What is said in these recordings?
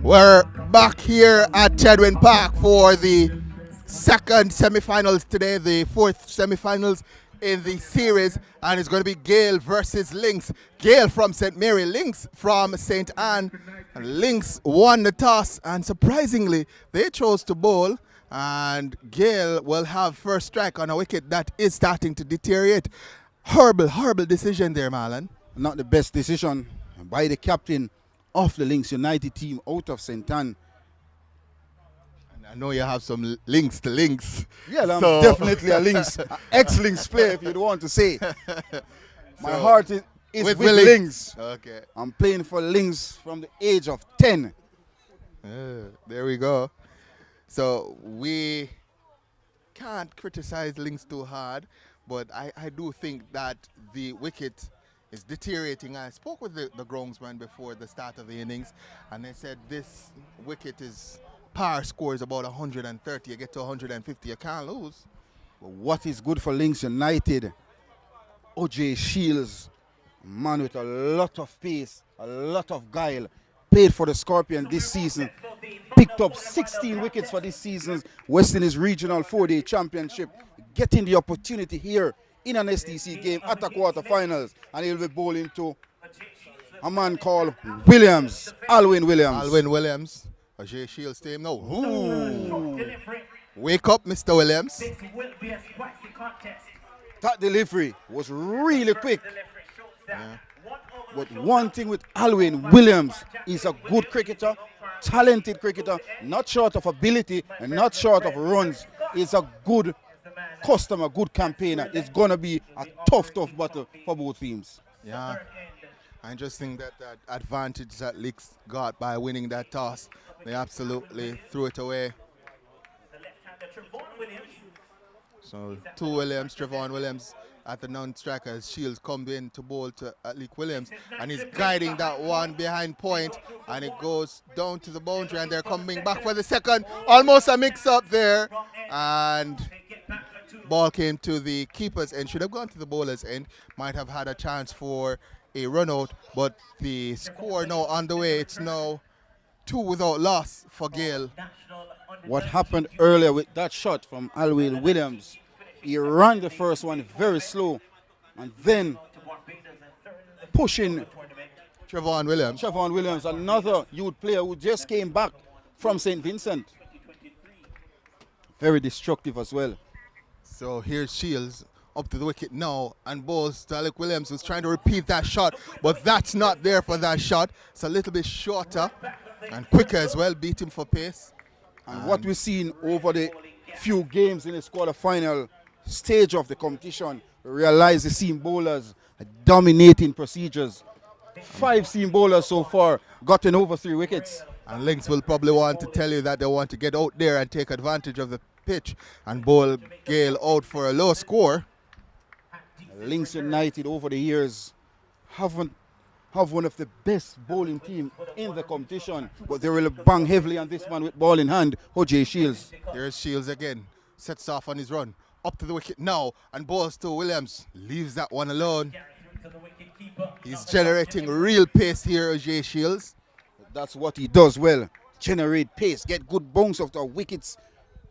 We're back here at Chadwin Park for the second semifinals today, the fourth semifinals in the series, and it's going to be Gail versus Lynx. Gail from St. Mary, Lynx from St. Anne. And Lynx won the toss, and surprisingly, they chose to bowl, and Gail will have first strike on a wicket that is starting to deteriorate. Horrible decision there, Marlon. Not the best decision by the captain of the Lynx United team out of St. Anne. I know you have some links to Lynx. Yeah, I'm definitely a Lynx, ex-Lynx player if you'd want to say. My heart is with Lynx. Okay. I'm playing for Lynx from the age of 10. There we go. So we can't criticize Lynx too hard, but I do think that the wicket is deteriorating. I spoke with the groundsman before the start of the innings, and they said this wicket is par score is about 130. You get to 150, you can't lose. But what is good for Lynx United? O.J. Shields, man with a lot of pace, a lot of guile, played for the Scorpion this season, picked up 16 wickets for this season's West Indies Regional 4-Day Championship, getting the opportunity here in an SDC game at the quarterfinals, and he'll be bowling to a man called Williams, Alwyn Williams. O.J. Shields team now. Ooh. Wake up, Mr. Williams. That delivery was really quick. Yeah. But one thing with Alwyn Williams, he's a good cricketer, talented cricketer, not short of ability and not short of runs. He's a good customer, good campaigner. It's going to be a tough battle for both teams. Yeah. I just think that advantage that Lynx got by winning that toss, they absolutely threw it away. So Trevon Williams at the non-striker as Shields come in to bowl to Leek Williams, and he's guiding that one behind point, and it goes down to the boundary, and they're coming back for the second. Almost a mix-up there, and ball came to the keeper's end. Should have gone to the bowler's end. Might have had a chance for a run out, but the score now on the way. It's now 2 without loss for Gail. What happened earlier with that shot from Alwyn Williams, he ran the first one very slow, and then pushing Trevon Williams, another youth player who just came back from St. Vincent. Very destructive as well. So here's Shields up to the wicket now, and bowls to Alec Williams, who's trying to repeat that shot, but that's not there for that shot. It's a little bit shorter and quicker as well, beat him for pace. And what we've seen over the few games in this quarter-final stage of the competition, we realize the seam bowlers are dominating procedures. 5 seam bowlers so far gotten over 3 wickets. And Lynx will probably want to tell you that they want to get out there and take advantage of the pitch and bowl Gail out for a low score. Lynx United over the years have one of the best bowling team in the competition, but they will bang heavily on this man with ball in hand, O.J. Shields. Here's Shields again, sets off on his run, up to the wicket now, and bowls to Williams, leaves that one alone. He's generating real pace here, O.J. Shields. That's what he does well, generate pace, get good bounce off the wickets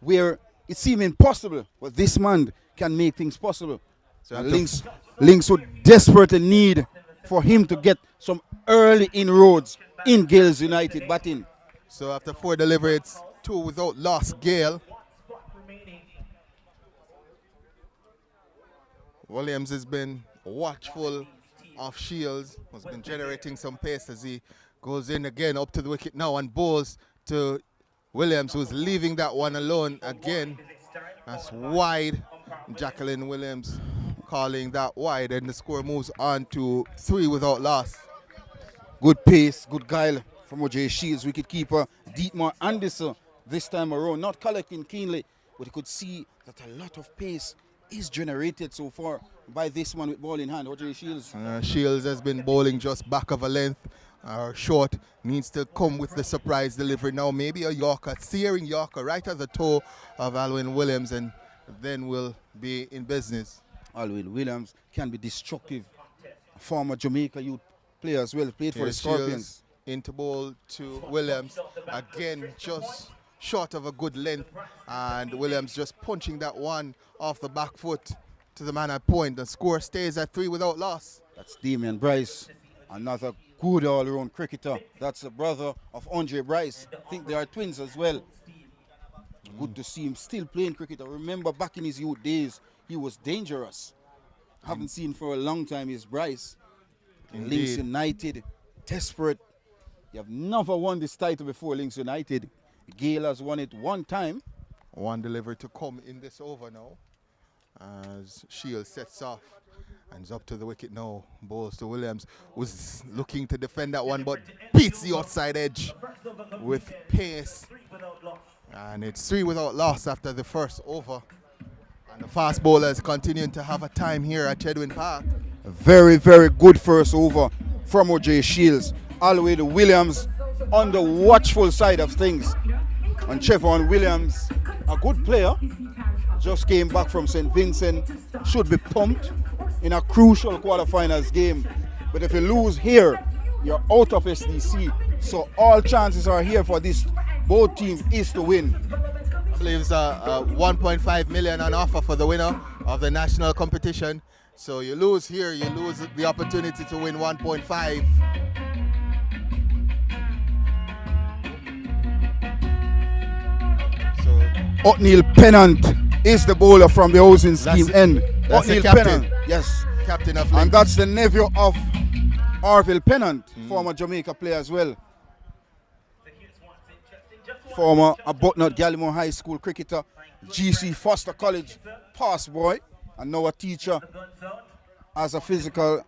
where it seemed impossible, but this man can make things possible. So Lynx would desperately need for him to get some early inroads in Gail's United batting. So after 4 deliveries, it's 2 without loss, Gail. Williams has been watchful of Shields, has been generating some pace as he goes in again up to the wicket now and bowls to Williams, who's leaving that one alone again. That's wide. Jacqueline Williams calling that wide, and the score moves on to 3 without loss. Good pace, good guile from O.J. Shields, wicketkeeper Dietmar Anderson this time around. Not collecting keenly, but you could see that a lot of pace is generated so far by this man with ball in hand, O.J. Shields. Shields has been bowling just back of a length, short, needs to come with the surprise delivery now. Maybe a Yorker, searing Yorker right at the toe of Alwyn Williams, and then we'll be in business. Alwyn Williams can be destructive. Former Jamaica youth player as well, played for the Scorpions. into ball to Williams. Again, just short of a good length. And Williams just punching that one off the back foot to the man at point. The score stays at 3 without loss. That's Damian Bryce, another good all-around cricketer. That's the brother of Andre Bryce. I think they are twins as well. Good to see him still playing cricket. I remember back in his youth days, he was dangerous. Haven't seen for a long time is Bryce. Lynx United, desperate. You have never won this title before, Lynx United. Gayle has won it one time. One delivery to come in this over now. As Shields sets off and is up to the wicket now. Balls to Williams, was looking to defend that one, but beats the outside edge with pace. And it's 3 without loss after the first over. And the fast bowlers continuing to have a time here at Chedwin Park. A very, very good first over from O.J. Shields. All the way to Williams on the watchful side of things. And Trevon Williams, a good player, just came back from St. Vincent, should be pumped in a crucial quarterfinals game. But if you lose here, you're out of SDC. So all chances are here for this both teams is to win. I believe it's 1.5 million on offer for the winner of the national competition. So you lose here, you lose the opportunity to win 1.5. O'Neil Pennant is the bowler from the housing scheme end. O'Neil Pennant, yes. Captain of Lynx. And that's the nephew of Orville Pennant, former Jamaica player as well. Former Abutnut Gallimore High School cricketer, GC Foster College pass boy, and now a teacher as a physical.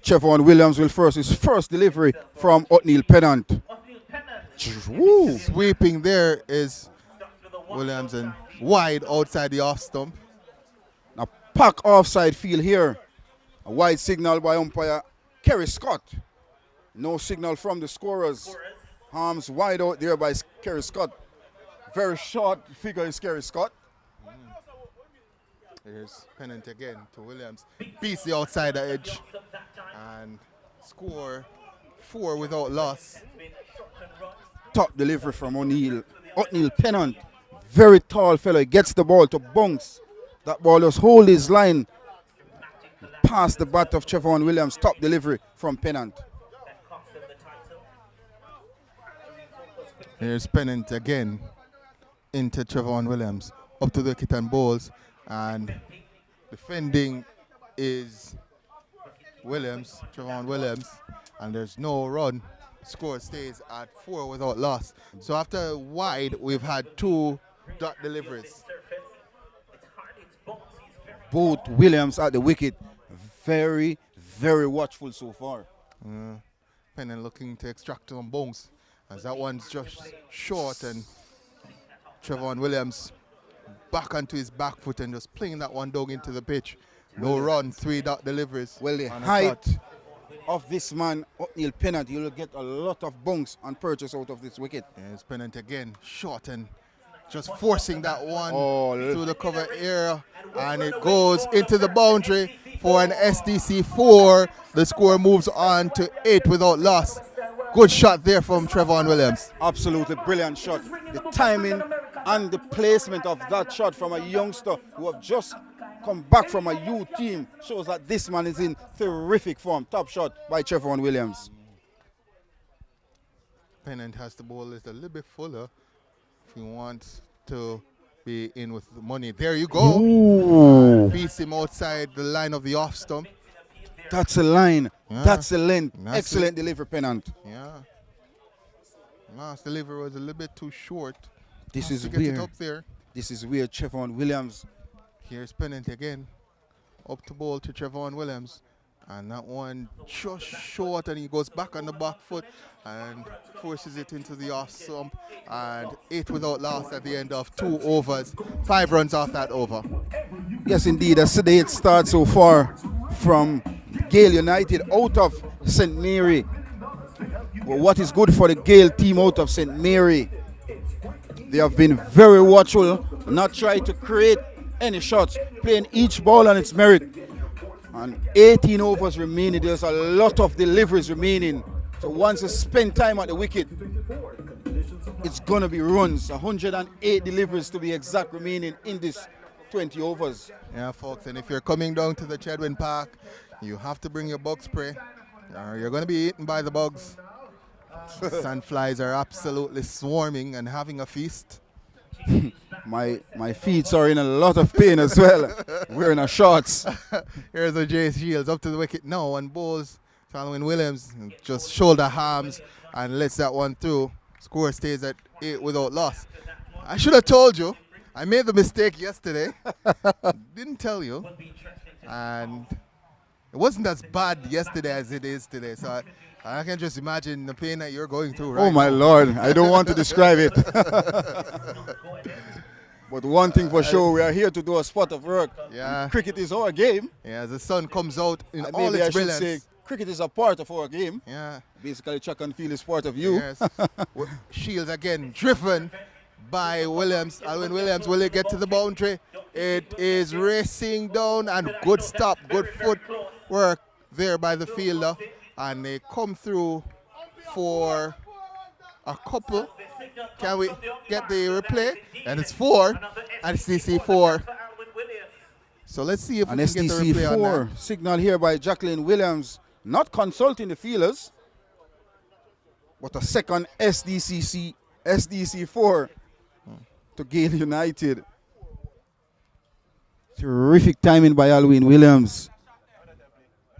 Trevon Williams will first his first delivery from O'Neil Pennant. Woo. Sweeping there is Williams and wide outside the off stump. Now pack offside field here. A wide signal by umpire Kerry Scott. No signal from the scorers. Arms wide out there by Kerry Scott. Very short figure is Kerry Scott. Here's Pennant again to Williams. Beats the outside edge. And score 4 without loss. Top delivery from O'Neil Pennant. Very tall fellow. He gets the ball to bounce. That ball just hold his line past the bat of Trevon Williams. Top delivery from Pennant. Here's Pennant again into Trevon Williams. Up to the wicket and balls. And defending is Williams, Trevon Williams. And there's no run. Score stays at 4 without loss. So after wide, we've had 2 dot deliveries. Both Williams at the wicket. Very, very watchful so far. Pennant looking to extract on bounce. As that one's just short, and Trevon Williams back onto his back foot and just playing that one down into the pitch. No run, 3 dot deliveries. Well, the height of this man, O'Neil Pennant, you'll get a lot of bunks and purchase out of this wicket. It's Pennant again, short and just forcing that one through the cover area, and it goes into the boundary for an SDC 4. The score moves on to 8 without loss. Good shot there from Trevon Williams. Absolutely brilliant shot. The timing and the placement of that shot from a youngster who have just come back from a youth team shows that this man is in terrific form. Top shot by Trevon Williams. Pennant has the ball is a little bit fuller if he wants to be in with the money. There you go. Ooh. Beats him outside the line of the off stump. That's a line. Yeah. That's a length. That's excellent delivery, Pennant. Yeah. Last delivery was a little bit too short. This is get weird. It up there. This is weird. Trevon Williams. Here's Pennant again. Up to ball to Trevon Williams. And that one just short, and he goes back on the back foot and forces it into the off stump. And 8 without loss at the end of 2 overs. 5 runs off that over. Yes, indeed. That's the day it starts so far from Gayle United out of St. Mary. Well, what is good for the Gayle team out of St. Mary? They have been very watchful, not trying to create any shots, playing each ball on its merit. And 18 overs remaining. There's a lot of deliveries remaining. So once you spend time at the wicket, it's going to be runs. 108 deliveries to be exact remaining in this 20 overs. Yeah, folks, and if you're coming down to the Chedwin Park, you have to bring your bug spray. You're going to be eaten by the bugs. Sandflies are absolutely swarming and having a feast. My feet are in a lot of pain as well. Wearing a shorts. Here's O.J. Shields up to the wicket now and bowls Salwin Williams. Just shoulder harms and lets that one through. Score stays at 8 without loss. I should have told you. I made the mistake yesterday. Didn't tell you. And it wasn't as bad yesterday as it is today. So I can just imagine the pain that you're going through right Oh my now. Lord, I don't want to describe it. But one thing for sure, we are here to do a spot of work. Yeah. Cricket is our game. Yeah, the sun comes out in all Maybe its I should brilliance. say cricket is a part of our game. Yeah. Basically, track and field is part of you. Yes. Shields again driven by Williams. Alwyn Williams, will it get to the boundary? It is racing down and good stop, good foot work there by the fielder. And they come through for a couple. Can we get the replay? And it's 4. SDC 4. So let's see if An we can get the SDC replay on 4 that. signal here by Jacqueline Williams, not consulting the fielders, but a second SDC 4 to Gayle United. Terrific timing by Alwyn Williams.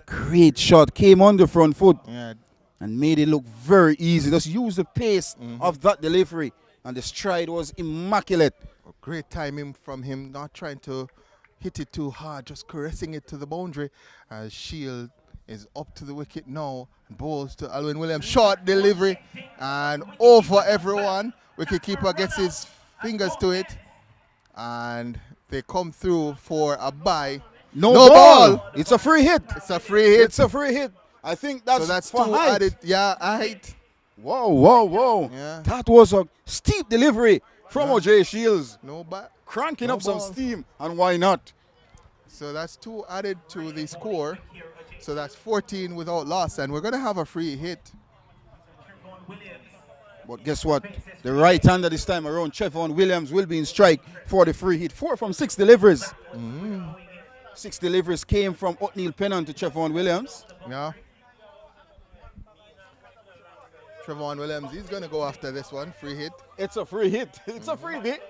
Great shot, came on the front foot and made it look very easy. Just use the pace of that delivery, and the stride was immaculate. Great timing from him, not trying to hit it too hard, just caressing it to the boundary. As Shield is up to the wicket now, and bowls to Alwyn Williams. Short delivery and over everyone. Wicketkeeper gets his fingers to it, and they come through for a bye. No ball. It's a free hit. It's a free hit. It's a free hit. I think that's, so that's for 2 height. added. Yeah, height. Whoa. Yeah. That was a steep delivery from O.J. Shields. No ball. Cranking No up some ball. steam, and why not? So that's 2 added to the score. So that's 14 without loss, and we're going to have a free hit. But guess what? The right-hander this time around, Trevon Williams, will be in strike for the free hit. 4 from 6 deliveries. 6 deliveries came from Othniel Pennant to Trevon Williams. Yeah. Trevon Williams, he's going to go after this one. Free hit. It's a free hit. It's a free hit.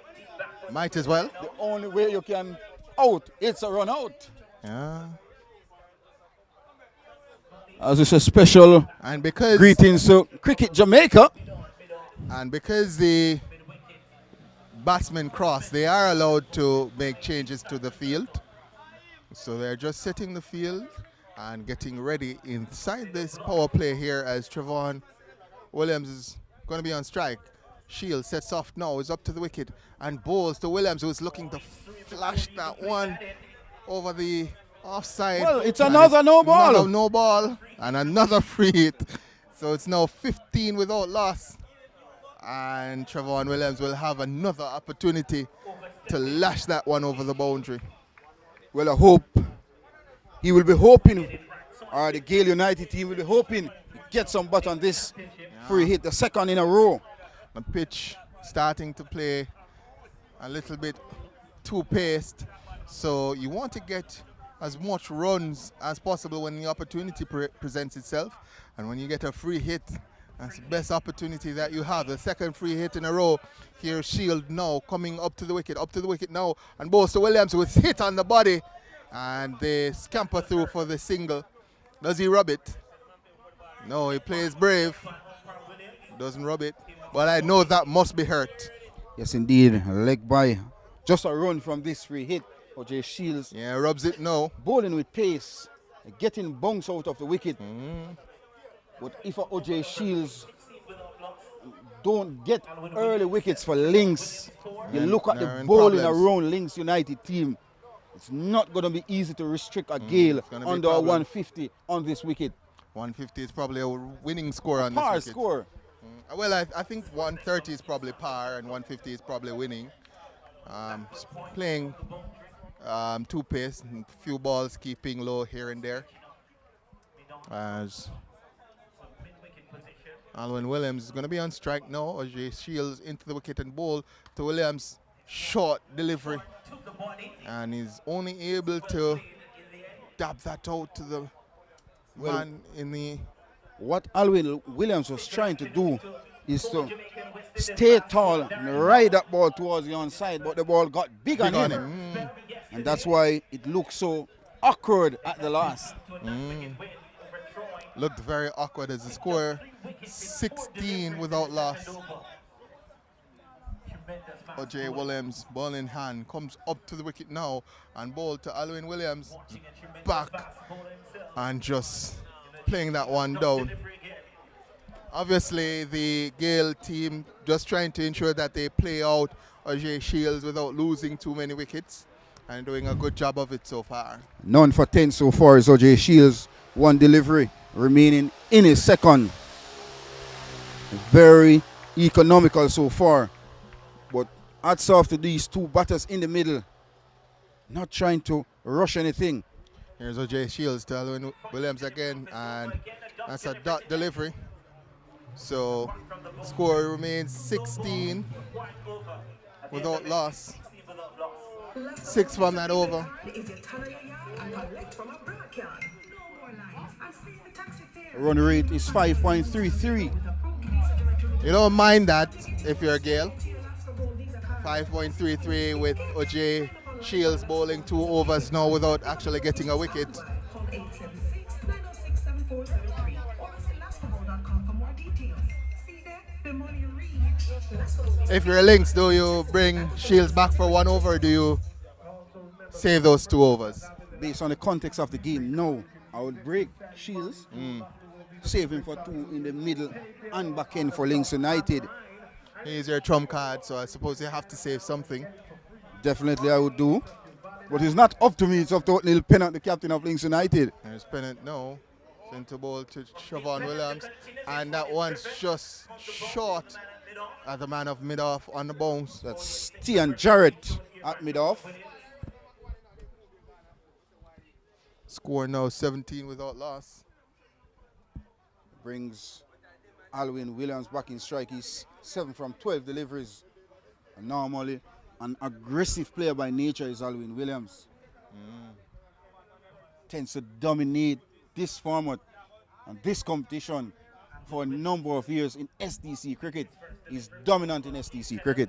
Might as well. The only way you can out, it's a run out. Yeah. As it's a special And because greetings to Cricket Jamaica. And because the batsmen cross, they are allowed to make changes to the field. So they're just setting the field and getting ready inside this power play here as Trevon Williams is going to be on strike. Shield sets off now, is up to the wicket and bowls to Williams, who is looking to flash that one over the offside. Well, it's And another no ball. Another no ball and another free hit. So it's now 15 without loss. And Trevon Williams will have another opportunity to lash that one over the boundary. Well, I hope he will be hoping, or the Gayle United team will be hoping to get some butt on this free hit, the second in a row. The pitch starting to play a little bit too paced. So you want to get as much runs as possible when the opportunity presents itself. And when you get a free hit, that's the best opportunity that you have. The second free hit in a row. Here Shield now coming up to the wicket now. And bowls to Williams, with hit on the body. And they scamper through for the single. Does he rub it? No, he plays brave. Doesn't rub it. But I know that must be hurt. Yes, indeed. A leg by. Just a run from this free hit. O.J. Shields. Yeah, rubs it now. Bowling with pace. Getting bunks out of the wicket. But if O.J. Shields don't get early wickets for Lynx, you look at the bowling around Lynx United team, it's not going to be easy to restrict a Gayle under a 150 on this wicket. 150 is probably a winning score on this Par wicket. score. Well, I think 130 is probably par and 150 is probably winning. Playing two pace, few balls keeping low here and there. As Alwyn Williams is going to be on strike now. OJ Shields into the wicket and ball to Williams. Short delivery. And he's only able to dab that out to the man in the... What Alwyn Williams was trying to do is to stay tall and ride that ball towards the onside, but the ball got big on him. And that's why it looked so awkward at the last. Looked very awkward as the score. 16 without loss. OJ Williams, ball in hand, comes up to the wicket now and ball to Alwyn Williams. Back and just playing that one down. Obviously, the Gayle team just trying to ensure that they play out OJ Shields without losing too many wickets and doing a good job of it so far. None for 10 so far is OJ Shields. One delivery remaining in his second. Very economical so far. But hats off to these two batters in the middle. Not trying to rush anything. Here's OJ Shields to Alwyn Williams again, and that's a dot delivery. So score remains 16 without loss. 6 from that over. Run rate is 5.33. You don't mind that if you're Gayle. 5.33 with OJ Shields bowling 2 overs now without actually getting a wicket. If you're Lynx, do you bring Shields back for 1 over, or do you save those 2 overs? Based on the context of the game, no. I would break Shields, save him for 2 in the middle and back end for Lynx United. He's your trump card, so I suppose you have to save something. Definitely I would do. But it's not up to me, it's up to Neil Pennant, the captain of Lynx United. There's Pennant now. Into ball to Siobhan Williams. And that one's just short at the man of mid-off on the bounce. That's Stian Jarrett at mid-off. Score now 17 without loss. Brings Alwyn Williams back in strike. He's 7 from 12 deliveries. And normally, an aggressive player by nature is Alwyn Williams. Tends to dominate this format and this competition for a number of years in SDC cricket. He's dominant in SDC cricket.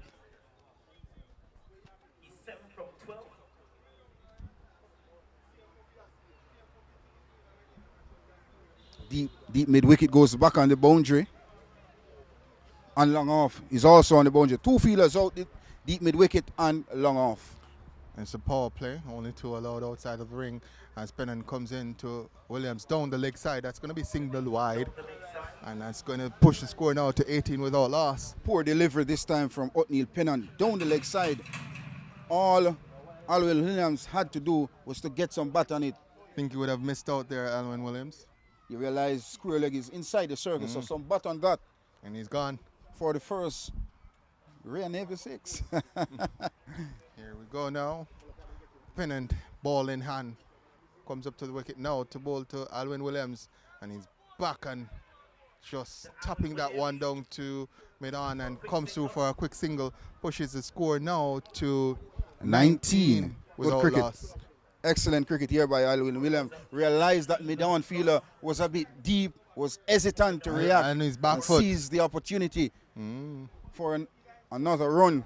Deep mid-wicket goes back on the boundary. And long off is also on the boundary. 2 fielders out, deep mid-wicket and long off. It's a power play, only 2 allowed outside of the ring. As Pennant comes in to Williams down the leg side, that's going to be single wide. And that's going to push the score now to 18 without loss. Poor delivery this time from Neil Pennant down the leg side. All Alwyn Williams had to do was to get some bat on it. Think he would have missed out there, Alwyn Williams. You realize square leg is inside the circle, so some bat on that. And he's gone. For the first Rear Navy 6. Here we go now. Pennant, ball in hand. Comes up to the wicket now to bowl to Alwyn Williams. And he's back and just tapping that one down to mid-on and comes through for a quick single. Pushes the score now to 19 without cricket. loss. Excellent cricket here by Alwyn Williams. Realized that mid-on fielder was a bit deep, was hesitant to react. And his back foot. Seized the opportunity for another run.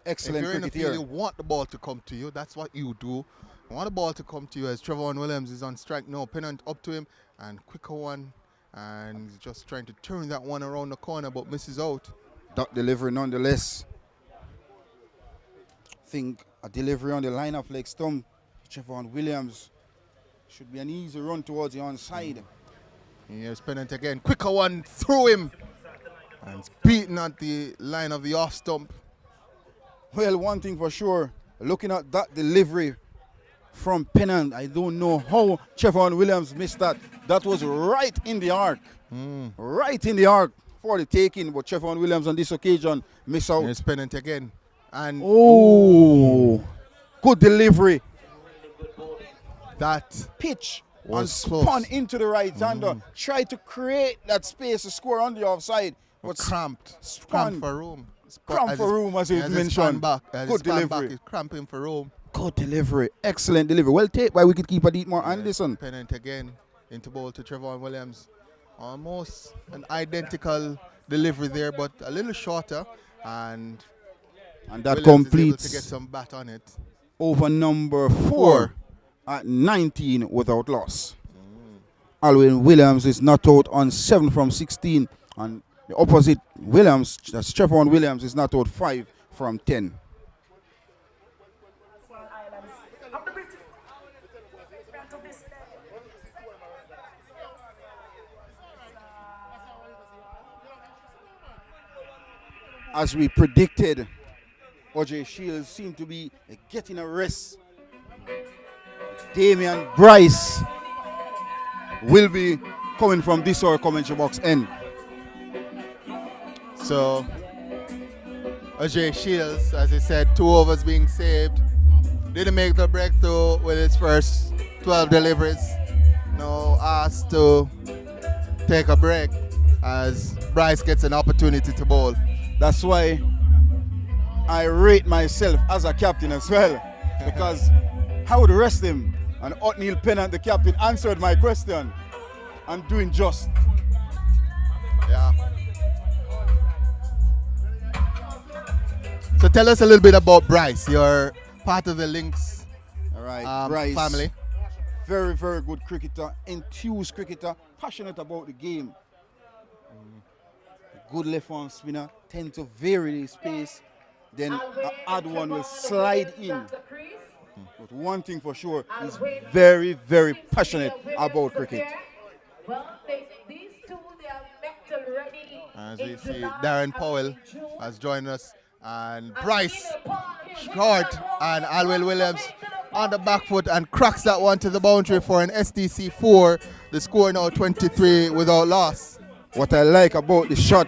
Excellent if you're cricket in the field, here. you want the ball to come to you. That's what you do. You want the ball to come to you as Trevor Williams is on strike now. Pennant up to him and quicker one. And he's just trying to turn that one around the corner but misses out. Dot delivery nonetheless. Think a delivery on the line of leg stump. Trevor Williams should be an easy run towards the onside. Here's Pennant again. Quicker one through him. And it's beaten at the line of the off stump. Well, one thing for sure, looking at that delivery from Pennant, I don't know how Trevor Williams missed that. That was right in the arc. Right in the arc for the taking, but Trevor Williams on this occasion missed out. Here's Pennant again. And oh, good delivery That pitch and was spun close. into the right-hander. Tried to create that space to score on the offside. But cramped spun. for room. Cramped for room, as you mentioned. Good delivery. Cramping for room. Good delivery. Excellent delivery. Well taken by wicketkeeper Dietmar Anderson. Pennant again into ball to Trevon Williams. Almost an identical delivery there, but a little shorter. And that Williams completes is able to get some bat on it. Over number 4 at 19 without loss. Alwyn Williams is not out on 7 from 16. And the opposite Williams, that's Trevon Williams, is not out 5 from 10. As we predicted, OJ Shields seemed to be getting a rest. Damian Bryce will be coming from this or commentary box end. So, OJ Shields, as he said, 2 overs being saved. Didn't make the breakthrough with his first 12 deliveries. Now asked to take a break as Bryce gets an opportunity to bowl. That's why I rate myself as a captain as well, because I would rest him. And Othniel Pennant, the captain, answered my question. I'm doing just. Yeah. So tell us a little bit about Bryce. You're part of the Lynx Bryce, family. Very, very good cricketer, enthused cricketer, passionate about the game. Good left arm spinner, tend to vary his pace. Then an odd one will slide in. But one thing for sure, he's very, very passionate about cricket. As we see, Darren Powell has joined us, and Bryce short, and Alwyn Williams on the back foot and cracks that one to the boundary for an SDC 4. The score now 23 without loss. What I like about the shot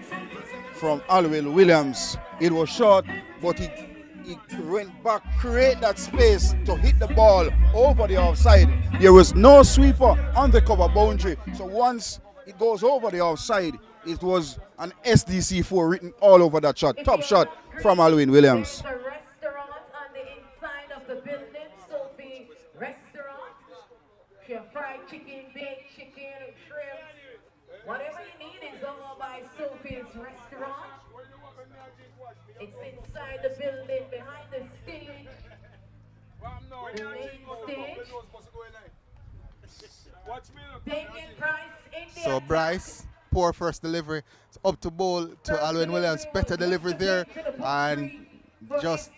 from Alwyn Williams, it was short, but he went back, create that space to hit the ball over the offside. There was no sweeper on the cover boundary, so once it goes over the offside, it was an SDC 4 written all over that shot. Top shot from Alwyn Williams. Restaurant on the inside of the building, Sophie Restaurant. Fried chicken, baked chicken, shrimp. Whatever you need is over by Sophie's Restaurant. It's inside the building, behind the stage. The main stage. So Bryce, poor first delivery. It's up to bowl to Alwyn Williams. Better delivery there, and just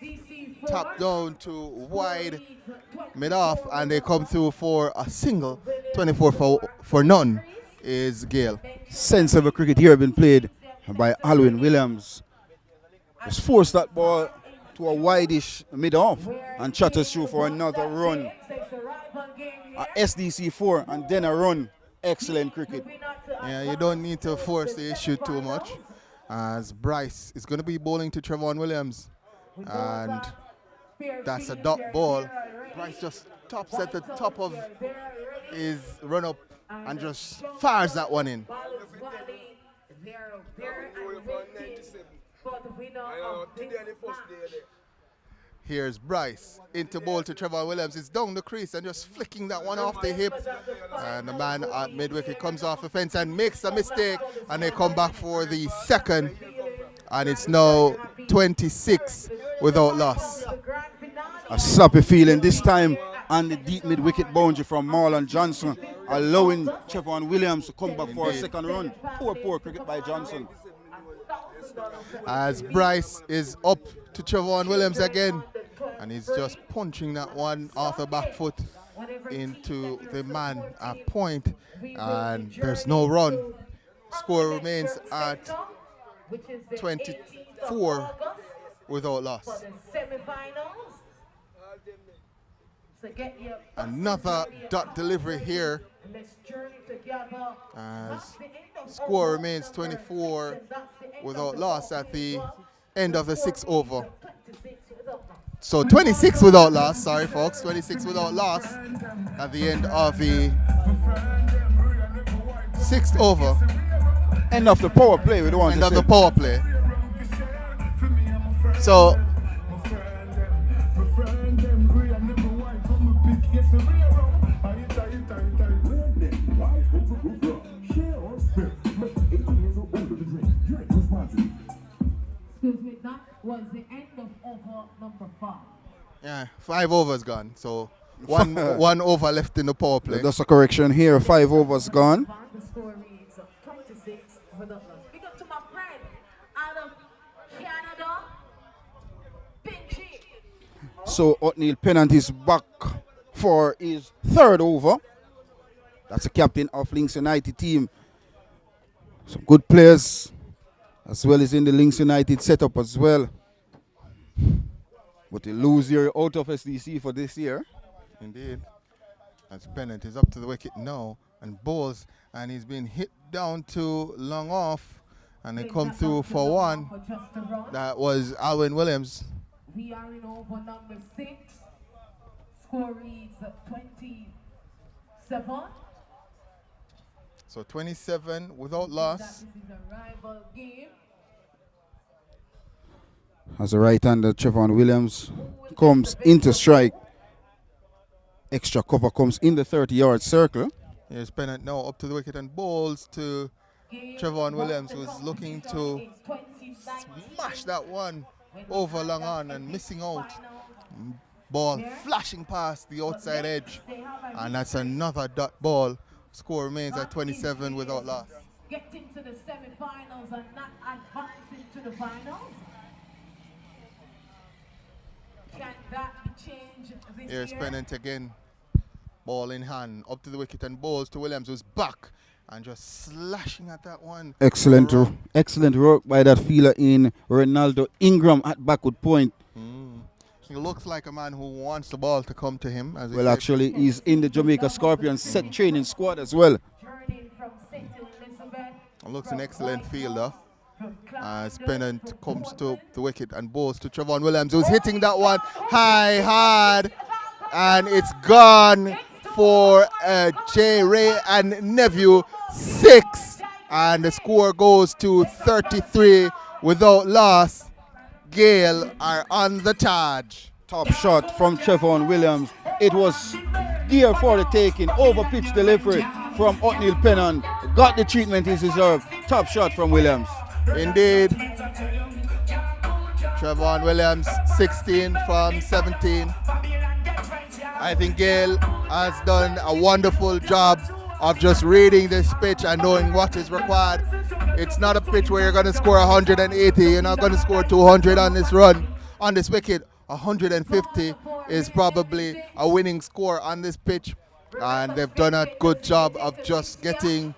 tap down to wide mid-off, and they come through for a single. 24 for none is Gail. Sensible cricket here been played by Alwyn Williams. Just forced that ball to a wide-ish mid-off and chatters through for another run. A SDC 4 and then a run. Excellent cricket. Yeah, you don't need to force the issue too much, as Bryce is going to be bowling to Trevon Williams, and that's a dot ball. Bryce just tops at the top of his run-up and just fires that one in. Here's Bryce into ball to Trevor Williams. It's down the crease and just flicking that one off the hip. And the man at mid-wicket comes off the fence and makes a mistake. And they come back for the second. And it's now 26 without loss. A sloppy feeling this time on the deep mid-wicket boundary from Marlon Johnson, allowing Trevon Williams to come back for a second run. Poor cricket by Johnson. As Bryce is up to Trevon Williams again, and he's just punching that one off the back foot into the man at point, and there's no run. Score remains at 24 without loss. Another dot delivery here, as score remains 24 without loss at the end of the 6th over. So 26 without loss, sorry folks, 26 without loss. at the end of the 6th over. End of the power play, we don't want End to of say. the power play. So Excuse me, that was the end of over number 5. yeah, 5 overs gone. So one over left in the power play. That's a correction here. 5 overs gone. The score reads 26 for the loss. Big up to my friend out of Canada, Pinchy. So O'Neal Pennant is back for his 3rd over. That's the captain of Lynx United team. Some good players as well as in the Lynx United setup as well. But they lose here out of SDC for this year. Indeed. As Pennant is up to the wicket now and bowls, and he's been hit down to long off, and they come through for one. That was Alwyn Williams. We are in over number 6. Score reads 27. So 27 without loss. This is a rival game. As a right-hander, Trevon Williams comes into strike. Extra cover comes in the 30-yard circle. Here's Pennant now up to the wicket and bowls to Trevon Williams, who's looking to smash that one over long on and missing out. Ball flashing past the outside edge, and that's another dot ball. Score remains at 27 without loss. Getting to the semi-finals and not advancing to the finals. Can that be changed this Here's year? Pennant again. Ball in hand, up to the wicket and bowls to Williams, who's back and just slashing at that one. Excellent work by that fielder in Ronaldo Ingram at backward point. He looks like a man who wants the ball to come to him. As Well, actually, he's in the Jamaica Scorpions set training squad as well. Journeying from St. Elizabeth. Looks an excellent fielder. As Pennant comes to the wicket and bowls to Trevon Williams, who's hitting that one high, hard, and it's gone for J. Ray and Nephew 6, and the score goes to 33 without loss. Gail are on the charge. Top shot from Trevon Williams. It was there for the taking. Over pitch delivery from O'Neal Pennant. Got the treatment he deserved. Top shot from Williams. Indeed. Trevon Williams, 16 from 17. I think Gail has done a wonderful job of just reading this pitch and knowing what is required. It's not a pitch where you're going to score 180. You're not going to score 200 on this run, on this wicket. 150 is probably a winning score on this pitch, and they've done a good job of just getting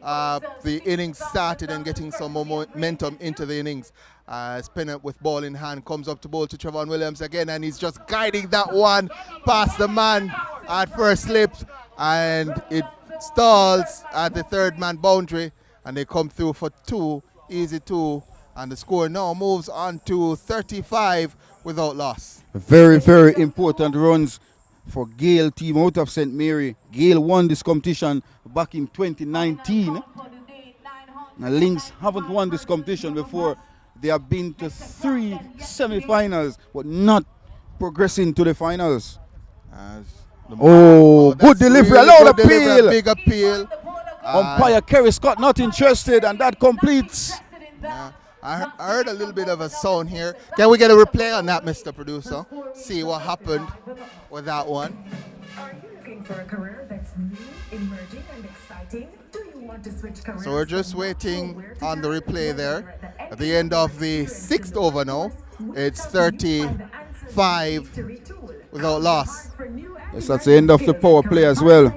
the innings started and getting some momentum into the innings. As Pennant with ball in hand comes up to bowl to Trevon Williams again, and he's just guiding that one past the man at first slip, and it stalls at the 3rd man boundary, and they come through for 2, easy 2, and the score now moves on to 35 without loss. Very, very important runs for Gayle team out of St. Mary. Gayle won this competition back in 2019. Now Lynx haven't won this competition before. They have been to 3 semi-finals, but not progressing to the finals. Good delivery, really allowed good appeal. delivery, big appeal. Umpire Kerry Scott not interested, and that completes. Yeah. I heard a little bit of a sound here. Can we get a replay on that, Mr. Producer? See what happened with that one. Are you looking for a career that's new, emerging, and exciting? Do you want to switch careers? So we're just waiting on the replay there. At the end of the 6th over now, it's 35 without loss. Yes, that's the end of the power play as well.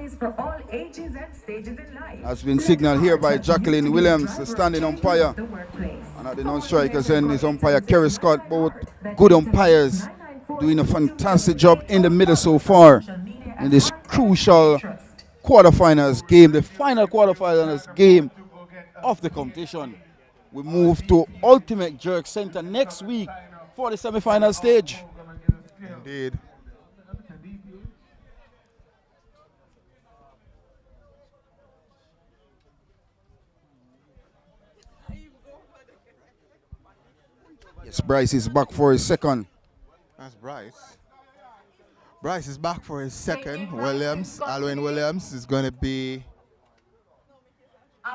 Has been signaled here by Jacqueline Williams, the standing umpire. And at the non-strikers end is umpire Kerry Scott. Both good umpires doing a fantastic job in the middle so far in this crucial quarterfinals game, the final quarterfinals game of the competition. We move to Ultimate Jerk Center next week for the semi-final stage. Indeed. Yes, Bryce is back for his second. That's Bryce. Bryce is back for his second. Williams, Alwyn Williams is going to be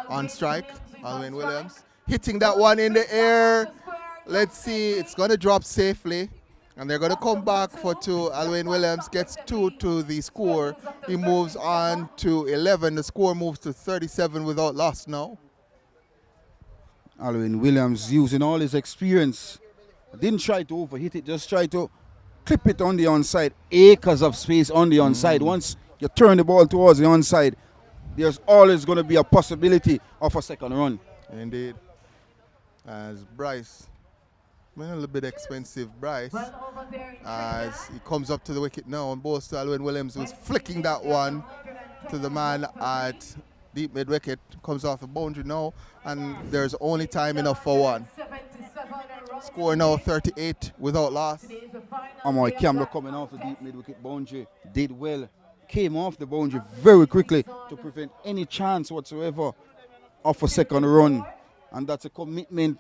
on strike. Alwyn Williams hitting that one in the air. Let's see, it's going to drop safely. And they're going to come back for two. Alwyn Williams gets 2 to the score. He moves on to 11. The score moves to 37 without loss now. Alwyn Williams using all his experience. Didn't try to overhit it, just try to clip it on the onside. Acres of space on the onside. Once you turn the ball towards the onside, there's always going to be a possibility of a second run. Indeed. As Bryce, a little bit expensive Bryce, as he comes up to the wicket now on both. Alwyn Williams was flicking that one to the man at deep mid wicket, comes off the boundary now, and there's only time enough for one. Score now 38 without loss. Amoy Campbell coming off the deep mid wicket boundary did well, came off the boundary very quickly to prevent any chance whatsoever of a second run, and that's a commitment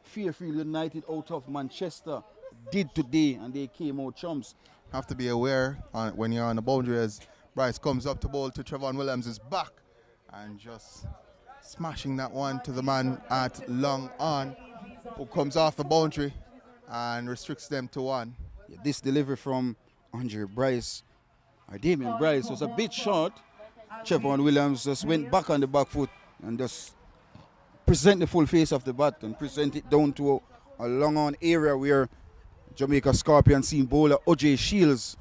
Fairfield United out of Manchester did today, and they came out chumps. Have to be aware when you're on the boundary, as Bryce comes up to bowl to Trevon Williams' back and just smashing that one to the man at long on, who comes off the boundary and restricts them to one. Yeah, this delivery from Andre Bryce, or Damien Bryce, was a bit short. Trevon Williams just went back on the back foot and just present the full face of the bat and present it down to a long on area where Jamaica Scorpion seam bowler O.J. Shields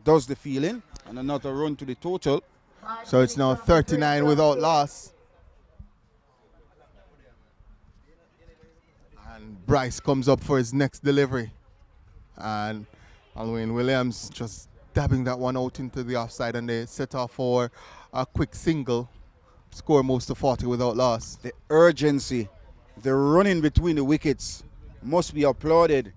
does the fielding, and another run to the total. So it's now 39 without loss. And Bryce comes up for his next delivery. And Alwyn Williams just dabbing that one out into the offside, and they set off for a quick single. Score moves to 40 without loss. The urgency, the running between the wickets must be applauded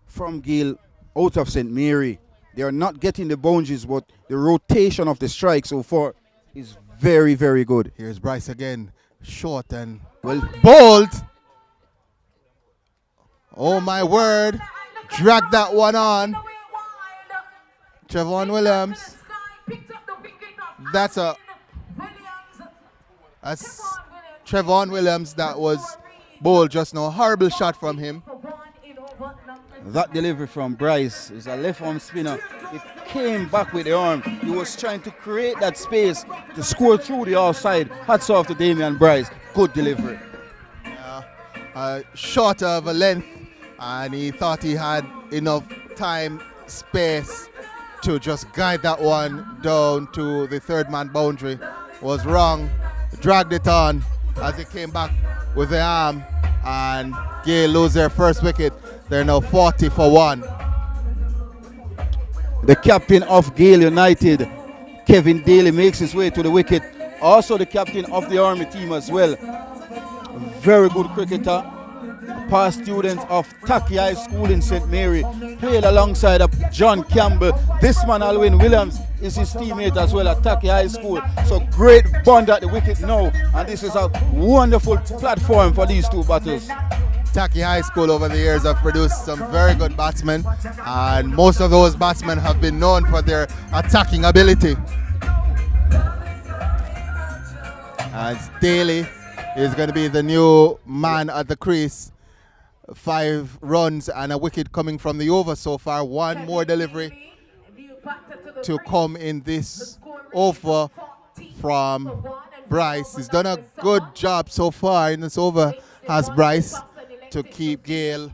from Gayle out of St. Mary. They are not getting the boundaries, but the rotation of the strike so far is very, very good. Here's Bryce again, short and well bowled. Oh my word, drag that one on. Trevon Williams. That's Trevon Williams that was bowled just now. Horrible shot from him. That delivery from Bryce is a left arm spinner. It came back with the arm. He was trying to create that space to score through the offside. Hats off to Damien Bryce. Good delivery. Short of a length, and he thought he had enough time, space to just guide that one down to the third man boundary. Was wrong. Dragged it on as he came back with the arm, and Gayle lose their first wicket. They're now 40 for one. The captain of Gayle United, Kevin Daly, makes his way to the wicket. Also the captain of the Army team as well. Very good cricketer. Past student of Taki High School in St. Mary. Played alongside of John Campbell. This man, Alwyn Williams, is his teammate as well at Taki High School. So great bond at the wicket now. And this is a wonderful platform for these two battles. Taki High School over the years have produced some very good batsmen, and most of those batsmen have been known for their attacking ability. As Daly is going to be the new man at the crease. 5 runs and a wicket coming from the over so far. One more delivery to come in this over from Bryce. He's done a good job so far in this over, has Bryce, to keep Gayle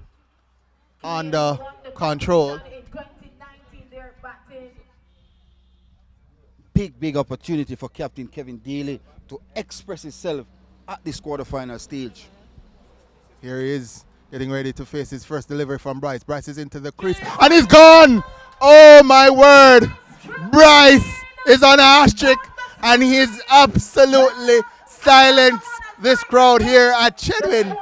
under control. Big opportunity for Captain Kevin Daly to express himself at this quarterfinal stage. Here he is, getting ready to face his first delivery from Bryce. Bryce is into the crease, and he's gone! Oh my word! Bryce is on a hat-trick, and he's absolutely silenced this crowd here at Chedwin.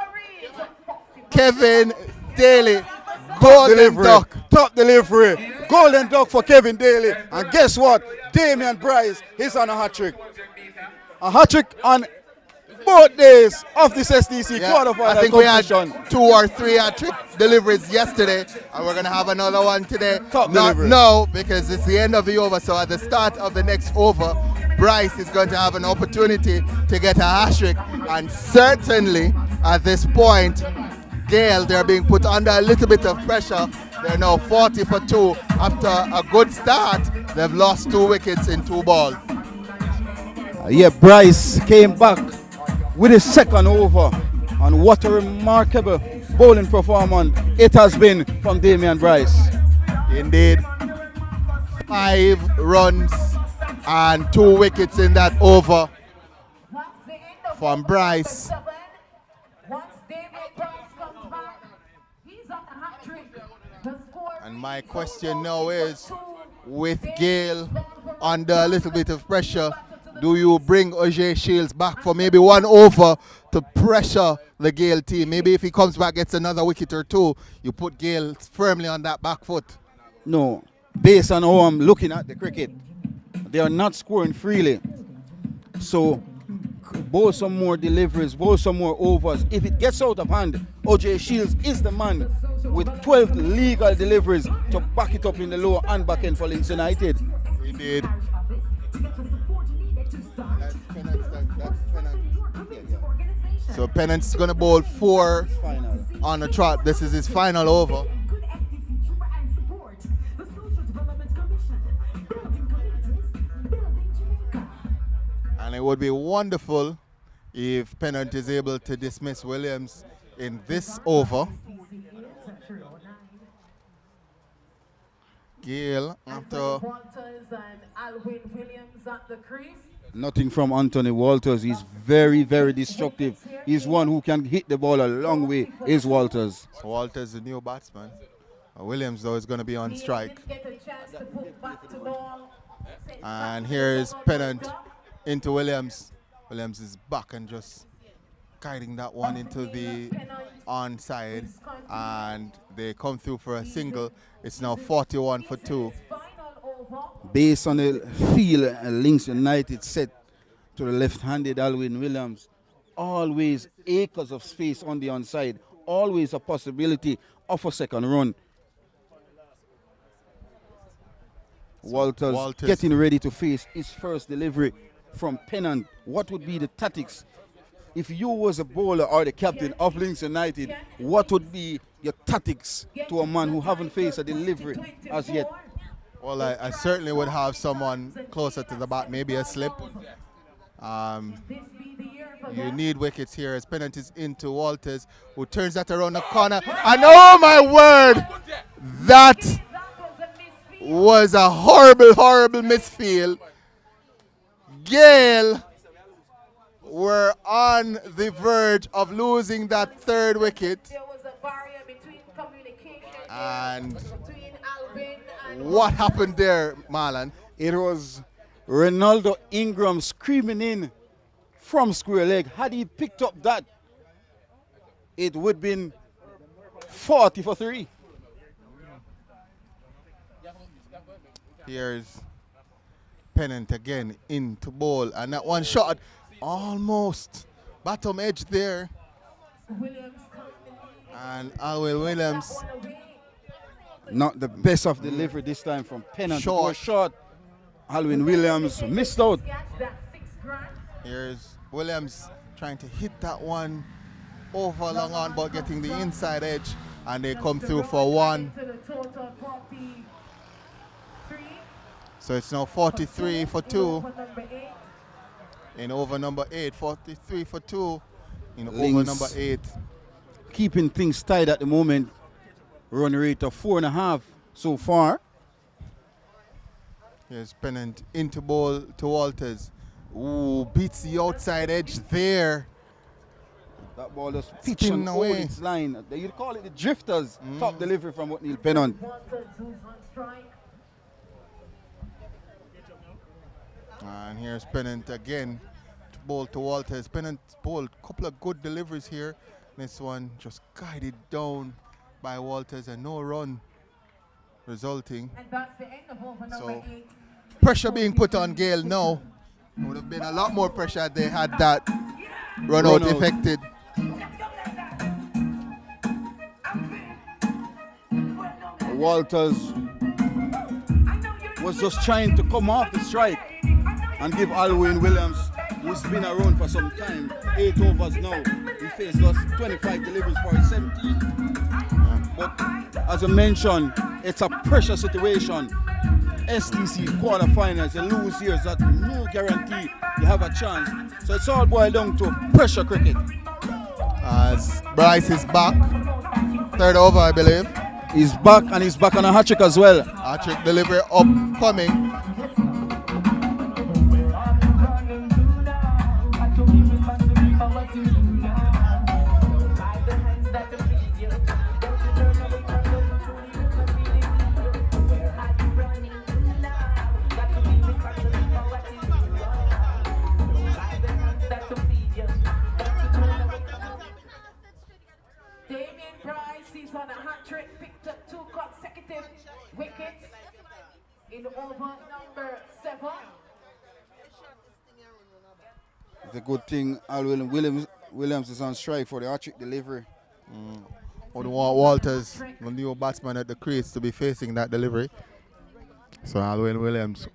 Kevin Daly, golden duck. Top delivery, golden duck for Kevin Daly. And guess what? Damien Bryce, he's on a hat-trick. A hat-trick on both days of this SDC Yeah, quarterfinal I think we had competition. 2 or 3 hat-trick deliveries yesterday, and we're going to have another one today. Top Not delivery. now, because it's the end of the over, so at the start of the next over, Bryce is going to have an opportunity to get a hat-trick, and certainly at this point, Gail, they're being put under a little bit of pressure. They're now 40 for 2. After a good start, they've lost 2 wickets in 2 balls. Yeah, Bryce came back with his second over, and what a remarkable bowling performance it has been from Damian Bryce. Indeed. 5 runs and 2 wickets in that over from Bryce. Once David Bryce comes back, he's on the hat trick. The score And my question now is, with Gail under a little bit of pressure, do you bring O'Shea Shields back for maybe 1 over to pressure the Gail team? Maybe if he comes back, gets another wicket or 2, you put Gail firmly on that back foot. No, based on how I'm looking at the cricket, they are not scoring freely. So, bowl some more deliveries, bowl some more overs. If it gets out of hand, O.J. Shields is the man with 12 legal deliveries to back it up in the lower and back end for Lynx United. Indeed. So Pennant's going to bowl 4 Final. on the trot. This is his final over. And it would be wonderful if Pennant is able to dismiss Williams in this over. Gail, after Walters and Alwyn Williams at the crease. Nothing from Anthony Walters. He's very, very destructive. He's one who can hit the ball a long way, is Walters. Walters, the new batsman. Williams, though, is going to be on strike. Get a chance to put back to ball. And here is Pennant into Williams. Williams is back and just guiding that one into the onside. And they come through for a single. It's now 41 for 2. Based on the feel, Lynx United set to the left-handed Alwyn Williams. Always acres of space on the onside. Always a possibility of a second run. Walters getting ready to face his first delivery from Pennant. What would be the tactics? If you was a bowler or the captain of Lynx United, what would be your tactics to a man who haven't faced a delivery as yet? Well, I certainly would have someone closer to the bat, maybe a slip. You need wickets here as Pennant is into Walters, who turns that around the corner. And oh my word, that was a horrible, horrible misfield. Gail were on the verge of losing that 3rd wicket. There was a barrier between communication And between Alvin and what happened there, Marlon? It was Ronaldo Ingram screaming in from square leg. Had he picked up that, it would have been 40 for 3. Here's Pennant again into ball, and that one shot almost bottom edge there. Williams And Alwyn Williams Not the best of delivery this time from Pennant. Short. Short. Alwyn Williams missed out. Here's Williams trying to hit that one over long on, but getting the inside edge, and they come through for 1. So it's now 43 for 2 in over number 8. 43 for 2 in over Lynx number 8. Keeping things tight at the moment. Run rate of 4.5 so far. Here's Pennant into ball to Walters. Ooh, beats the outside edge there. That ball just pitching Spinning away away. its line. You'd call it the drifters. Top delivery from Neil Pennant. And here's Pennant again to bowl to Walters. Pennant bowled a couple of good deliveries here. This one just guided down by Walters and no run resulting. And that's the end of over number 8. Pressure being put on Gail now. Would have been a lot more pressure had they had that Run out affected. Walters was just trying to come off the strike and give Alwyn Williams, who's been around for some time, 8 overs now. He faced lost 25 deliveries for his 17. But as I mentioned, it's a pressure situation. SDC quarterfinals, you lose here, is that no guarantee you have a chance. So it's all boiled down to pressure cricket. As Bryce is back, 3rd over, I believe. He's back, and he's back on a hat-trick as well. Hat-trick delivery upcoming. On a hat trick, picked up 2 consecutive wickets in over number 7. It's a good thing Alwyn Williams is on strike for the hat trick delivery. Would want Walters, the new batsman at the crease, to be facing that delivery. So Alwyn Williams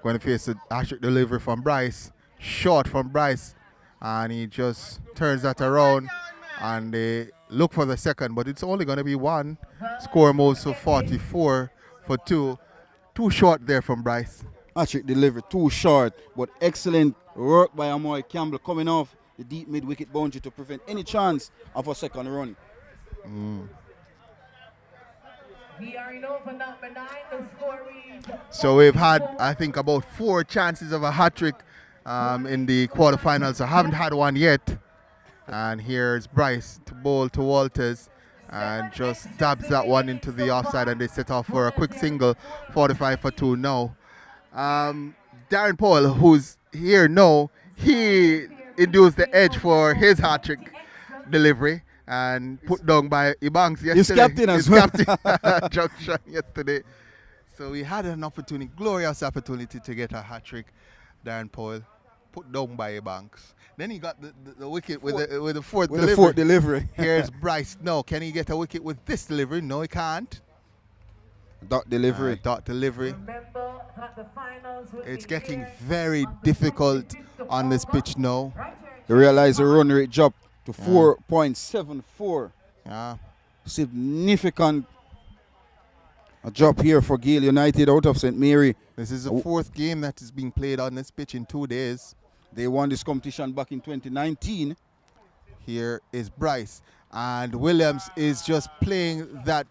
going to face a hat trick delivery from Bryce, short from Bryce, and he just turns that around and they look for the second, but it's only going to be 1. Score moves to 44 for 2. Too short there from Bryce. Hat-trick delivery, too short, but excellent work by Amoy Campbell coming off the deep mid-wicket boundary to prevent any chance of a second run. We are in over number 9. The score reads. So we've had, I think, about 4 chances of a hat-trick in the quarterfinals. I haven't had one yet. And here's Bryce to bowl to Walters and just stabs that one into the offside, and they set off for a quick single, 45 for 2 now. Darren Paul, who's here now, he induced the edge for his hat-trick delivery and put down by Ebanks yesterday. His captain as well. Captain junction yesterday. So we had an opportunity, glorious opportunity to get a hat-trick. Darren Paul put down by Ebanks. Then he got the wicket with the fourth delivery. Here's Bryce. No, can he get a wicket with this delivery? No, he can't. Dot delivery. Dot delivery. Remember that the finals will It's be getting here very on the difficult 25th of on this pitch August. now. Right here. You realize the run rate dropped to 4.74. Yeah. Significant a drop here for Gayle United out of St. Mary. This is the 4th game that is being played on this pitch in 2 days. They won this competition back in 2019. Here is Bryce. And Williams is just playing that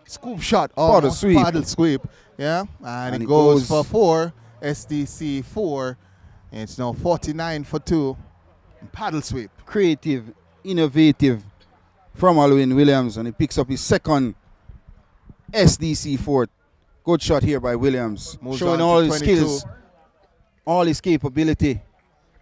scoop shot. Paddle sweep. Yeah. And it goes for 4. SDC 4. And it's now 49 for 2. Paddle sweep. Creative, innovative from Alwyn Williams. And he picks up his second SDC 4. Good shot here by Williams. Showing all his skills, all his capability.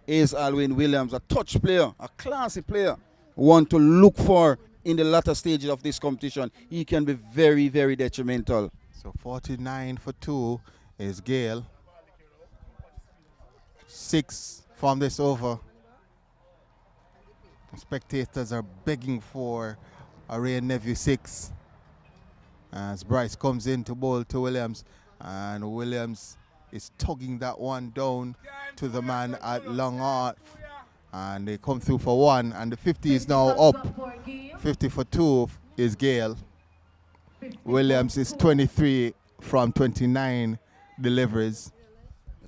Is Alwyn Williams a touch player, a classy player, one to look for in the latter stages of this competition. He can be very, very detrimental. So 49 for 2 is Gayle. 6 from this over. The spectators are begging for a Ray Nephew 6. As Bryce comes in to bowl to Williams, and Williams is tugging that one down to the man at long off, and they come through for 1, and the 50 is now up. 50 for 2 is Gayle. Williams is 23 from 29 deliveries.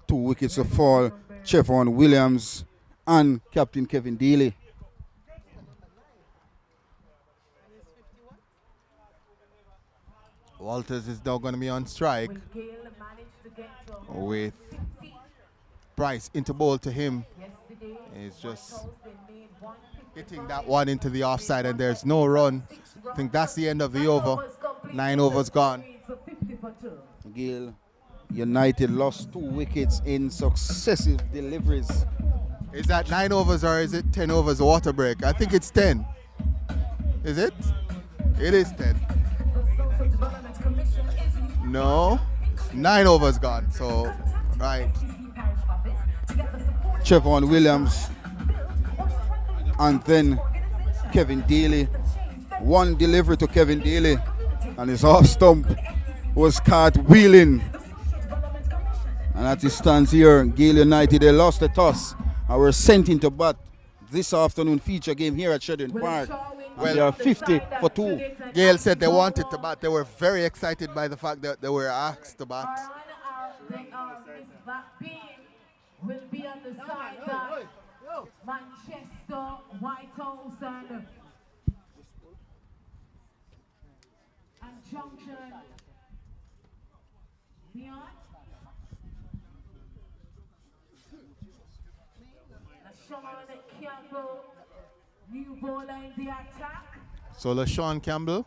2 wickets to fall. Chevron Williams and Captain Kevin Daly. Walters is now going to be on strike with Bryce into bowl to him. He's just hitting that one into the offside, and there's no run. I think that's the end of the over. 9 overs gone. Gayle United lost 2 wickets in successive deliveries. Is that 9 overs or is it 10 overs water break? I think it's 10. Is it? It is 10. No, 9 overs gone. So, right. Chevron Williams And then Kevin Daly. One delivery to Kevin Daly. And his off stump was caught wheeling. And as it stands here, Gayle United, they lost the toss and were sent into bat this afternoon feature game here at Sheridan Park. Well, they are 50 for 2. Gayle said they wanted to bat. They were very excited by the fact that they were asked to bat. Will be on the side that Manchester, White House, and Junction beyond. LaShawn Campbell, new bowler in the attack. So LaShawn Campbell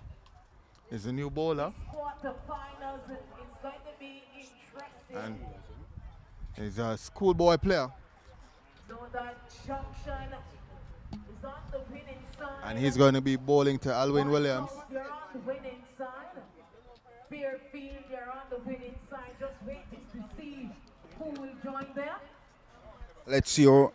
is a new bowler. Quarterfinals is going to be interesting. And he's a schoolboy player. So that Junction is on the winning side. And he's going to be bowling to Alwyn Williams. You're on the winning side. Fairfield, you're on the winning side. Just waiting to see who will join there. Let's see how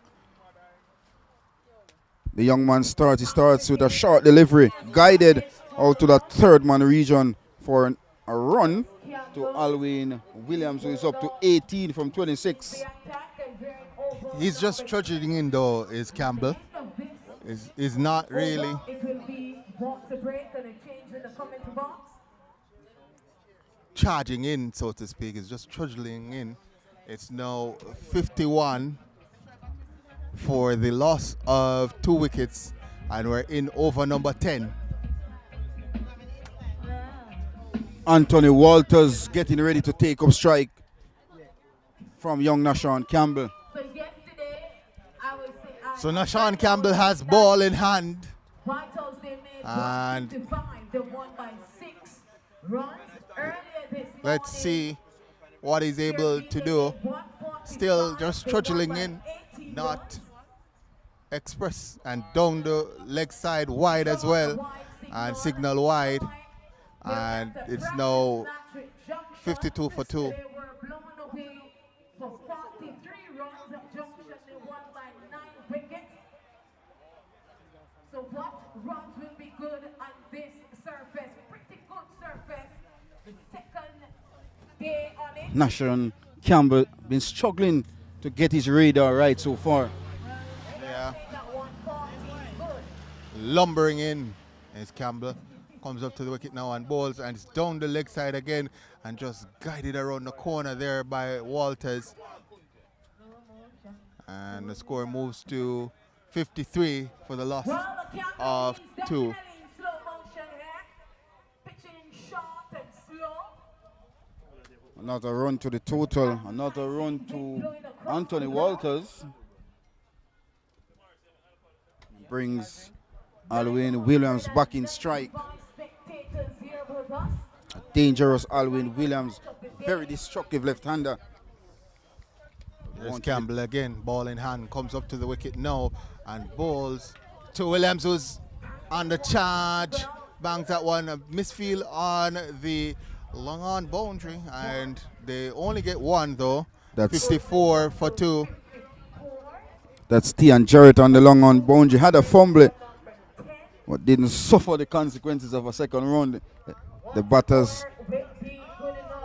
the young man starts. He starts with a short delivery, guided out to the third man region for a run to Alwyn Williams, who is up to 18 from 26. He's just trudging in though, is Campbell. Is not really. It will be walk to break and a change in the commentary box. Charging in, so to speak. It's just trudging in. It's now 51 for the loss of 2 wickets, and we're in over number 10. Anthony Walters getting ready to take up strike from young LaShawn Campbell. So yesterday, So LaShawn Campbell has ball in hand. White House, they made And 155. They won by 6 runs earlier this morning. Let's see what he's able to do. Still just trudging in, not express, and down the leg side wide as well, and signal wide, and it's now 52 for 2. They were blown away for 43 runs at Junction. They won by 9 wickets. So what runs will be good on this surface? Pretty good surface. The second day on it. LaShawn Campbell been struggling to get his radar right so far. Yeah. Lumbering in is Campbell. Comes up to the wicket now and bowls, and it's down the leg side again and just guided around the corner there by Walters. And the score moves to 53 for the loss of 2. Another run to the total, another run to Anthony Walters. Brings Alwyn Williams back in strike. A dangerous Alwyn Williams, very destructive left-hander. There's Campbell again, ball in hand, comes up to the wicket now and bowls to Williams, who's on the charge, bangs that one, a misfield on the long on boundary, and they only get one though. That's 54 for 2. That's Tian Jarrett on the long on boundary. Had a fumble, but didn't suffer the consequences of a second round. The batters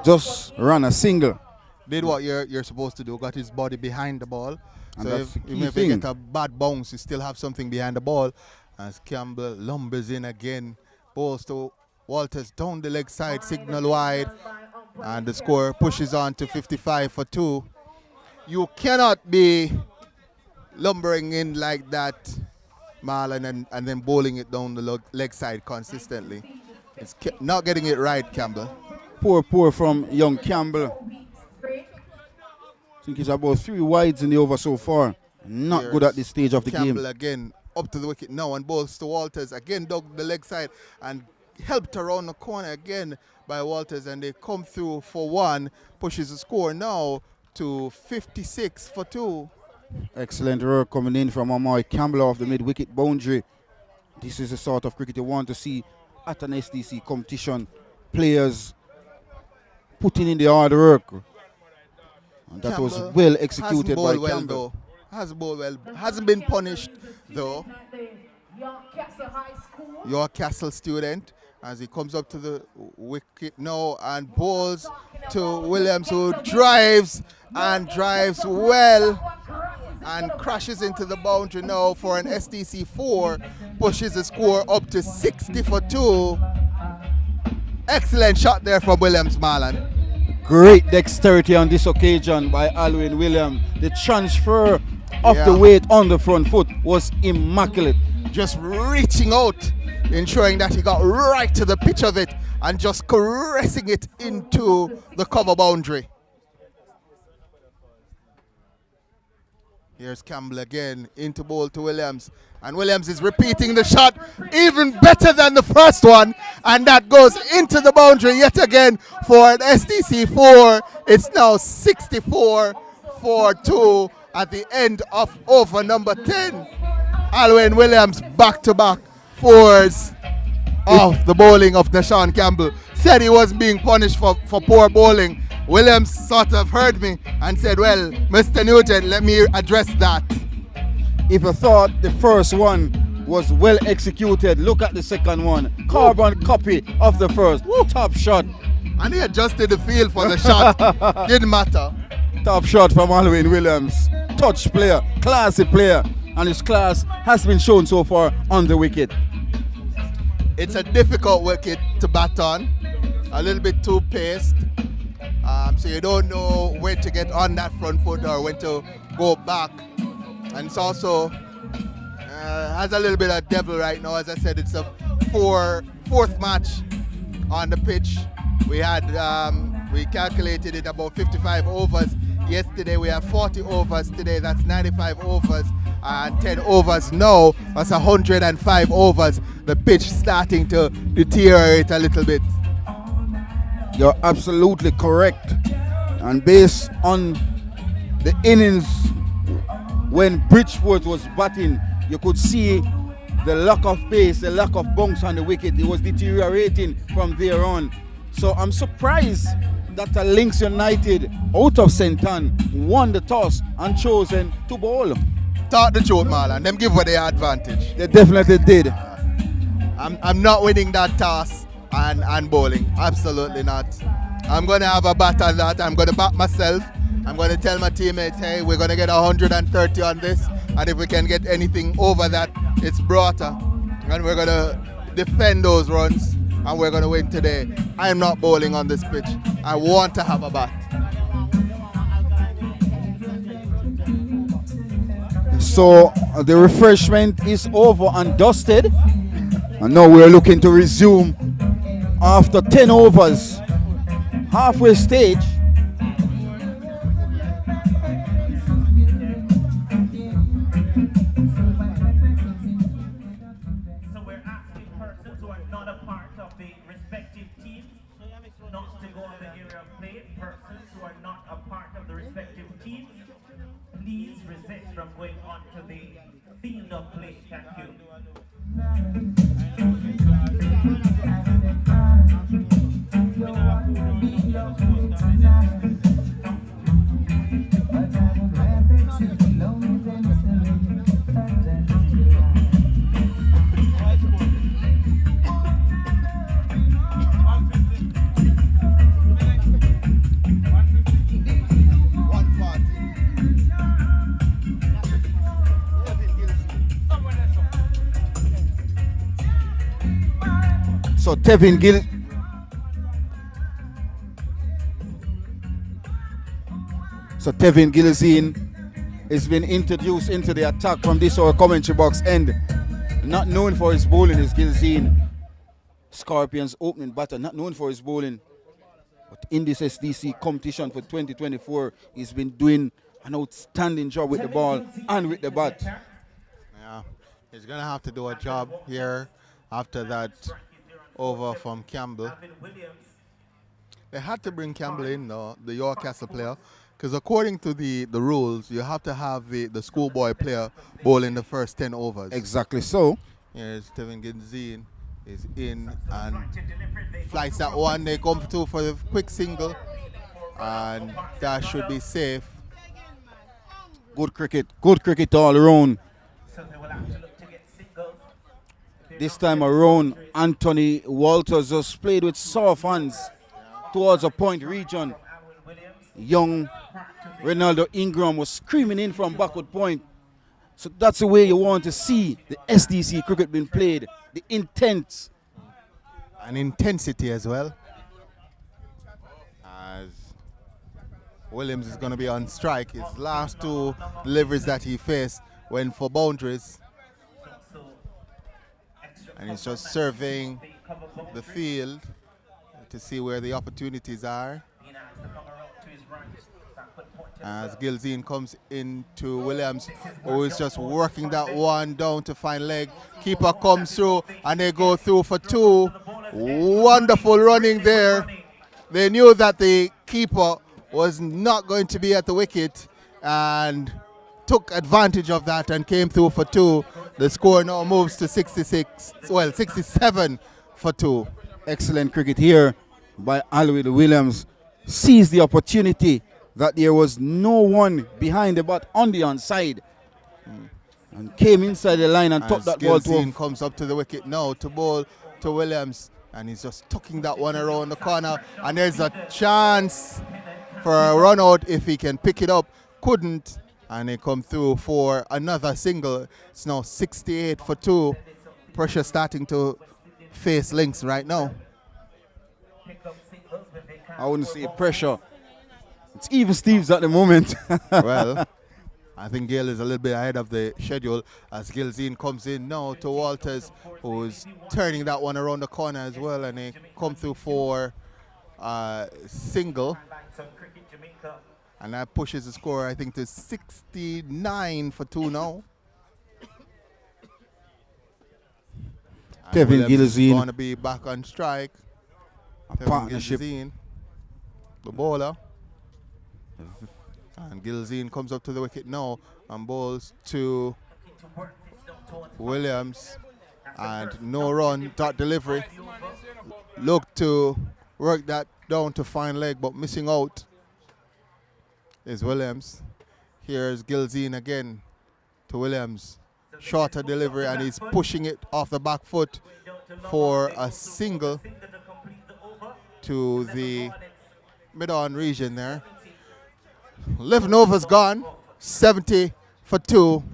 just ran a single. Did what you're supposed to do, got his body behind the ball. And So that's the even key if they thing. get a bad bounce, you still have something behind the ball. As Campbell lumbers in again, balls to Walters down the leg side, signal wide, and the score pushes on to 55 for 2. You cannot be lumbering in like that, Marlon, and then bowling it down the leg side consistently. It's not getting it right, Campbell. Poor from young Campbell. I think he's about 3 wides in the over so far. Not good at this stage of the Campbell game. again up to the wicket now and balls to Walters. Again dug the leg side and helped around the corner again by Walters, and they come through for 1. Pushes the score now to 56 for 2. Excellent work coming in from Amari Campbell off the mid-wicket boundary. This is the sort of cricket you want to see at an SDC competition. Players putting in the hard work. And that was Campbell well hasn't executed by bowled well, Campbell. though. Has bowled well. The Hasn't been non-Campbell punished is a though. student at the York Castle High School. Your Castle student as he comes up to the wicket now and bowls to Williams, who drives and drives well and crashes into the boundary now for an SDC 4, pushes the score up to 60 for 2. Excellent shot there from Williams, Marlon. Great dexterity on this occasion by Alwyn Williams. The transfer of the weight on the front foot was immaculate. Just reaching out, ensuring that he got right to the pitch of it and just caressing it into the cover boundary. Here's Campbell again, into bowl to Williams. And Williams is repeating the shot even better than the first one. And that goes into the boundary yet again for an SDC 4. It's now 64 for 2 at the end of over number 10. Alwyn Williams back-to-back fours of the bowling of Nashawn Campbell. Said he was being punished for poor bowling. Williams sort of heard me and said, well, Mr. Nugent, let me address that. If you thought the first one was well executed, look at the second one. Carbon copy of the first. Top shot. And he adjusted the field for the shot. Didn't matter. Top shot from Alwyn Williams. Touch player, classy player. And his class has been shown so far on the wicket. It's a difficult wicket to bat on. A little bit too paced. So you don't know when to get on that front foot or when to go back. And it's also has a little bit of devil right now. As I said, it's a fourth match on the pitch. We had we calculated it about 55 overs. Yesterday we have 40 overs. Today that's 95 overs and 10 overs now. That's 105 overs. The pitch starting to deteriorate a little bit. You're absolutely correct. And based on the innings when Bridgeworth was batting, you could see the lack of pace, the lack of bounce on the wicket. It was deteriorating from there on. So I'm surprised that the Lynx United out of St. Ann won the toss and chosen to bowl. Talk the truth, Marlon. Them give away the advantage. They definitely did. I'm not winning that toss and bowling. Absolutely not. I'm going to have a bat on that. I'm going to bat myself. I'm going to tell my teammates, hey, we're going to get 130 on this. And if we can get anything over that, it's broader. And we're going to defend those runs. And we're going to win today. I am not bowling on this pitch. I want to have a bat. So the refreshment is over and dusted. And now we're looking to resume after 10 overs. Halfway stage. Please resist from going on to the field of play. Thank you. So Tevin Gill. So Tevin Gilzine has been introduced into the attack from this our commentary box end. Not known for his bowling is Gilzine. Scorpions opening batter, not known for his bowling. But in this SDC competition for 2024, he's been doing an outstanding job with the ball and with the bat. Yeah, he's going to have to do a job here after that over from Campbell. They had to bring Campbell in though, the York Castle player, because according to the rules, you have to have the schoolboy player bowl in the first 10 overs. Exactly so. Here's Tevin Ginzine is in and flights that one. They come through for the quick single, and that should be safe. Good cricket all around. So they will have to look to get singles. This time around, Anthony Walters just played with soft hands towards a point region. Young Ronaldo Ingram was screaming in from backward point. So that's the way you want to see the SDC cricket being played. The intent. And intensity as well. As Williams is going to be on strike. His last two deliveries that he faced went for boundaries. And he's just surveying the field to see where the opportunities are. As Gilzine comes into Williams, who is just working that one down to find leg. Keeper comes through and they go through for two. Wonderful running there. They knew that the keeper was not going to be at the wicket and took advantage of that and came through for two. The score now moves to 67 for two. Excellent cricket here by Alwyn Williams. Seized the opportunity that there was no one behind the bat on the onside. And came inside the line and topped that ball to him. Comes up to the wicket now to bowl to Williams. And he's just tucking that one around the corner. And there's a chance for a run out if he can pick it up. Couldn't. And they come through for another single. It's now 68 for two. Pressure starting to face Lynx right now. I wouldn't say pressure. It's even Steve's at the moment. Well, I think Gail is a little bit ahead of the schedule as Gilzine comes in now to Walters, who's turning that one around the corner as well, and they come through for a single. And that pushes the score, I think, to 69 for two now. Kevin Gilzine going to be back on strike. A partnership. Gilzine, the bowler. And Gilzine comes up to the wicket now and bowls to Williams. And no run, dot delivery. Look to work that down to fine leg, but missing out is Williams. Here's Gilzine again to Williams. Shorter delivery, and he's pushing it off the back foot for a single to the mid-on region there. 11 overs gone, 70 for two.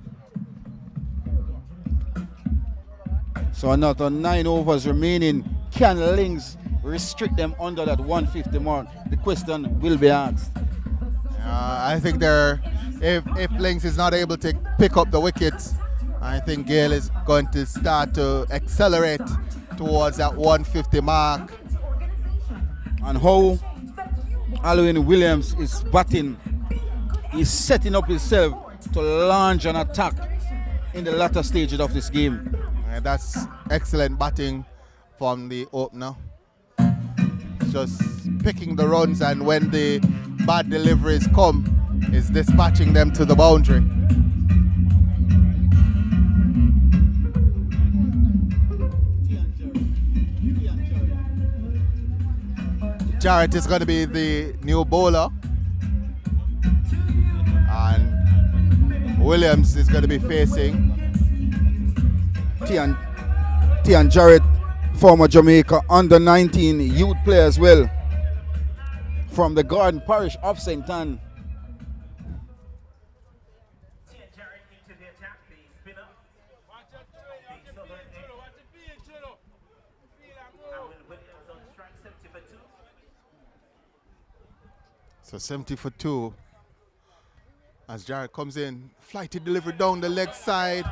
So another 9 overs remaining. Can Lynx restrict them under that 150 mark? The question will be asked. I think if Lynx is not able to pick up the wickets, I think Gayle is going to start to accelerate towards that 150 mark. And how Alwyn Williams is batting, he's setting up himself to launch an attack in the latter stages of this game. That's excellent batting from the opener. Just picking the runs, and when the bad deliveries come, is dispatching them to the boundary. Jarrett is going to be the new bowler, and Williams is going to be facing Tian Jarrett, former Jamaica under-19 youth player as well, from the Garden Parish of St. Ann. So 70 for two as Jarrett comes in. Flighty delivery down the leg side,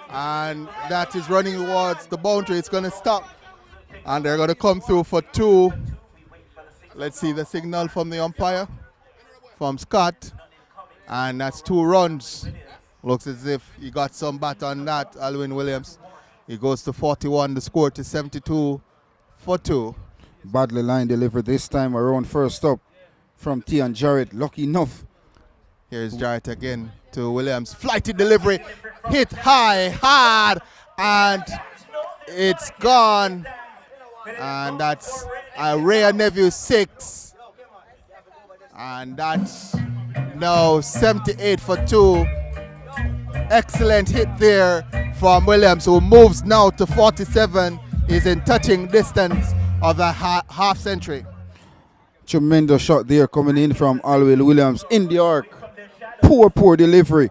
and that is running towards the boundary. It's going to stop, and they're going to come through for two. Let's see the signal from the umpire, from Scott, and that's 2 runs. Looks as if he got some bat on that, Alwyn Williams. He goes to 41, the score to 72 for two. Badly line delivery this time around, first up from Tian Jarrett. Lucky enough. Here's Jarrett again to Williams. Flighty delivery, hit high, hard, and it's gone. And that's a rare nephew 6. And that Now 78 for 2. Excellent hit there from Williams, who moves now to 47. He's in touching distance of the half century. Tremendous shot there coming in from Alwyn Williams in the arc. Poor delivery.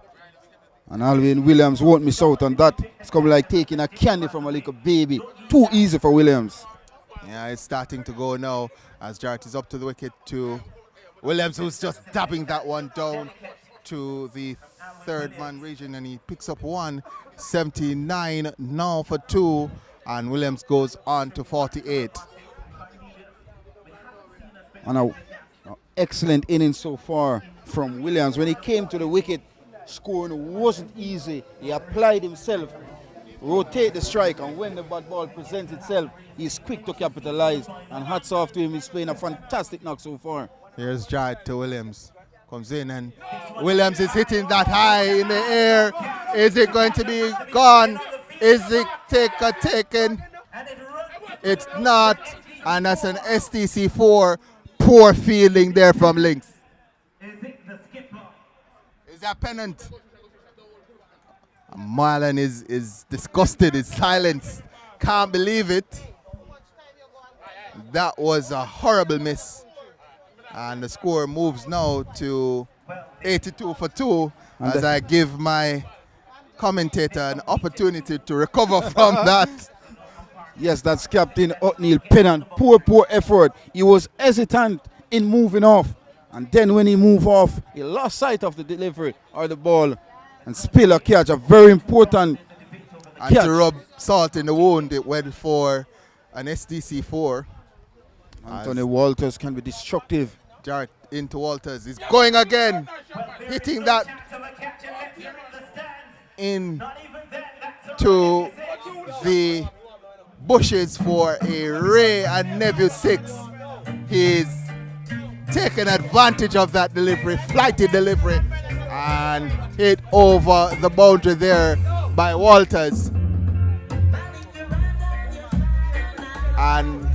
And Alwyn Williams won't miss out on that. It's coming like taking a candy from a little baby. Too easy for Williams. Yeah, it's starting to go now as Jarrett is up to the wicket to Williams, who's just dabbing that one down to the third man region, and he picks up one. 79 now for 2, and Williams goes on to 48. And an excellent inning so far from Williams. When he came to the wicket, scoring wasn't easy. He applied himself, rotate the strike, and when the bad ball presents itself, he's quick to capitalize. And hats off to him, he's playing a fantastic knock so far. Here's Jarrett to Williams. Comes in, and Williams is hitting that high in the air. Is it going to be gone? Is it taken? It's not, and that's an SDC 4. Poor fielding there from Lynx. Is that pennant? Marlon is disgusted, is silenced. Can't believe it. That was a horrible miss. And the score moves now to 82 for 2 as I give my commentator an opportunity to recover from that. Yes, that's Captain O'Neil Pennant. Poor effort. He was hesitant in moving off. And then when he moved off, he lost sight of the delivery or the ball and spill a catch, a very important and catch. To rub salt in the wound, it went for an SDC 4. Anthony Walters can be destructive. Jarrett into Walters. He's going again. Hitting that in to the bushes for a Ray and Neville 6. He's taken advantage of that delivery, flighty delivery, and hit over the boundary there by Walters. And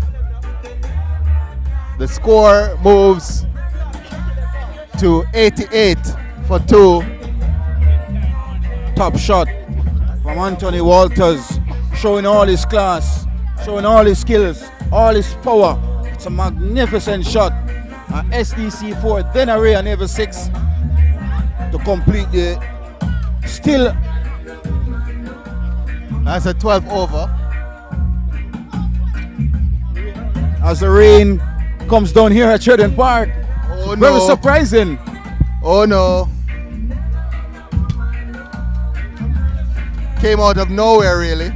the score moves to 88 for 2. Top shot from Anthony Walters, showing all his class, showing all his skills, all his power. It's a magnificent shot. A SDC 4, then a Ray and Ever 6 to complete the still. That's a 12 over. As the rain comes down here at Sheridan Park. Oh, very no. surprising. Oh no. Came out of nowhere, really.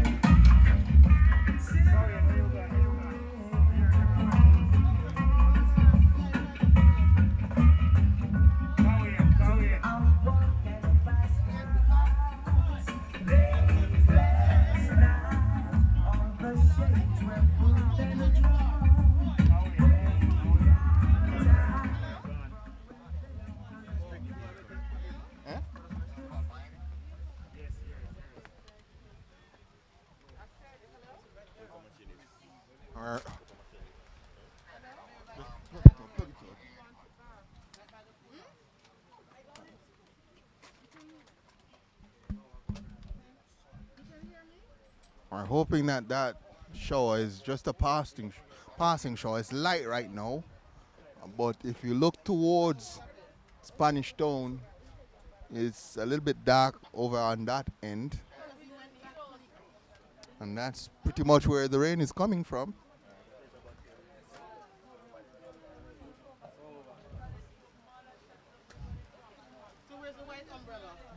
We're hoping that that shower is just a passing shower. It's light right now, but if you look towards Spanish Town, it's a little bit dark over on that end, and that's pretty much where the rain is coming from.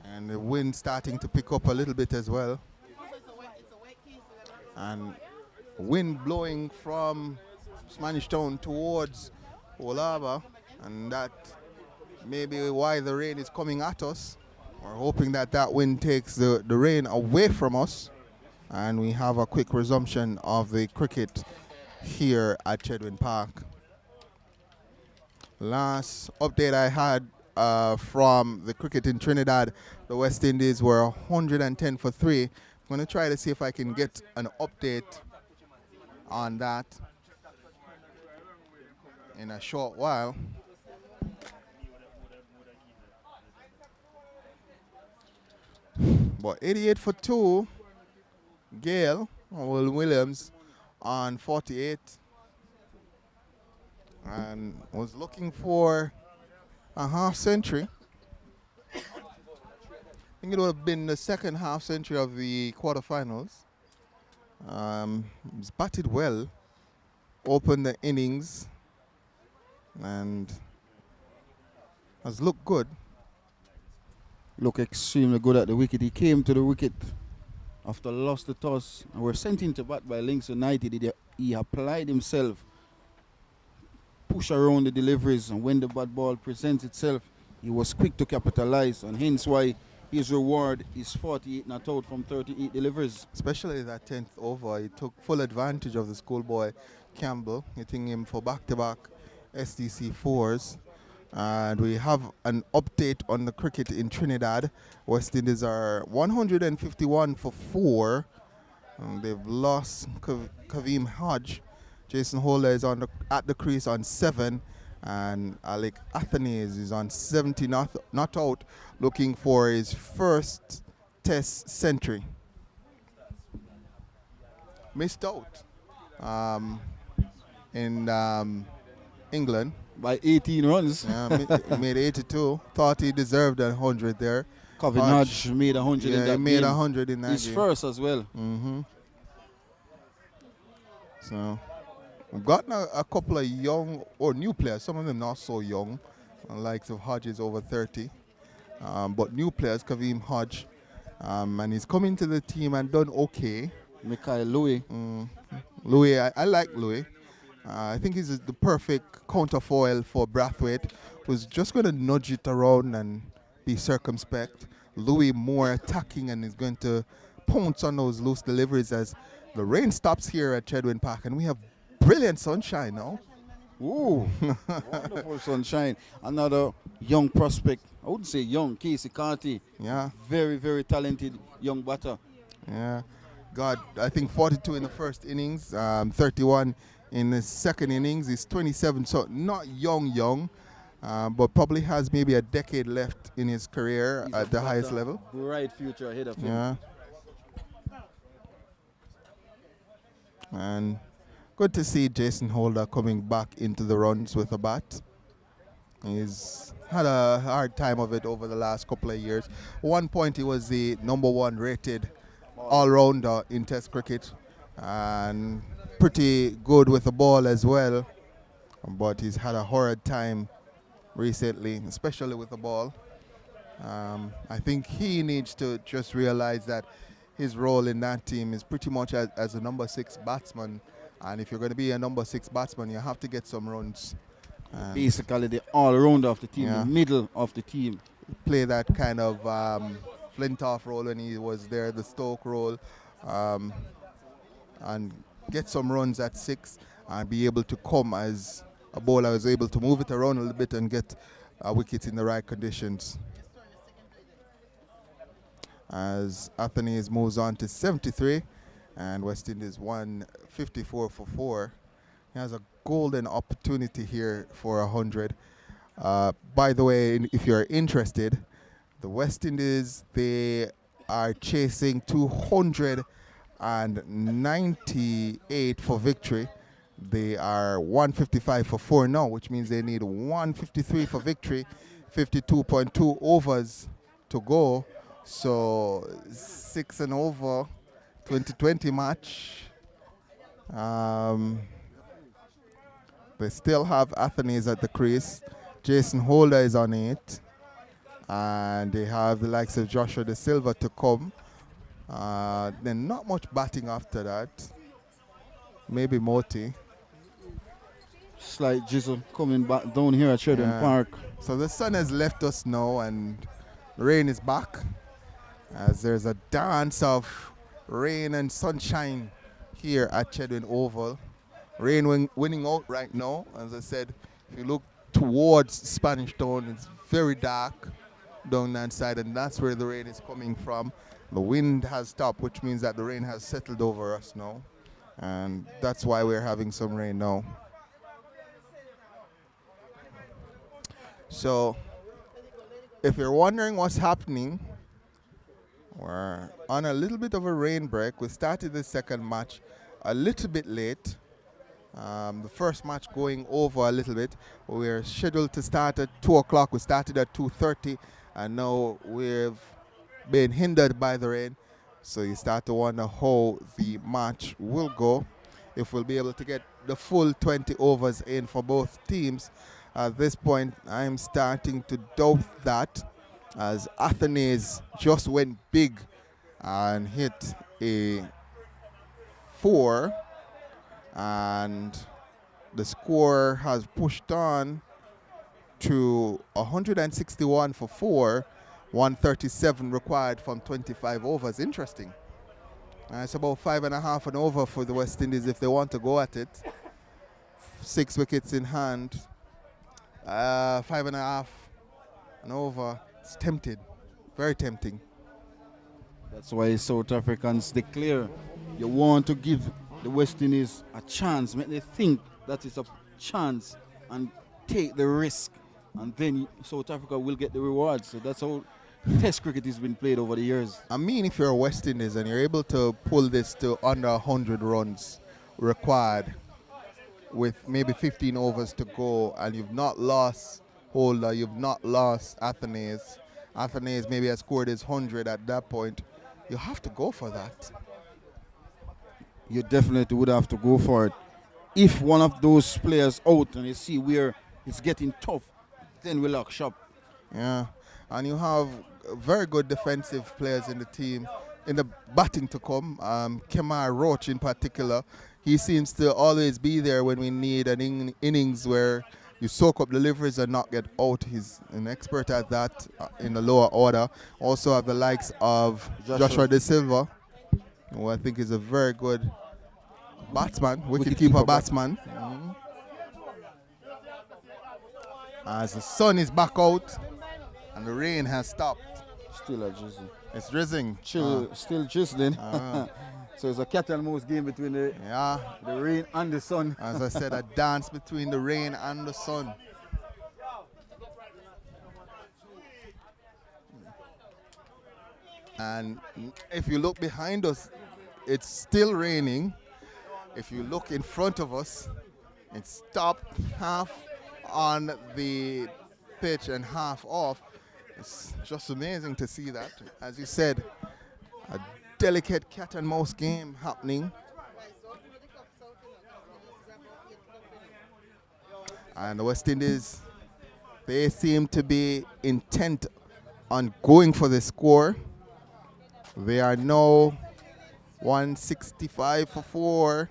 And the wind starting to pick up a little bit as well. And wind blowing from Spanish Town towards Olava, and that may be why the rain is coming at us. We're hoping that that wind takes the rain away from us, and we have a quick resumption of the cricket here at Chedwin Park. Last update I had from the cricket in Trinidad, the West Indies were 110 for 3. I'm going to try to see if I can get an update on that in a short while. But 88 for 2. Gail, Will Williams on 48. And was looking for a half century. I think it would have been the second half century of the quarterfinals. He's batted well, opened the innings, and has looked good. Look extremely good at the wicket. He came to the wicket after lost the toss and were sent into bat by Lynx United. He applied himself, push around the deliveries, and when the bat ball presents itself, he was quick to capitalize, and hence why his reward is 48 not out from 38 deliveries. Especially that 10th over, he took full advantage of the schoolboy Campbell, hitting him for back-to-back SDC 4s. And we have an update on the cricket in Trinidad. West Indies are 151 for 4. They've lost Kaveem Hodge. Jason Holder is at the crease on 7. And Alec Athanaze is on 70 not out, looking for his first test century. Missed out in England. By 18 runs. Yeah, made 82. Thought he deserved 100 there. Kevin Hodge made 100 in that he made game. 100 in that His game. first as well. So we've gotten a couple of young or new players. Some of them not so young, likes of Hodge is over 30. But new players, Kaveem Hodge, and he's come into the team and done okay. Mikhail Louis. Louis, I like Louis. I think he's the perfect counterfoil for Brathwaite, who's just going to nudge it around and be circumspect. Louis more attacking and is going to pounce on those loose deliveries as the rain stops here at Chedwin Park, and we have brilliant sunshine now. Ooh, wonderful sunshine. Another young prospect. I wouldn't say young, Casey Carty. Yeah. Very, very talented young batter. Yeah. God, I think 42 in the first innings, 31 in the second innings. He's 27, so not young, but probably has maybe a decade left in his career He's at the highest level. Bright future ahead of him. Yeah. And good to see Jason Holder coming back into the runs with a bat. He's had a hard time of it over the last couple of years. At one point, he was the #1 rated all-rounder in Test cricket, and pretty good with the ball as well. But he's had a horrid time recently, especially with the ball. I think he needs to just realize that his role in that team is pretty much as a #6 batsman. And if you're going to be a #6 batsman, you have to get some runs. Basically, the all-rounder of the team, the middle of the team. Play that kind of Flintoff role when he was there, the Stoke role, and get some runs at 6 and be able to come as a bowler who's able to move it around a little bit and get a wicket in the right conditions. As Athanaze moves on to 73 and West Indies 154 for 4. He has a golden opportunity here for 100. By the way, if you're interested, the West Indies, they are chasing 298 for victory. They are 155 for 4 now, which means they need 153 for victory, 52.2 overs to go. So 6 and over, 2020 match. They still have Athanaze at the crease. Jason Holder is on 8. And they have the likes of Joshua De Silva to come. Then not much batting after that. Maybe Moti. Slight drizzle coming back down here at Sheridan Park. So the sun has left us now and the rain is back. As there's a dance of rain and sunshine here at Chedwin Oval. Rain winning out right now. As I said, if you look towards Spanish Town, it's very dark down that side, and that's where the rain is coming from. The wind has stopped, which means that the rain has settled over us now, and that's why we're having some rain now. So if you're wondering what's happening, We're on a little bit of a rain break. We started the second match a little bit late. The first match going over a little bit. We're scheduled to start at 2 o'clock. We started at 2:30, and now we've been hindered by the rain. So you start to wonder how the match will go, if we'll be able to get the full 20 overs in for both teams. At this point, I'm starting to doubt that, as Athenaeus just went big and hit a 4, and the score has pushed on to 161 for 4, 137 required from 25 overs. Interesting. It's about 5.5 and over for the West Indies if they want to go at it. 6 wickets in hand. 5.5 and over. It's tempted. Very tempting. That's why South Africans declare you want to give the West Indies a chance, make they think that it's a chance and take the risk, and then South Africa will get the rewards. So that's how Test cricket has been played over the years. I mean, if you're a West Indies and you're able to pull this to under 100 runs required with maybe 15 overs to go, and you've not lost Holder, you've not lost Athenaeus. Athenaeus maybe has scored his 100 at that point. You have to go for that. You definitely would have to go for it. If one of those players out and you see where it's getting tough, then we lock shop. Yeah, and you have very good defensive players in the team, in the batting to come. Kemar Roach in particular, he seems to always be there when we need an innings where you soak up deliveries and not get out. He's an expert at that in the lower order. Also have the likes of Joshua De Silva, who I think is a very good batsman, wicket-keeper batsman. As the sun is back out and the rain has stopped. Still a drizzle. It's drizzling. Still drizzling. So it's a cat and mouse game between the rain and the sun. As I said, a dance between the rain and the sun. And if you look behind us, it's still raining. If you look in front of us, it's stopped half on the pitch and half off. It's just amazing to see that. As you said, a delicate cat and mouse game happening. And the West Indies, they seem to be intent on going for the score. They are now 165 for 4.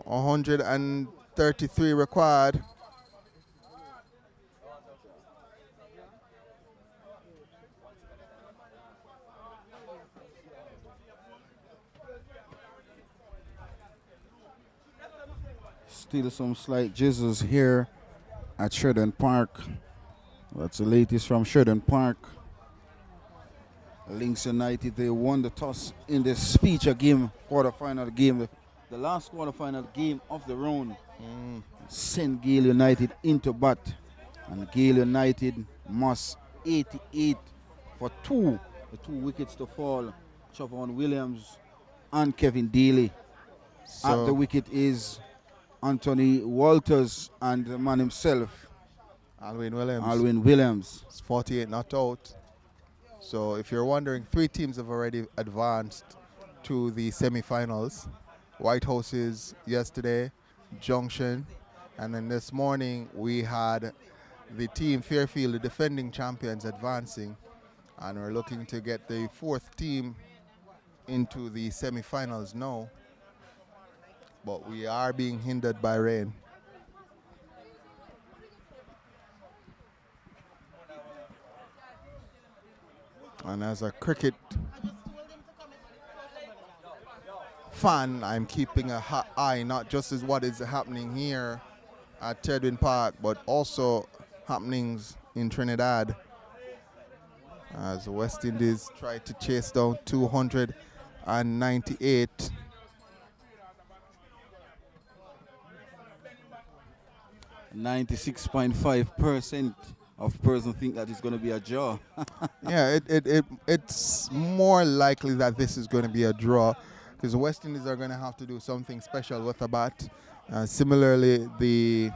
133 required. Still some slight jizzles here at Sheridan Park. That's the latest from Sheridan Park. Lynx United, they won the toss in the Speecher game, quarterfinal game, the last quarterfinal game of the round. Sent Gayle United into bat, and Gayle United must 88 for 2. The 2 wickets to fall. Chavon Williams and Kevin Daly. At the wicket is Anthony Walters and the man himself, Alwyn Williams. Alwyn Williams. It's 48 not out. So if you're wondering, 3 teams have already advanced to the semi-finals. White Houses yesterday, Junction, and then this morning we had the team Fairfield, the defending champions, advancing, and we're looking to get the 4th team into the semi-finals now. But we are being hindered by rain. And as a cricket fan, I'm keeping a hot eye, not just as what is happening here at Tedwin Park, but also happenings in Trinidad. As the West Indies try to chase down 298. 96.5% of persons think that it's going to be a draw. Yeah, it's more likely that this is going to be a draw because the West Indies are going to have to do something special with the bat. Similarly, the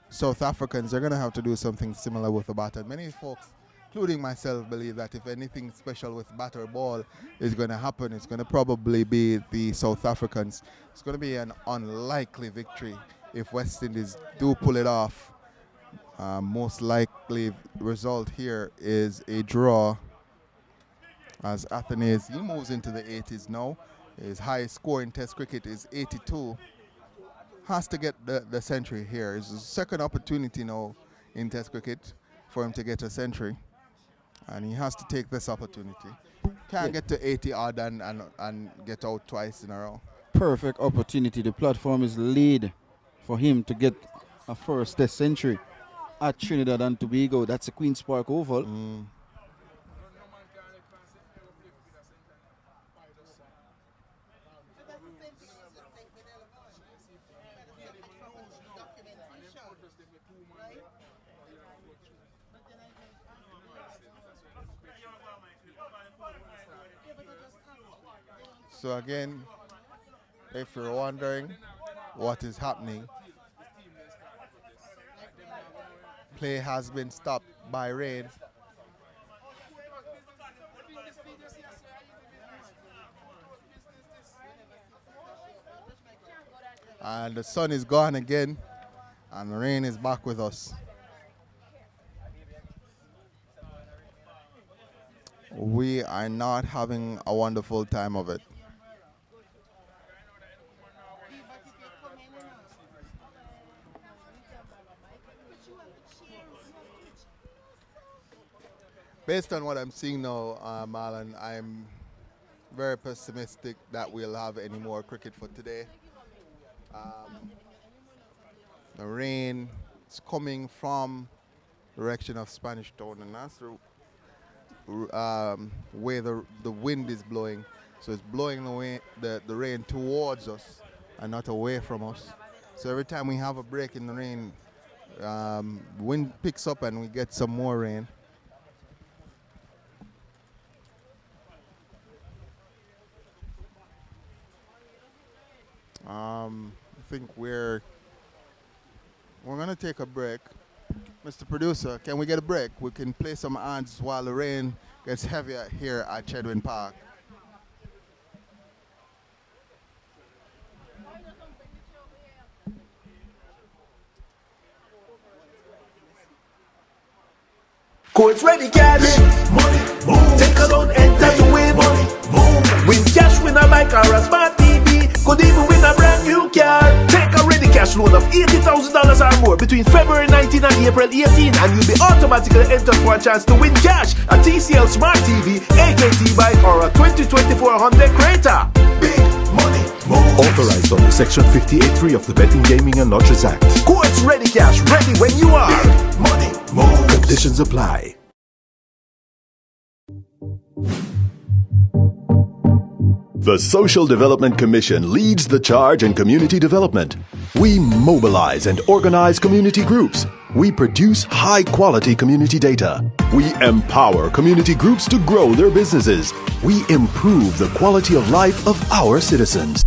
South Africans are going to have to do something similar with the bat. And many folks, including myself, believe that if anything special with bat or ball is going to happen, it's going to probably be the South Africans. It's going to be an unlikely victory if West Indies do pull it off. Most likely result here is a draw as Athanaze, he moves into the 80s now. His highest score in Test cricket is 82. Has to get the century here. It's his second opportunity now in Test cricket for him to get a century. And he has to take this opportunity. Can't get to 80 odd and get out twice in a row. Perfect opportunity. The platform is laid for him to get a first Test century at Trinidad and Tobago. That's a Queen's Park Oval. So again, if you're wondering what is happening, play has been stopped by rain. And the sun is gone again, and the rain is back with us. We are not having a wonderful time of it. Based on what I'm seeing now, Marlon, I'm very pessimistic that we'll have any more cricket for today. The rain is coming from the direction of Spanish Town, and that's where the wind is blowing. So it's blowing the rain towards us and not away from us. So every time we have a break in the rain, wind picks up and we get some more rain. I think we're gonna take a break. Mr. Producer, can we get a break? We can play some ads while the rain gets heavier here at Chedwin Park. Courts ready, cash. Money, move. Take a loan, enter to win. Money, move. Win cash, win a bike or a smart TV. Could even win a brand new car. Take a ready cash loan of $80,000 or more between February 19 and April 18, and you'll be automatically entered for a chance to win cash, a TCL Smart TV, AKT bike, or a 2024 Honda Creta. Big money, move. Authorized under Section 58.3 of the Betting, Gaming and Lotteries Act. Courts ready, cash ready when you are. Big money, move. Conditions apply. The Social Development Commission leads the charge in community development. We mobilize and organize community groups. We produce high-quality community data. We empower community groups to grow their businesses. We improve the quality of life of our citizens.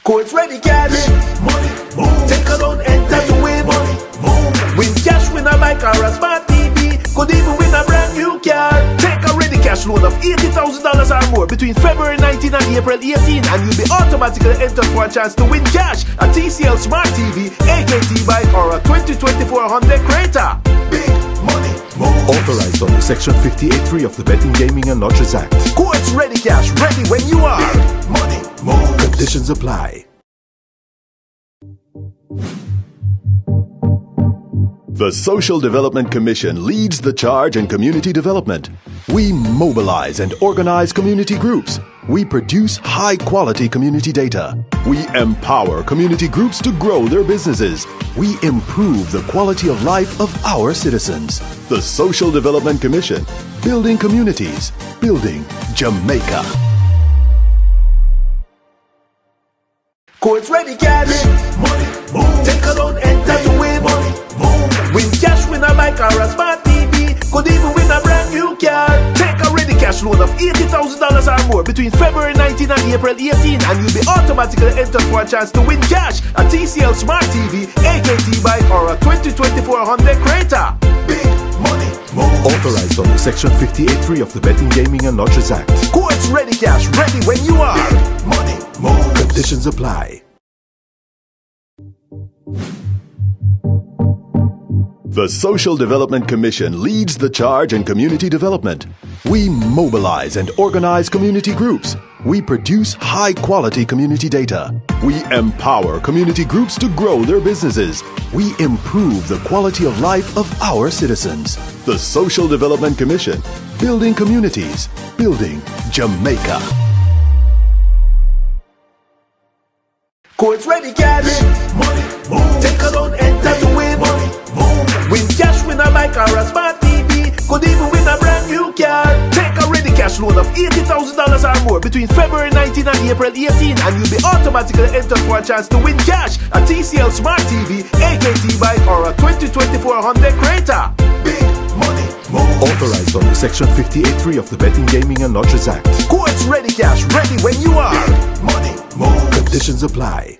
Coach ready cash. Money, move. Take a loan, enter to win. Money, move. Win cash, win a bike or a smart TV. Could even win a brand new car. Take a ready cash loan of $80,000 or more between February 19 and April 18, and you'll be automatically entered for a chance to win cash, a TCL Smart TV, AKT bike, or a 2024 Honda Creta. Big money, move. Authorized under Section 58.3 of the Betting, Gaming and Lotteries Act. Coach ready cash, ready when you are. Big money, move. Conditions apply. The Social Development Commission leads the charge in community development. We mobilize and organize community groups. We produce high-quality community data. We empower community groups to grow their businesses. We improve the quality of life of our citizens. The Social Development Commission, building communities, building Jamaica. Coach ready cash. Money, move. Take a loan, enter to win. Money, move. Win cash, win a bike or a smart TV. Could even win a brand new car. Take a ready cash loan of $80,000 or more between February 19 and April 18, and you'll be automatically entered for a chance to win cash, a TCL Smart TV, AKT bike, or a 2024 Honda Creta. Big money, move. Authorized under Section 58.3 of the Betting, Gaming and Lotteries Act. Coach ready cash, ready when you are. Big money, move. Conditions apply. The Social Development Commission leads the charge in community development. We mobilize and organize community groups. We produce high-quality community data. We empower community groups to grow their businesses. We improve the quality of life of our citizens. The Social Development Commission, building communities, building Jamaica. Coach ready cash. Money, move. Take a loan, enter to win. Money, move. Win cash, win a bike or a smart TV. Could even win a brand new car. Take a ready cash loan of $80,000 or more between February 19 and April 18, and you'll be automatically entered for a chance to win cash, a TCL Smart TV, AKT bike, or a 2024 Honda Creta. Big money, move. Authorized under Section 58.3 of the Betting, Gaming and Lotteries Act. Coach ready cash, ready when you are. Big money, move. Conditions apply.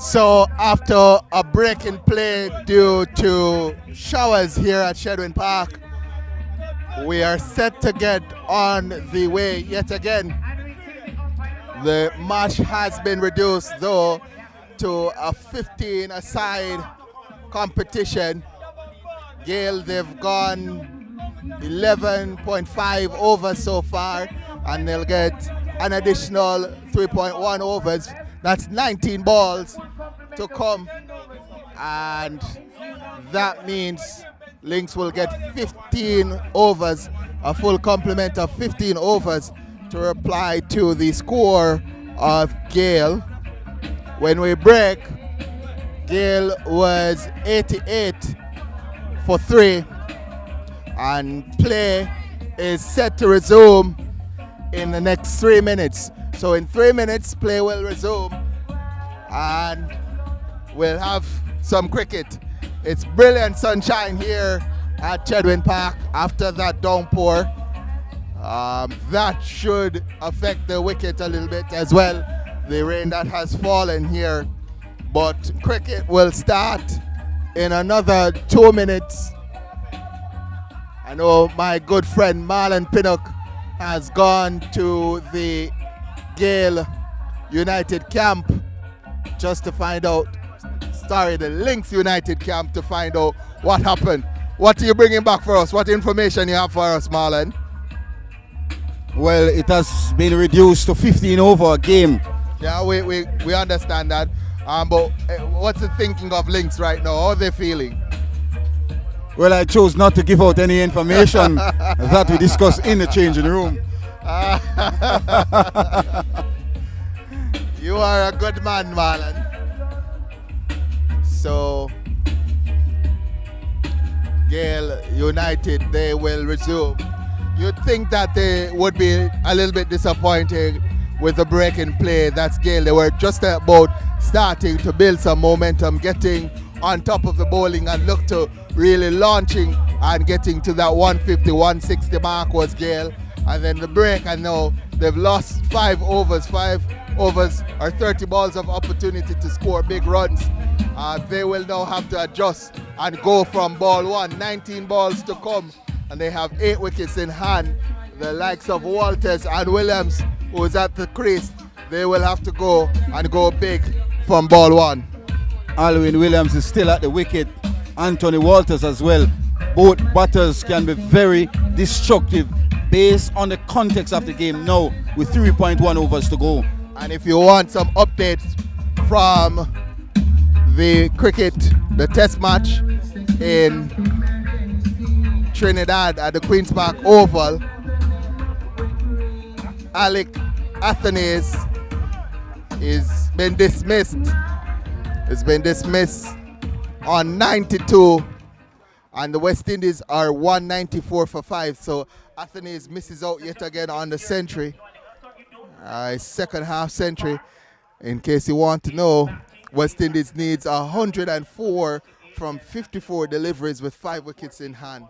So after a break in play due to showers here at Shedwin Park, we are set to get on the way yet again. The match has been reduced though to a 15-a-side competition. Gayle, they've gone 11.5 overs so far, and they'll get an additional 3.1 overs. That's 19 balls to come, and that means Lynx will get 15 overs, a full complement of 15 overs to reply to the score of Gayle. When we break, Gayle was 88 for 3, and play is set to resume in the next 3 minutes. So in 3 minutes, play will resume, and we'll have some cricket. It's brilliant sunshine here at Shedwin Park after that downpour. That should affect the wicket a little bit as well, the rain that has fallen here. But cricket will start in another 2 minutes. I know my good friend Marlon Pinnock has gone to the Gayle United camp just to find out, the Lynx United camp, to find out what happened. What are you bringing back for us? What information you have for us, Marlon? Well, it has been reduced to 15 over a game. Yeah, we understand that. But what's the thinking of Lynx right now? How are they feeling? Well, I chose not to give out any information that we discuss in the changing room. You are a good man, Marlon. So, Gayle United, they will resume. You'd think that they would be a little bit disappointed with the break in play. That's Gayle. They were just about starting to build some momentum, getting on top of the bowling, and look to really launching and getting to that 150, 160 mark was Gayle. And then the break, and now they've lost 5 overs. 5 overs are 30 balls of opportunity to score big runs. They will now have to adjust and go from ball 1. 19 balls to come, and they have 8 wickets in hand. The likes of Walters and Williams, who is at the crease, they will have to go and go big from ball 1. Alwyn Williams is still at the wicket. Anthony Walters as well. Both batters can be very destructive based on the context of the game now with 3.1 overs to go. And if you want some updates from the cricket, the test match in Trinidad at the Queen's Park Oval, Alec Athanaze is been dismissed. It's been dismissed on 92, and the West Indies are 194 for 5. So Athanaze misses out yet again on the century, second half century. In case you want to know, West Indies needs 104 from 54 deliveries with 5 wickets in hand.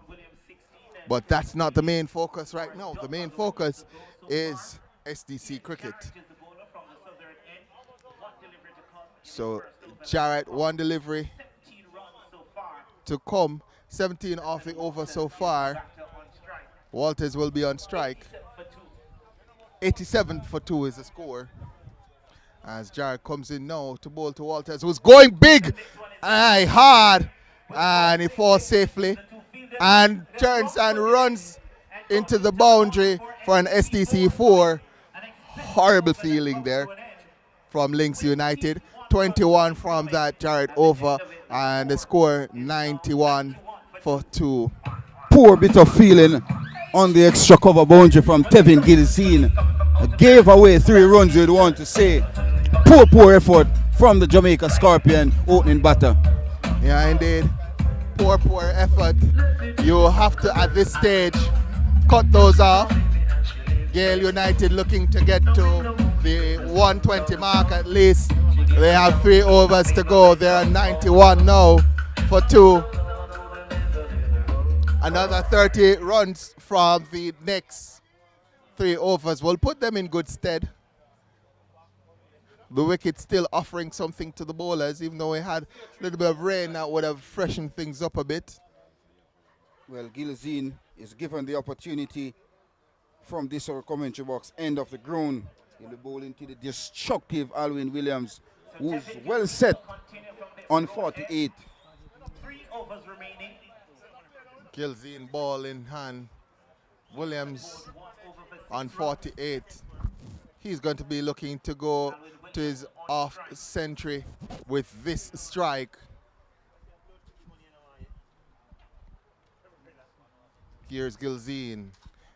But that's not the main focus right now. The main focus is SDC cricket. So Jarrett, 1 delivery to come, 17 off the over so far. Walters will be on strike. 87 for 2 is the score, as Jarrett comes in now to bowl to Walters, who's going big, hard, and he falls safely and turns and runs into the boundary for an SDC 4. Horrible feeling there from Lynx United. 21 from that Jarrett over, and the score 91 for 2. Poor bit of feeling on the extra cover boundary from Tevin Gilsine. Gave away 3 runs, you'd want to say. Poor effort from the Jamaica Scorpion opening batter. Yeah, indeed. Poor effort. You have to, at this stage, cut those off. Gayle United looking to get to the 120 mark at least. They have 3 overs to go. They're at 91 now for 2. Another 30 runs from the next 3 overs will put them in good stead. the wicket still offering something to the bowlers, even though we had a little bit of rain that would have freshened things up a bit. Well, Gilzine is given the opportunity from this commentary box, end of the ground. He'll be bowling to the destructive Alwyn Williams, who's well set on 48. 3 overs remaining. Gilzine ball in hand. Williams on 48. He's going to be looking to go to his off century with this strike. Here's Gilzine.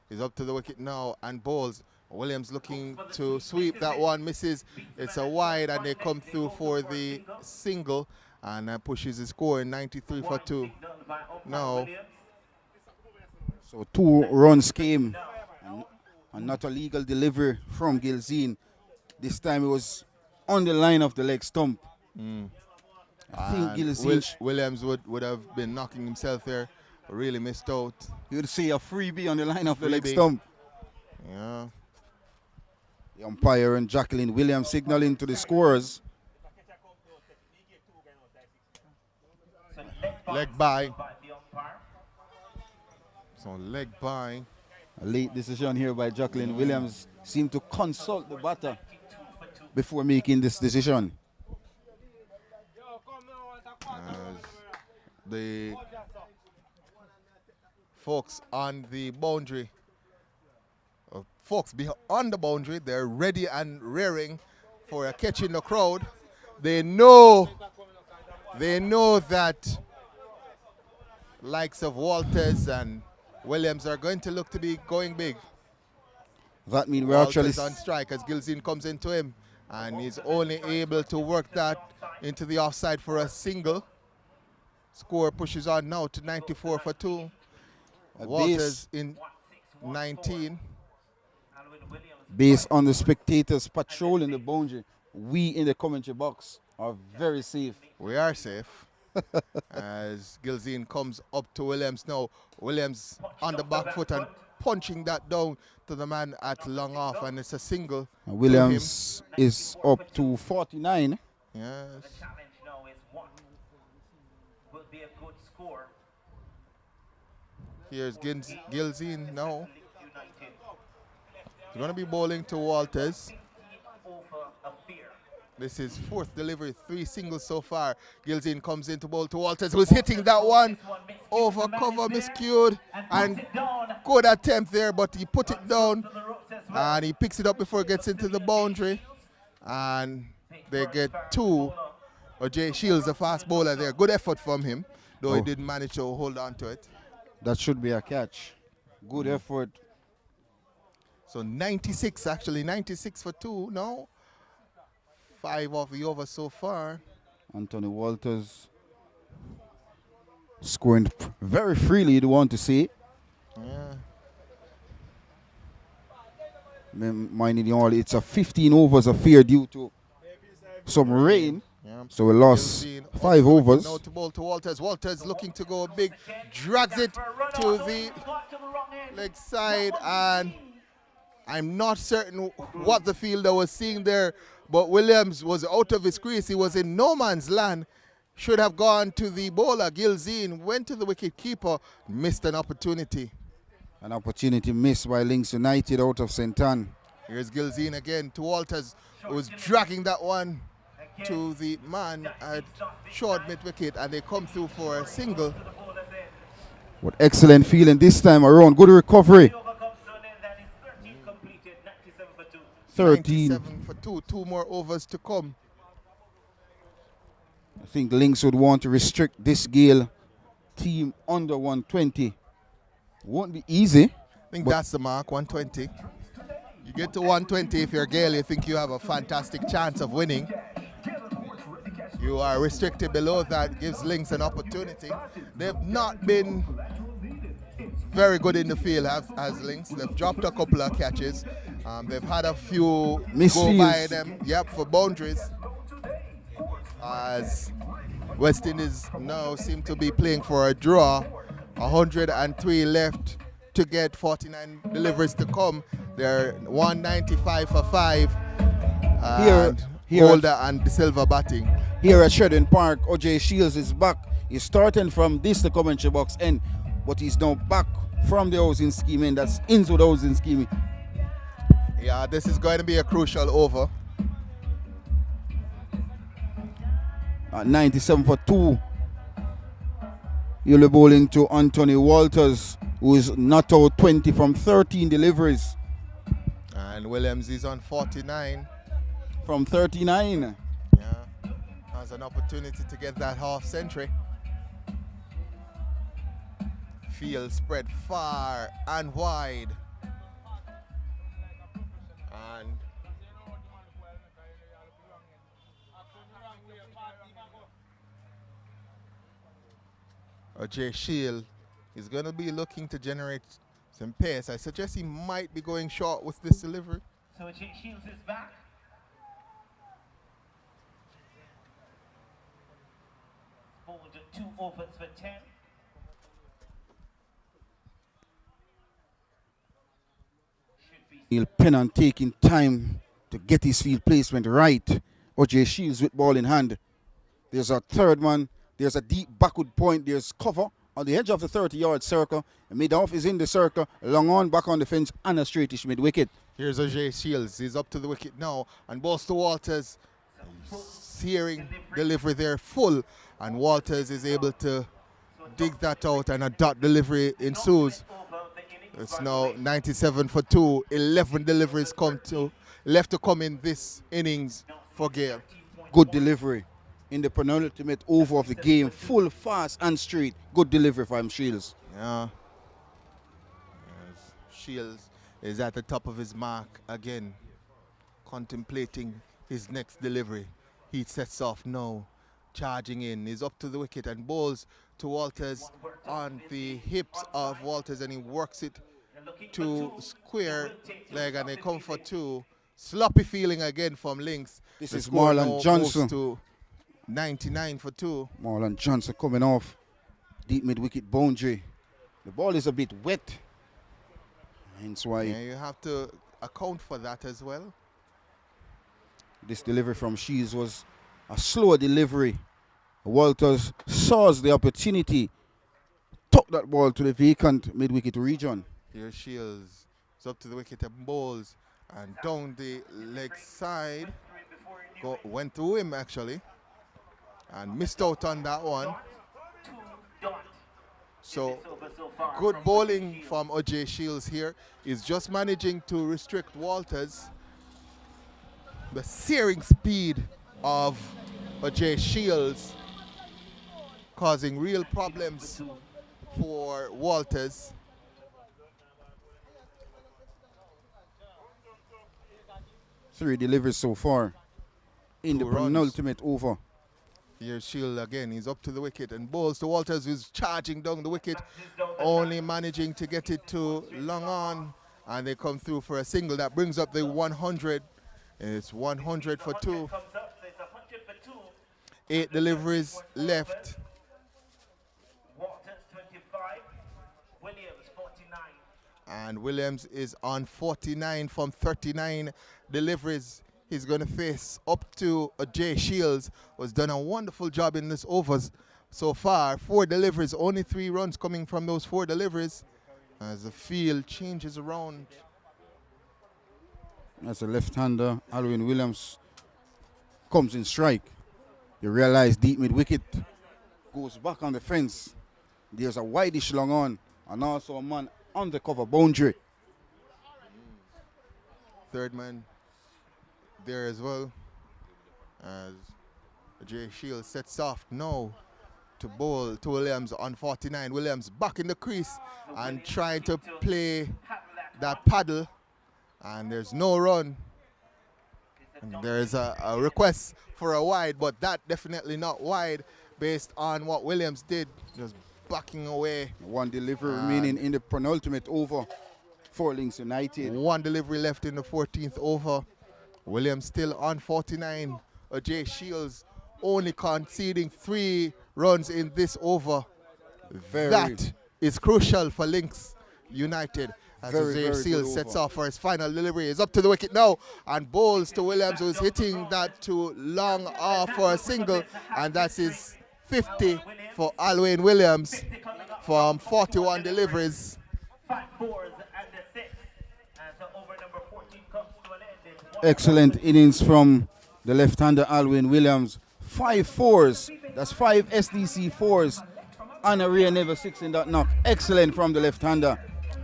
He's up to the wicket now and bowls. Williams looking to sweep that one, misses. It's a wide and they come through for the single and pushes the score in 93 for 2. Now, so 2 runs came and not a legal delivery from Gilzine. This time it was on the line of the leg stump. I think Gilzine Williams would have been knocking himself there. Really missed out. You would see a freebie on the line of the leg stump. Yeah. The umpire and Jacqueline Williams signaling to the scorers. Leg by. So leg by. A late decision here by Jacqueline Williams. Seemed to consult the batter before making this decision. The folks on the boundary, folks on the boundary, they're ready and rearing for a catch in the crowd. They know that likes of Walters and Williams are going to look to be going big. That means we're Walters actually on strike as Gilzine comes into him, and he's only able to work that into the offside for a single. Score pushes on now to 94 for 2. Walters in 19. Based on the spectators patrolling the boundary, we in the commentary box are very safe. We are safe. As Gilzine comes up to Williams now. Williams on the back foot and punching that down to the man at long off, and it's a single. And Williams is up to 49. Yes. The challenge now is what will be a good score. Here's Gilzine now. He's going to be bowling to Walters. This is 4th delivery, 3 singles so far. Gilzine comes in to bowl to Walters, who's hitting that one over cover, miscued, and good attempt there, but he put it down and he picks it up before it gets into the boundary, and they get 2. Jay Shields, a fast bowler there. Good effort from him, though he didn't manage to hold on to it. That should be a catch. Good effort. So 96 actually, 96 for 2 now. 5 of the overs so far. Anthony Walters scoring very freely, you'd want to see. Yeah. Minding you all, it's a 15 overs affair due to some rain. Yeah. So we lost 5 overs. Now to bowl to Walters. Walters looking to go big, drags it to the leg side, and I'm not certain what the fielder was seeing there, but Williams was out of his crease. He was in no man's land. Should have gone to the bowler. Gilzine went to the wicket keeper, missed an opportunity. An opportunity missed by Lynx United out of St. Ann. Here's Gilzine again to Walters, who's dragging that one to the man at short mid-wicket, and they come through for a single. With excellent feeling this time around. Good recovery. 13. 97 for 2. 2 more overs to come. I think Lynx would want to restrict this Gayle team under 120. Won't be easy. I think that's the mark, 120. You get to 120 if you're Gayle, you think you have a fantastic chance of winning. You are restricted below that, gives Lynx an opportunity. They've not been very good in the field as Lynx. They've dropped a couple of catches. They've had a few go by them, for boundaries. As West Indies now seem to be playing for a draw. 103 left to get 49 deliveries to come. They're 195 for 5. Here, Golder and De Silva batting. Here at Sheridan Park, O.J. Shields is back. He's starting from this the commentary box end, but he's now back from the housing scheme and that's into the housing scheme. Yeah, this is going to be a crucial over. At 97 for 2. You'll be bowling to Anthony Walters, who is not out 20 from 13 deliveries. And Williams is on 49. From 39. Yeah, has an opportunity to get that half century. Field spread far and wide. And O.J. Shield is going to be looking to generate some pace. I suggest he might be going short with this delivery. So O.J. Shields is back. Bowled at 2 overs for 10. He'll pen on taking time to get his field placement right. O.J. Shields with ball in hand. There's a third man. There's a deep backward point. There's cover on the edge of the 30-yard circle. Mid-off is in the circle. Long on, back on the fence, and a straightish mid-wicket. Here's O.J. Shields. He's up to the wicket now. And balls to Walters. Searing delivery there full. And Walters is able to dig that out and a dot delivery ensues. It's now 97 for 2. 11 deliveries left to come in this innings for Gayle. Good delivery in the penultimate over of the game. Full, fast and straight. Good delivery for him, Shields. Yeah. Yes. Shields is at the top of his mark again, contemplating his next delivery. He sets off now, charging in. He's up to the wicket and bowls to Walters on the hips of Walters, and he works it to square leg, and they come for 2. Sloppy feeling again from Lynx. This The is score Marlon now Johnson. moves to 99 for 2. Marlon Johnson coming off. Deep mid-wicket boundary. The ball is a bit wet. Hence why Yeah, you have to account for that as well. this delivery from Shields was a slower delivery. Walters saws the opportunity, took that ball to the vacant mid-wicket region. Here Shields is up to the wicket and bowls, and down the leg side. Went to him actually, and missed out on that one. So good bowling from O.J. Shields here. He's just managing to restrict Walters. The searing speed of O.J. Shields causing real problems for Walters. Three deliveries so far in the 2 runs. penultimate over. Here's Shield again. He's up to the wicket and bowls to Walters, who's charging down the wicket, only managing to get it to long on, and they come through for a single that brings up the 100. It's 100 for 2. 8 deliveries left. Walters 25, Williams 49. And Williams is on 49 from 39 deliveries. He's going to face up to O.J. Shields, who's done a wonderful job in this overs so far. 4 deliveries, only 3 runs coming from those 4 deliveries as the field changes around. As a left-hander, Alwyn Williams comes in strike. You realize deep mid-wicket goes back on the fence. There's a wideish long on and also a man on the cover boundary. Third man there as well, as J. Shields sets off now to bowl to Williams on 49. Williams back in the crease and trying to play that paddle, and there's no run. And there's a request for a wide, but that definitely not wide based on what Williams did, just backing away. 1 delivery remaining in the penultimate over for Lynx United. 1 delivery left in the 14th over. Williams still on 49. O.J. Shields only conceding 3 runs in this over. That is crucial for Lynx United, As Very, Jose very Seal good sets over. off for his final delivery. He's up to the wicket now and bowls to Williams, who's hitting that to long off for a single, and that's his 50 for Alwyn Williams from 41 deliveries. 5 fours and the 6. And so over number 14 comes to an end. It's one Excellent innings from the left-hander Alwyn Williams. 5 fours. That's 5 SDC fours. And a rear never 6 in that knock. Excellent from the left-hander.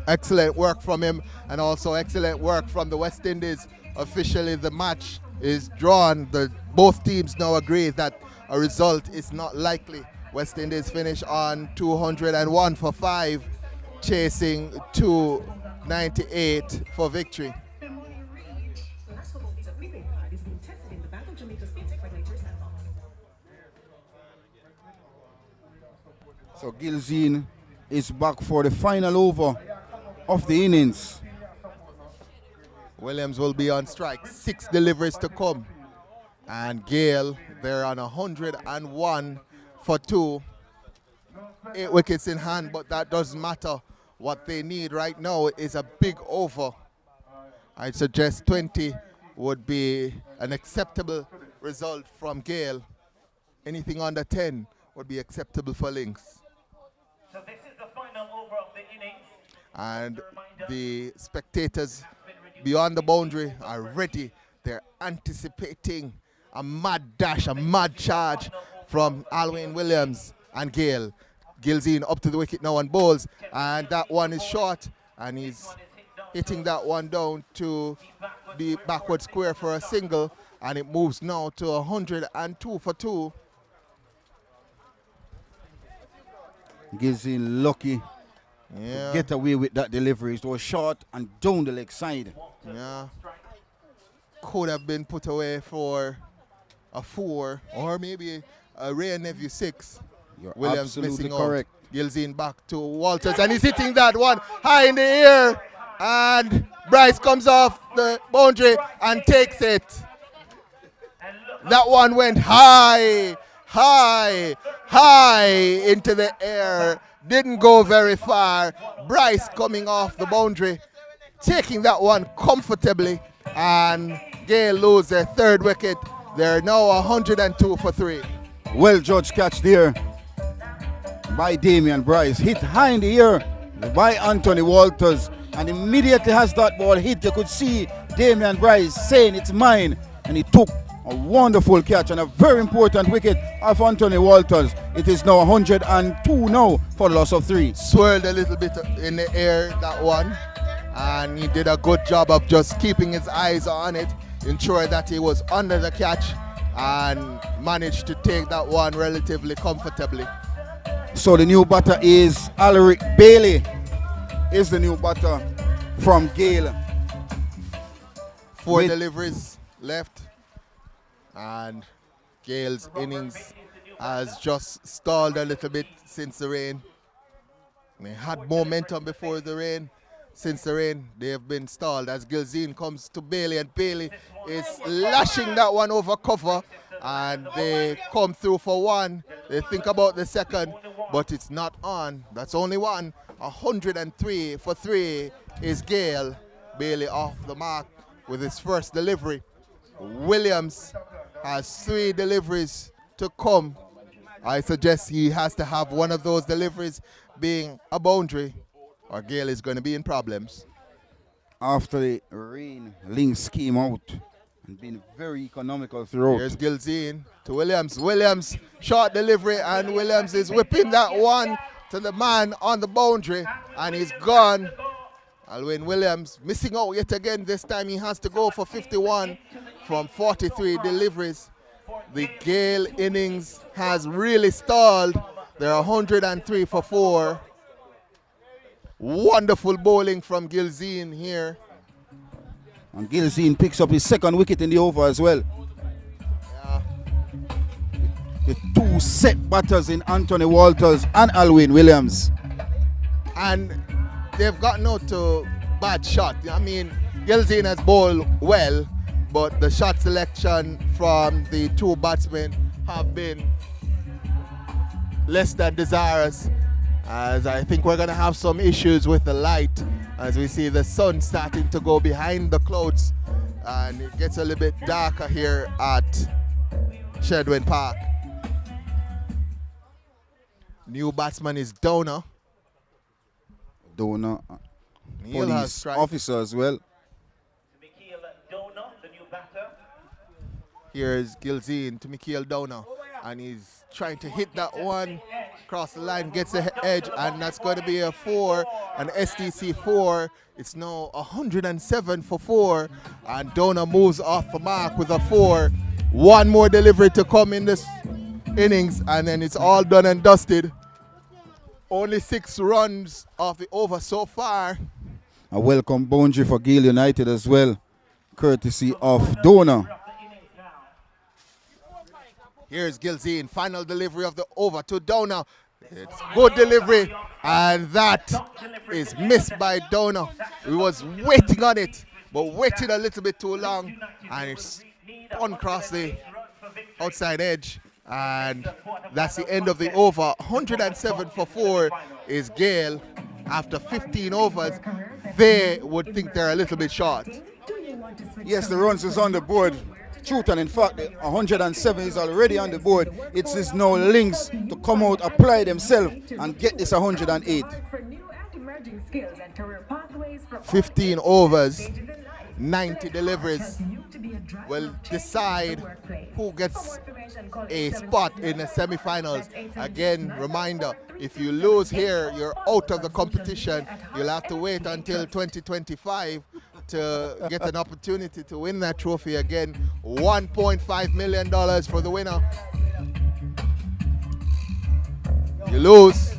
Excellent work from him, and also excellent work from the West Indies. Officially, the match is drawn. Both teams now agree that a result is not likely. West Indies finish on 201 for 5, chasing 298 for victory. So Gilzine is back for the final over of the innings. Williams will be on strike. 6 deliveries to come. And Gail, they're on 101 for 2. 8 wickets in hand, but that doesn't matter. What they need right now is a big over. I suggest 20 would be an acceptable result from Gail. Anything under 10 would be acceptable for Lynx. So this is the final over of the innings. And the spectators beyond the boundary are ready. They're anticipating a mad dash, a mad charge from Alwyn Williams and Gail. Gilzine up to the wicket now and bowls, and that one is short, and he's hitting that one down to be backward square for a single, and it moves now to 102 for 2. Gilzine lucky Yeah. get away with that delivery. It was short and down the leg side. Yeah. Could have been put away for a 4 or maybe a rare nephew 6. You're Williams absolutely missing correct. out. Gilzine back to Walters, and he's hitting that one high in the air, and Bryce comes off the boundary and takes it. That one went high, high, high into the air. Didn't go very far. Bryce coming off the boundary, taking that one comfortably, and Gayle lose their 3rd wicket. They're now 102 for 3. Well judged catch there by Damian Bryce. Hit high in the air by Anthony Walters, and immediately as that ball hit, you could see Damian Bryce saying it's mine, and he took a wonderful catch and a very important wicket of Anthony Walters. It is now 102 now for the loss of 3. Swirled a little bit in the air, that one, and he did a good job of just keeping his eyes on it, ensure that he was under the catch, and managed to take that one relatively comfortably. So the new batter is Alaric Bailey, is the new batter from Gayle. 4 deliveries left, and Gale's innings has just stalled a little bit since the rain. They had momentum before the rain. Since the rain, they have been stalled as Gilzine comes to Bailey, and Bailey is lashing that one over cover, and they come through for 1. They think about the 2nd, but it's not on. That's only 1. 103 for 3 is Gayle. Bailey off the mark with his 1st delivery. Williams has 3 deliveries to come. I suggest he has to have one of those deliveries being a boundary, or Gayle is going to be in problems. After the rain, Lynx came out and been very economical throughout. Here's Gilzine to Williams. Williams, short delivery, and Williams is whipping that one to the man on the boundary, and he's gone. Alwyn Williams missing out yet again. This time he has to go for 51 from 43 deliveries. The Gayle innings has really stalled. They're 103 for 4. Wonderful bowling from Gilzine here. And Gilzine picks up his 2nd wicket in the over as well. Yeah. The 2 set batters in Anthony Walters and Alwyn Williams. And they've gotten out to bad shot. I mean, Gilzine has bowled well, but the shot selection from the 2 batsmen have been less than desirous. as I think we're going to have some issues with the light as we see the sun starting to go behind the clouds, and it gets a little bit darker here at Shedwin Park. New batsman is Downer. Police officer as well. Here's Gilzine to Mikhail Downer, and he's trying to hit that one across the line, gets the edge, and that's going to be a 4, an SDC 4. It's now 107 for 4, and Downer moves off the mark with a 4. One more delivery to come in this innings, and then it's all done and dusted. Only 6 runs off the over so far. A welcome boundary for Gayle United as well, courtesy of Downer. Here's Gilzine, final delivery of the over to Downer. It's good delivery, and that is missed by Downer. He was waiting on it, but waited a little bit too long, and it's spun across the outside edge, and that's the end of the over. 107 for 4 is Gayle. After 15 overs, they would think they're a little bit short. Yes, the runs is on the board. Truth, and in fact, 107 is already on the board. It is now Lynx to come out, apply themselves, and get this 108. 15 overs, 90 deliveries will decide who gets a spot in the semi-finals. Again, reminder, if you lose here, you're out of the competition. You'll have to wait until 2025 to get an opportunity to win that trophy again. $1.5 million for the winner. You lose,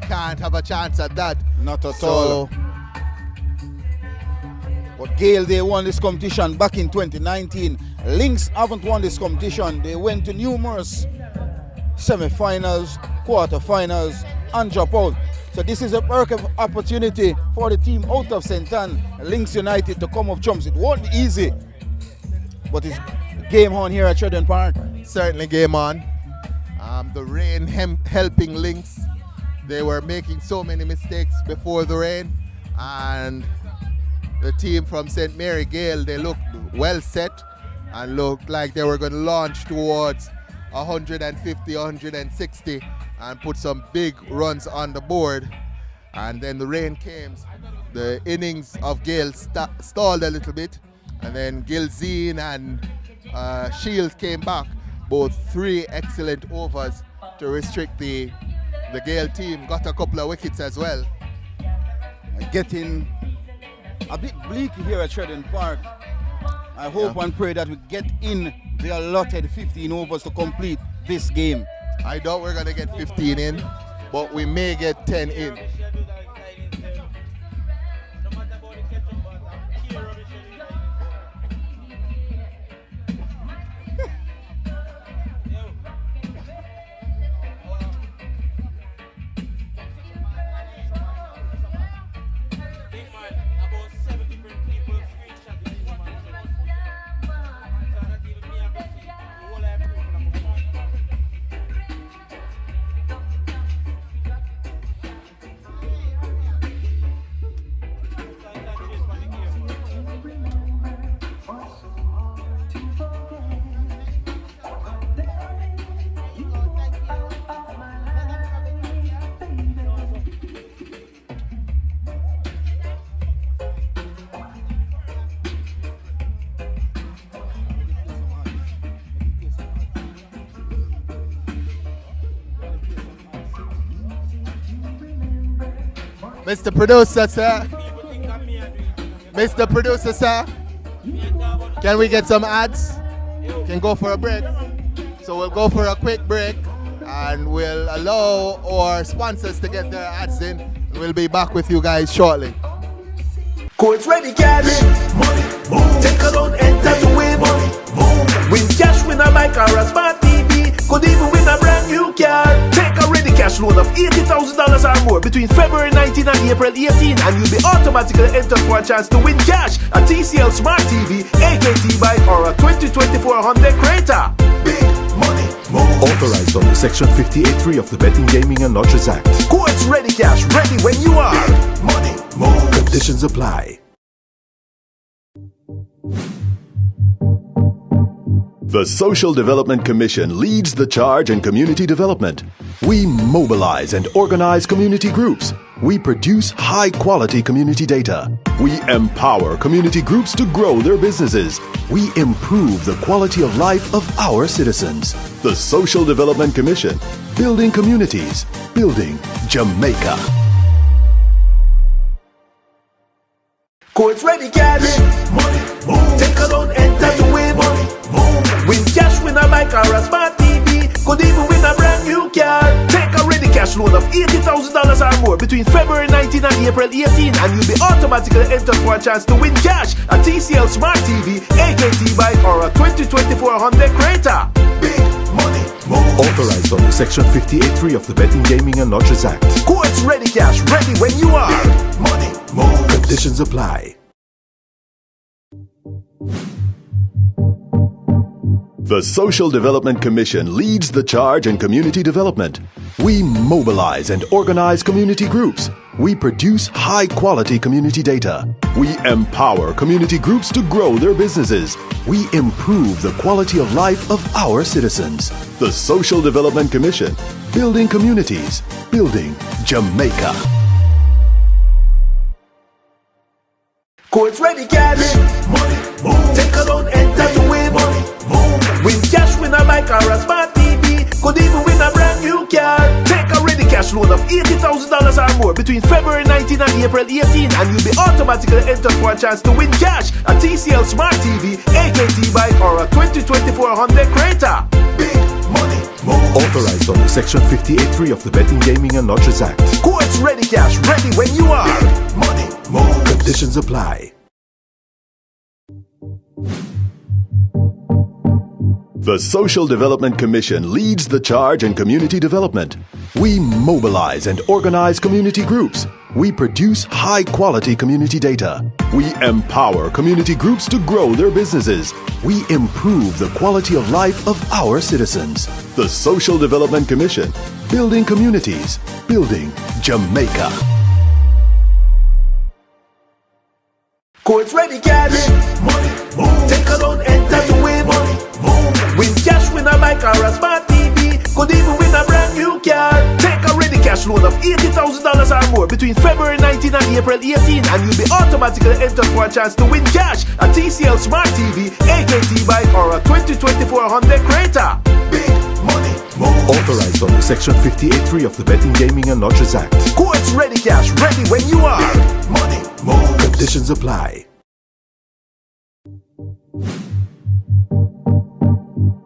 can't have a chance at that. Not at all. But Gayle, they won this competition back in 2019. Lynx haven't won this competition. They went to numerous semi-finals, quarter-finals, and drop out. So this is a perfect opportunity for the team out of St. Ann, Lynx United, to come up trumps. It won't be easy, but it's game on here at Shedwin Park. Certainly game on. The rain helping Lynx. They were making so many mistakes before the rain, and the team from St. Mary, Gayle, they looked well set and looked like they were going to launch towards 150, 160 and put some big runs on the board. And then the rain came. The innings of Gayle stalled a little bit, and then Gilzine and Shields came back. Both 3 excellent overs to restrict the Gayle team. Got a couple of wickets as well. Getting a bit bleak here at Shedwin Park. I hope and pray that we get in the allotted 15 overs to complete this game. I doubt we're going to get 15 in, but we may get 10 in. Mr. Producer, sir. Mr. Producer, sir. Can we get some ads? Can go for a break. So we'll go for a quick break and we'll allow our sponsors to get their ads in. We'll be back with you guys shortly. Coach ready cash. Money, move. Take a loan, enter to win. Money, move. Win cash, win a bike or a smart TV. Could even win a brand new car. Take a ready cash loan of $80,000 or more between February 19 and April 18, and you'll be automatically entered for a chance to win cash, a TCL Smart TV, AKT bike, or a 2024 Hyundai Creta. Big money move. Authorized under Section 58.3 of the Betting, Gaming and Lotteries Act. Courts ready, cash ready when you are. Money, move. Conditions apply. The Social Development Commission leads the charge in community development. We mobilize and organize community groups. We produce high-quality community data. We empower community groups to grow their businesses. We improve the quality of life of our citizens. The Social Development Commission, building communities, building Jamaica. Courts ready, cash. Money, move. Take a loan, enter to win. Money, move. Win cash, win a bike or a smart TV. Could even win a brand new car. Take a ready cash loan of $80,000 or more between February 19 and April 18, and you'll be automatically entered for a chance to win cash, a TCL Smart TV, AKT bike, or a 2024 Honda Creta. Big money, move. Authorized under Section 58.3 of the Betting, Gaming and Lotteries Act. Courts ready, cash ready when you are. Money, move. Conditions apply. The Social Development Commission leads the charge in community development. We mobilize and organize community groups. We produce high-quality community data. We empower community groups to grow their businesses. We improve the quality of life of our citizens. The Social Development Commission, building communities, building Jamaica. Courts ready, cash. Money, move. Take a loan, enter to win. Money, move. Win cash, win a bike or a smart TV. Could even win a brand new car. Take a ready cash loan of $80,000 or more between February 19 and April 18, and you'll be automatically entered for a chance to win cash, a TCL Smart TV, AKT bike, or a 2024 Honda Creta. Big money, move. Authorized under Section 58.3 of the Betting, Gaming and Lotteries Act. Courts ready, cash ready when you are. Money, move. Conditions apply. The Social Development Commission leads the charge in community development. We mobilize and organize community groups. We produce high-quality community data. We empower community groups to grow their businesses. We improve the quality of life of our citizens. The Social Development Commission, building communities, building Jamaica. Courts ready, cash. Money, move. Take a loan, enter to win. Money, move. Win cash, win a bike or a smart TV. Could even win a brand new car. Take a ready cash loan of $80,000 or more between February 19 and April 18, and you'll be automatically entered for a chance to win cash, a TCL Smart TV, AKT bike, or a 2024 Honda Creta. Big money, move. Authorized under Section 58.3 of the Betting, Gaming and Lotteries Act. Courts ready, cash ready when you are. Money, move. Conditions apply.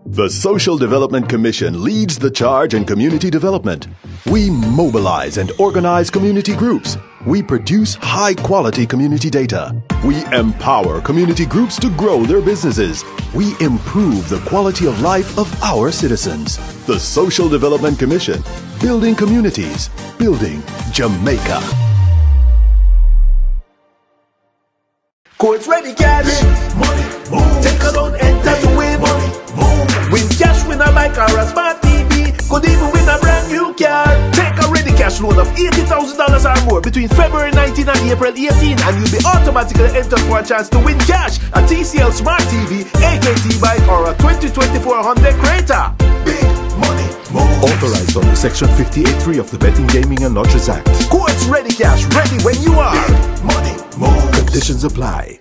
The Social Development Commission leads the charge in community development. We mobilize and organize community groups. We produce high-quality community data. We empower community groups to grow their businesses. We improve the quality of life of our citizens. The Social Development Commission, building communities, building Jamaica. Courts ready, cash. Money, move. Take a loan, enter to win. Money, move. Win cash, win a bike or a smart TV. Could even win a brand new car. Take a ready cash loan of $80,000 or more between February 19 and April 18, and you'll be automatically entered for a chance to win cash, a TCL Smart TV, AKT bike, or a 2024 Honda Creta. Big money, move. Authorized under Section 58.3 of the Betting, Gaming and Lotteries Act. Courts ready, cash ready when you are. Money, move. Conditions apply.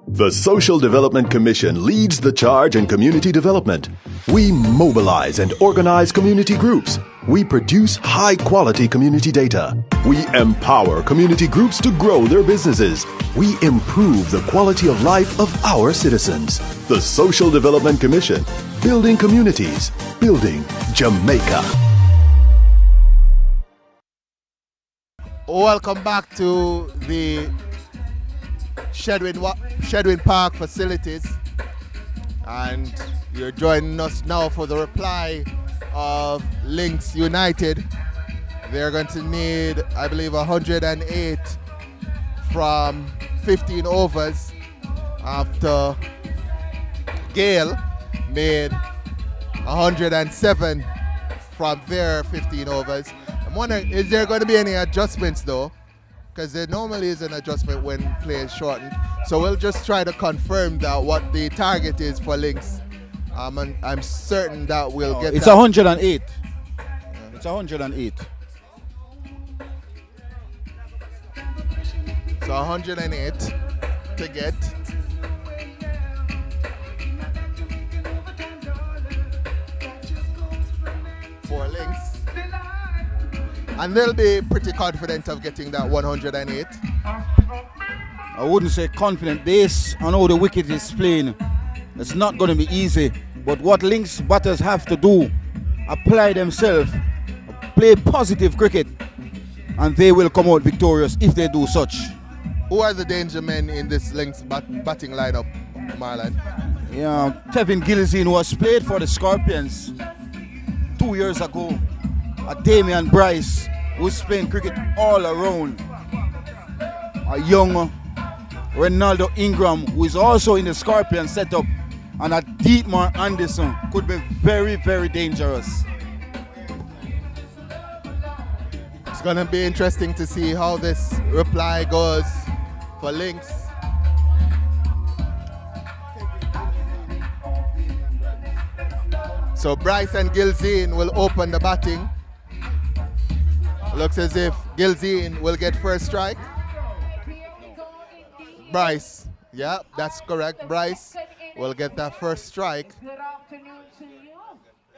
The Social Development Commission leads the charge in community development. We mobilize and organize community groups. We produce high-quality community data. We empower community groups to grow their businesses. We improve the quality of life of our citizens. The Social Development Commission, building communities, building Jamaica. Welcome back to the Shedwin Park facilities, and you're joining us now for the reply of Lynx United. They're going to need, I believe, 108 from 15 overs after Gail made 107 from their 15 overs. I'm wondering, is there going to be any adjustments though? Because there normally is an adjustment when play is shortened. So we'll just try to confirm that what the target is for Lynx. And I'm certain that we'll get it's that. 108. It's 108. So 108 to get. For Lynx. And they'll be pretty confident of getting that 108. I wouldn't say confident based on how the wicket is playing. It's not going to be easy. But what Lynx batters have to do, apply themselves, play positive cricket, and they will come out victorious if they do such. Who are the danger men in this Lynx batting lineup, Marlon? Yeah, Tevin Gilzine, who has played for the Scorpions 2 years ago. Damian Bryce, who's playing cricket all around. A young Ronaldo Ingram, who is also in the Scorpion setup. And a Dietmar Anderson could be very, very dangerous. It's going to be interesting to see how this reply goes for Lynx. So Bryce and Gilzine will open the batting. Looks as if Gilzine will get first strike. Bryce, yeah, that's correct. Bryce will get that first strike. Good afternoon to you.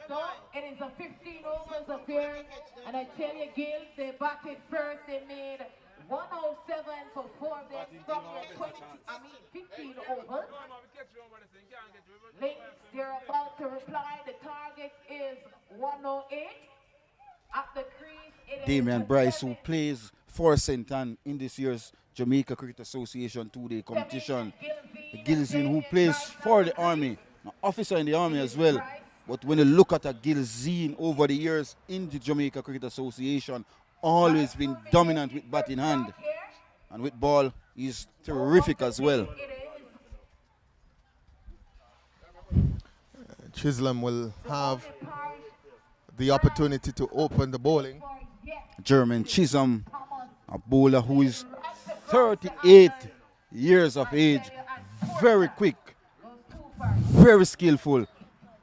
So it is a 15 overs affair, and I tell you, Gail, they batted first. They made 107 for 4 of them from their 15 overs. Lynx, they're about to reply. The target is 108. At the crease, Damian Bryce, who plays for St. Ann in this year's Jamaica Cricket Association 2-day competition. Gilzine, who plays for the Army, an officer in the Army as well. But when you look at a Gilzine over the years in the Jamaica Cricket Association, always been dominant with bat in hand. And with ball, he's terrific as well. Chisholm will have the opportunity to open the bowling. German Chisholm, a bowler who is 38 years of age, very quick, very skillful,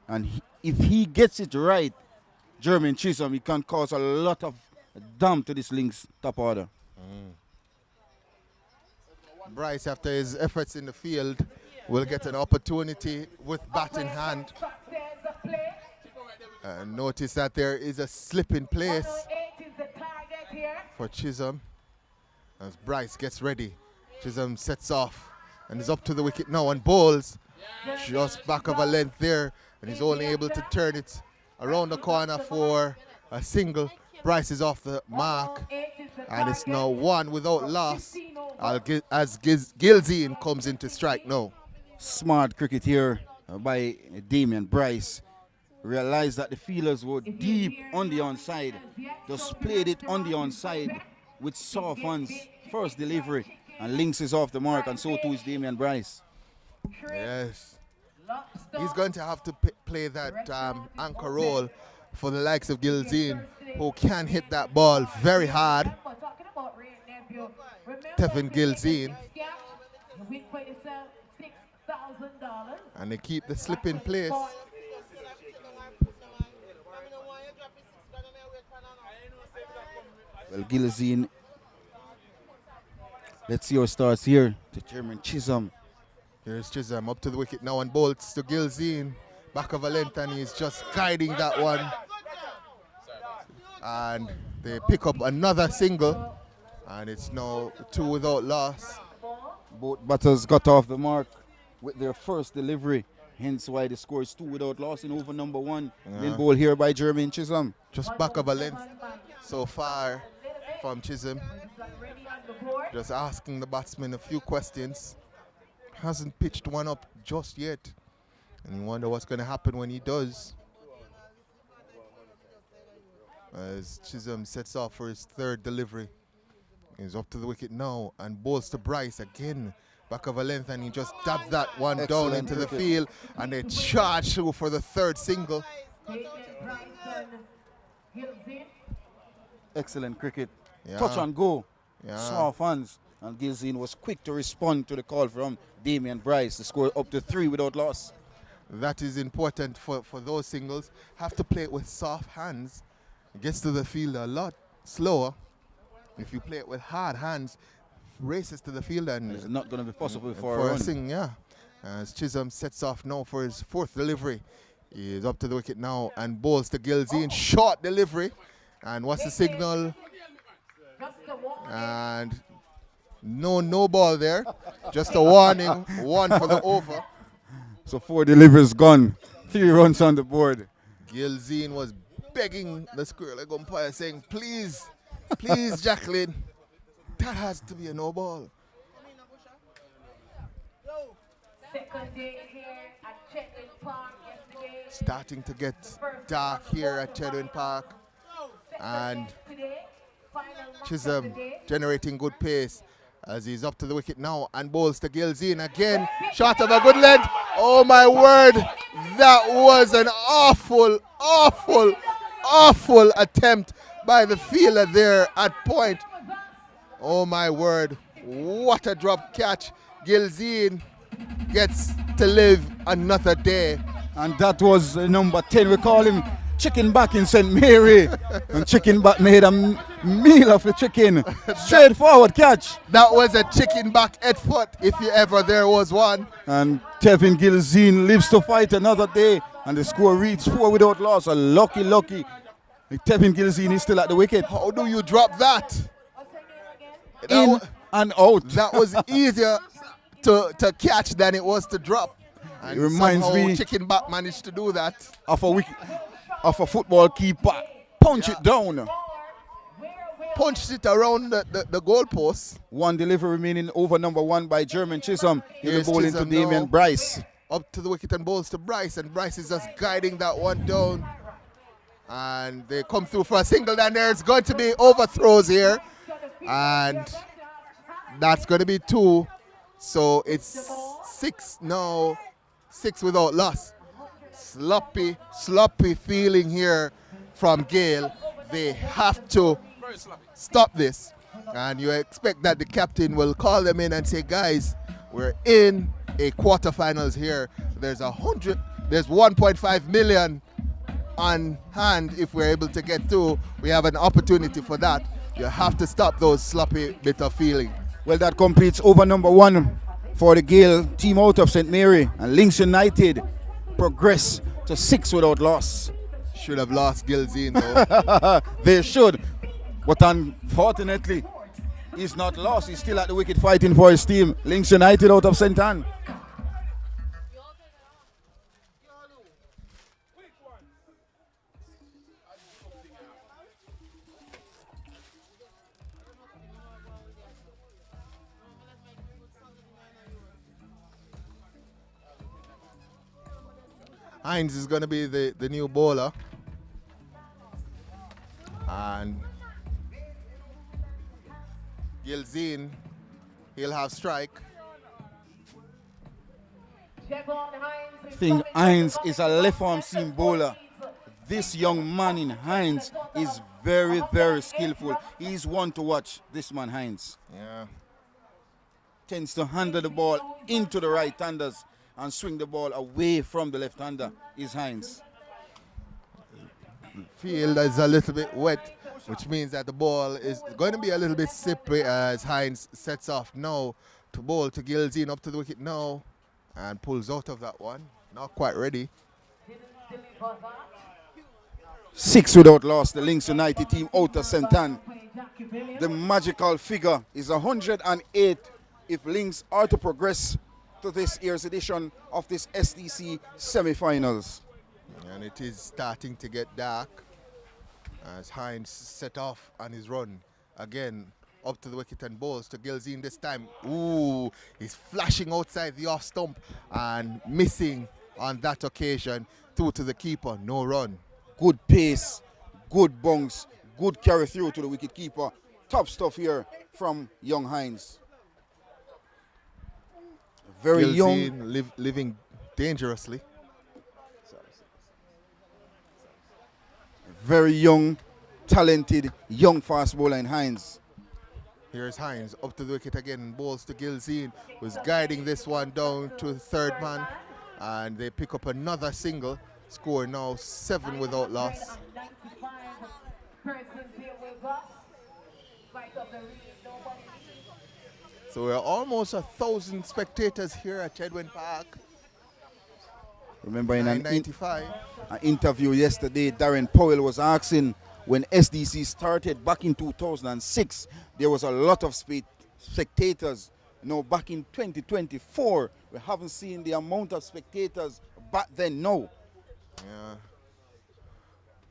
and if he gets it right, German Chisholm, he can cause a lot of damage to this Lynx top order. Bryce, after his efforts in the field, will get an opportunity with bat in hand. Notice that there is a slip in place for Chisholm as Bryce gets ready. Chisholm sets off and is up to the wicket now and bowls just back of a length there, and he's only able to turn it around the corner for a single. Bryce is off the mark, and it's now one without loss as Gilzine comes into strike now. Smart cricket here by Damian Bryce. Realized that the fielders were deep on the onside. Just played it on the onside with soft hands. First delivery, and Lynx is off the mark, and so too is Damian Bryce. Yes. He's going to have to play that anchor role for the likes of Gilzine, who can hit that ball very hard. Tevin Gilzine. And they keep the slip in place. Well, Gilzine, let's see our starts here. The German Chisholm. Here's Chisholm up to the wicket now and bolts to Gilzine. Back of a length, and he's just guiding that one. And they pick up another single, and it's now 2 without loss. Both batters got off the mark with their first delivery, hence why the score is 2 without loss in over number 1. Mill ball here by German Chisholm. Just back of a length so far from Chisholm. Just asking the batsman a few questions. Hasn't pitched one up just yet, and you wonder what's going to happen when he does. As Chisholm sets off for his third delivery. He's up to the wicket now and bowls to Bryce again. back of a length, and he just dabs that one down Excellent into the cricket. field, and they charge through for the third single. Excellent cricket. Yeah. Touch and go. Yeah. Soft hands. And Gilzine was quick to respond to the call from Damian Bryce. The score up to 3 without loss. That is important for those singles. Have to play it with soft hands. It gets to the field a lot slower. If you play it with hard hands, races to the field, and It's not going to be possible for a a run. sing, yeah. As Chisholm sets off now for his fourth delivery. He is up to the wicket now and bowls to Gilzine. Short delivery. And what's the signal? And no ball there. Just a warning. 1 for the over. So 4 deliveries gone. 3 runs on the board. Gilzine was begging the squirrel leg umpire, saying, please, Jacqueline, that has to be a no ball. Second day here at Chetwynd Park yesterday. Starting to get dark here at Chetwynd Park. And Chisholm generating good pace as he's up to the wicket now and bowls to Gilzine again. Shot of a good length. Oh my word, that was an awful attempt by the fielder there at point. Oh my word, what a drop catch. Gilzine gets to live another day. And that was number 10. We call him Chicken Back in St. Mary. And Chicken Back made a meal of the chicken. Straightforward catch. That was a chicken back head foot, if ever there was one. And Tevin Gilzine lives to fight another day. And the score reads 4 without loss. A lucky. Tevin Gilzine is still at the wicket. How do you drop that? In and out. That was easier to catch than it was to drop. And It reminds somehow me Chicken Back managed to do that. of a football keeper. Punch it down. Punched it around the goalpost. 1 delivery remaining over number 1 by German Chisholm. He'll be Here's bowling to Chisholm Damian now. Bryce. Up to the wicket and bowls to Bryce, and Bryce is just guiding that one down. And they come through for a single, and there's going to be overthrows here. And that's going to be 2. So it's 6 now. 6 without loss. Sloppy feeling here from Gayle. They have to stop this. And you expect that the captain will call them in and say, guys, we're in a quarterfinals here. There's 1.5 million on hand. If we're able to get through, we have an opportunity for that. You have to stop those sloppy bit of feeling. Well, that completes over number 1 for the Gayle team out of St. Mary. And Lynx United progress to 6 without loss. Should have lost Gilzine though. They should. But unfortunately, he's not lost. He's still at the wicket fighting for his team. Lynx United out of St. Anne. Hines is going to be the new bowler. And Gilzine, he'll have strike. I think Hines is a left arm seam bowler. This young man in Hines is very, very skillful. He's one to watch, this man Hines. Yeah. Tends to handle the ball into the right-handers and swing the ball away from the left-hander is Hines. Field is a little bit wet, which means that the ball is going to be a little bit slippery as Hines sets off now to bowl to Gilzine up to the wicket now and pulls out of that one. Not quite ready. 6 without loss, the Lynx United team out of St. Anne. The magical figure is 108 if Lynx are to progress to this year's edition of this SDC semi-finals. And it is starting to get dark as Hines set off on his run. Again, up to the wicket and bowls to Gilzine this time. Ooh, he's flashing outside the off stump and missing on that occasion. Through to the keeper, no run. Good pace, good bounce, good carry through to the wicket keeper. Top stuff here from young Hines. Very young. Gilzine living dangerously. Very young, talented, young fast bowler in Hines. Here's Hines up to the wicket again, balls to Gilzine, who's guiding this one down to the third man, and they pick up another single. Score now 7 without loss. So we're almost 1,000 spectators here at Chedwin Park. Remember in an 95. interview yesterday, Darren Powell was asking when SDC started back in 2006, there was a lot of spectators. Back in 2024, we haven't seen the amount of spectators back then, Yeah.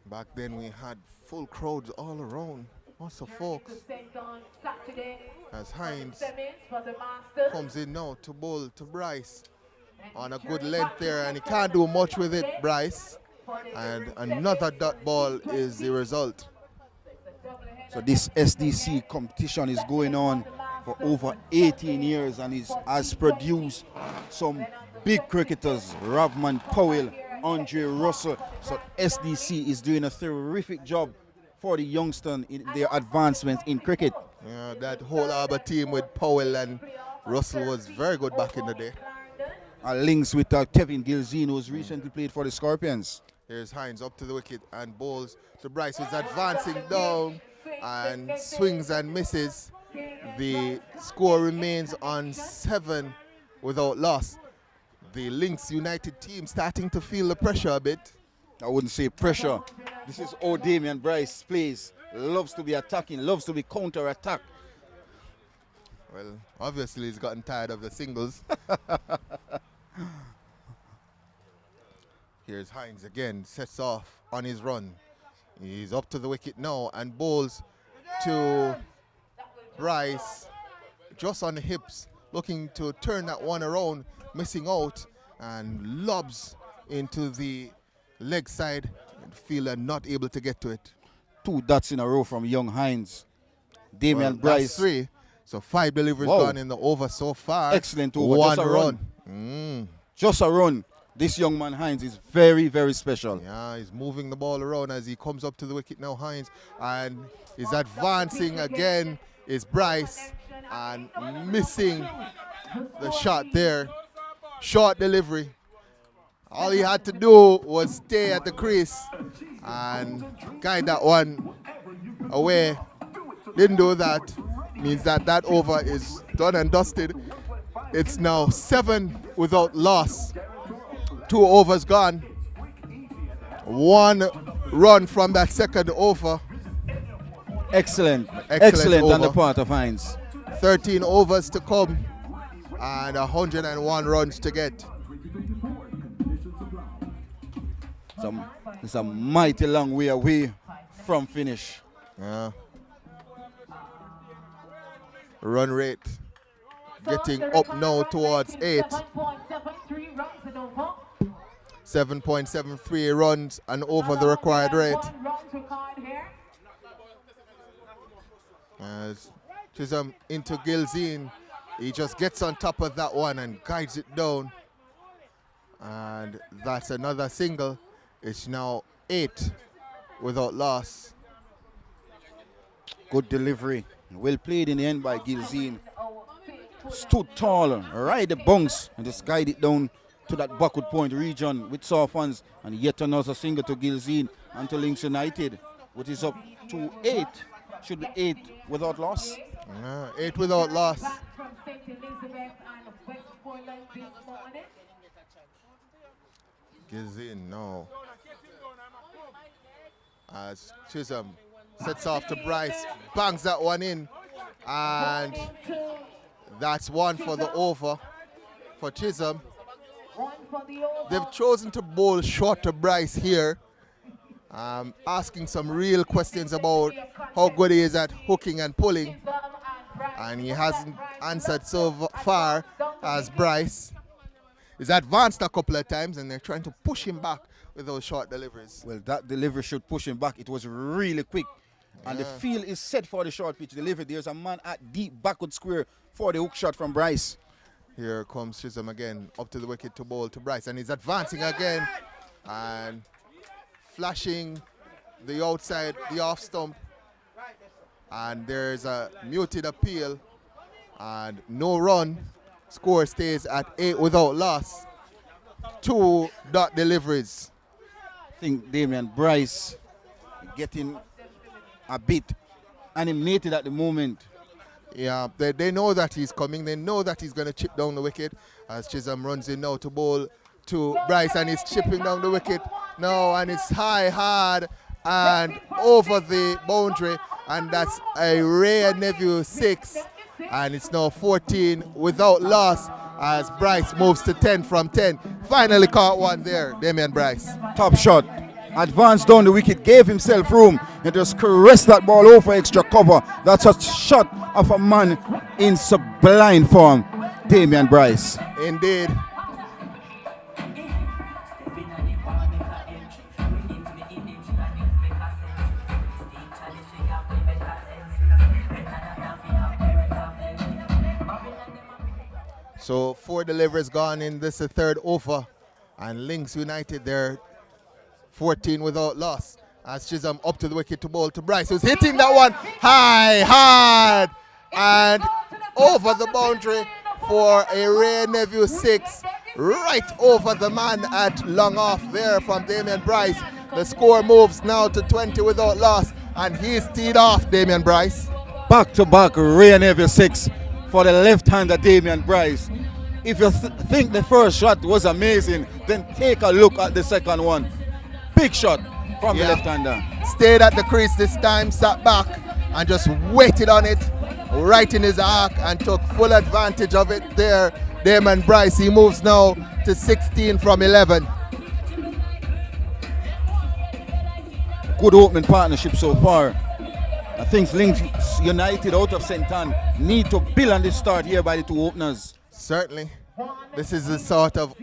Back then we had full crowds all around. Lots of folks. As Hines comes in now to bowl to Bryce. On a good length there, and he can't do much with it, Bryce. And another dot ball is the result. So this SDC competition is going on for over 18 years and has produced some big cricketers, Ravman Powell, Andre Russell. So SDC is doing a terrific job for the youngsters in their advancements in cricket. Yeah, that whole Arbor team with Powell and Russell was very good back in the day. Links with Kevin Gilzine, who's recently played for the Scorpions. Here's Hines up to the wicket and bowls to Bryce, who's advancing down and swings and misses. The score remains on 7 without loss. The Lynx United team starting to feel the pressure a bit. I wouldn't say pressure. This is how Damian Bryce plays. Loves to be attacking, loves to be counter-attack. Well, obviously he's gotten tired of the singles. Here's Hines again, sets off on his run. He's up to the wicket now and bowls to Bryce just on the hips, looking to turn that one around, missing out, and lobs into the leg side. Fielder not able to get to it. 2 dots in a row from young Hines. Damian Bryce. That's 3. So 5 deliveries gone in the over so far. Excellent over. 1 just a run. Just a run. This young man Hines is very, very special. Yeah, he's moving the ball around as he comes up to the wicket now, Hines. And he's advancing again is Bryce. And missing the shot there. Short delivery. All he had to do was stay at the crease and guide that one away. Didn't do that. Means that that over is done and dusted. It's now 7 without loss. 2 overs gone. 1 run from that second over. Excellent over. on the part of Hines. 13 overs to come and 101 runs to get. It's a mighty long way away from finish. Yeah. Run rate getting up now towards 8. 7.73 runs and over the required rate. As Chisholm into Gilzine, he just gets on top of that one and guides it down. And that's another single. It's now 8 without loss. Good delivery. Well played in the end by Gilzine. Stood tall, right the bunks, and just guided down to that backward point region with soft hands. And yet another single to Gilzine and to Lynx United, which is up to 8. Should be 8 without loss. 8 without loss. Gilzine now. As Chisholm sets off to Bryce, bangs that one in, and that's 1 for the over for Chisholm. They've chosen to bowl short to Bryce here, asking some real questions about how good he is at hooking and pulling, and he hasn't answered so far as Bryce. He's advanced a couple of times and they're trying to push him back with those short deliveries. Well, that delivery should push him back. It was really quick. And the field is set for the short pitch delivery. There's a man at deep backward square for the hook shot from Bryce. Here comes Chisholm again, up to the wicket to bowl to Bryce, and he's advancing again and flashing the outside, the off stump, and there's a muted appeal and no run. Score stays at 8 without loss. 2 dot deliveries. I think Damian Bryce getting a bit animated at the moment. Yeah, they know that he's coming. They know that he's going to chip down the wicket as Chisholm runs in now to bowl to Bryce, and he's chipping down the wicket now, and it's high, hard, and over the boundary, and that's a rare Nephew 6, and it's now 14 without loss as Bryce moves to 10 from 10. Finally caught one there, Damian Bryce. Top shot. Advanced down the wicket, gave himself room, and just caressed that ball over extra cover. That's a shot of a man in sublime form, Damian Bryce. Indeed. So 4 deliveries gone in this third over, and Lynx United, they're 14 without loss. As Chisholm up to the wicket to bowl to Bryce, who's hitting that one high, hard, and over the boundary for a rare Nephew 6, right over the man at long off there from Damian Bryce. The score moves now to 20 without loss, and he's teed off, Damian Bryce. Back-to-back rare Nephew 6 for the left-hander Damian Bryce. If you think the first shot was amazing, then take a look at the second one. Big shot from the left-hander. Stayed at the crease this time, sat back and just waited on it right in his arc and took full advantage of it there. Damian Bryce, he moves now to 16 from 11. Good opening partnership so far. I think Lynx United out of St. Ann need to build on this start here by the 2 openers. Certainly. This is the sort of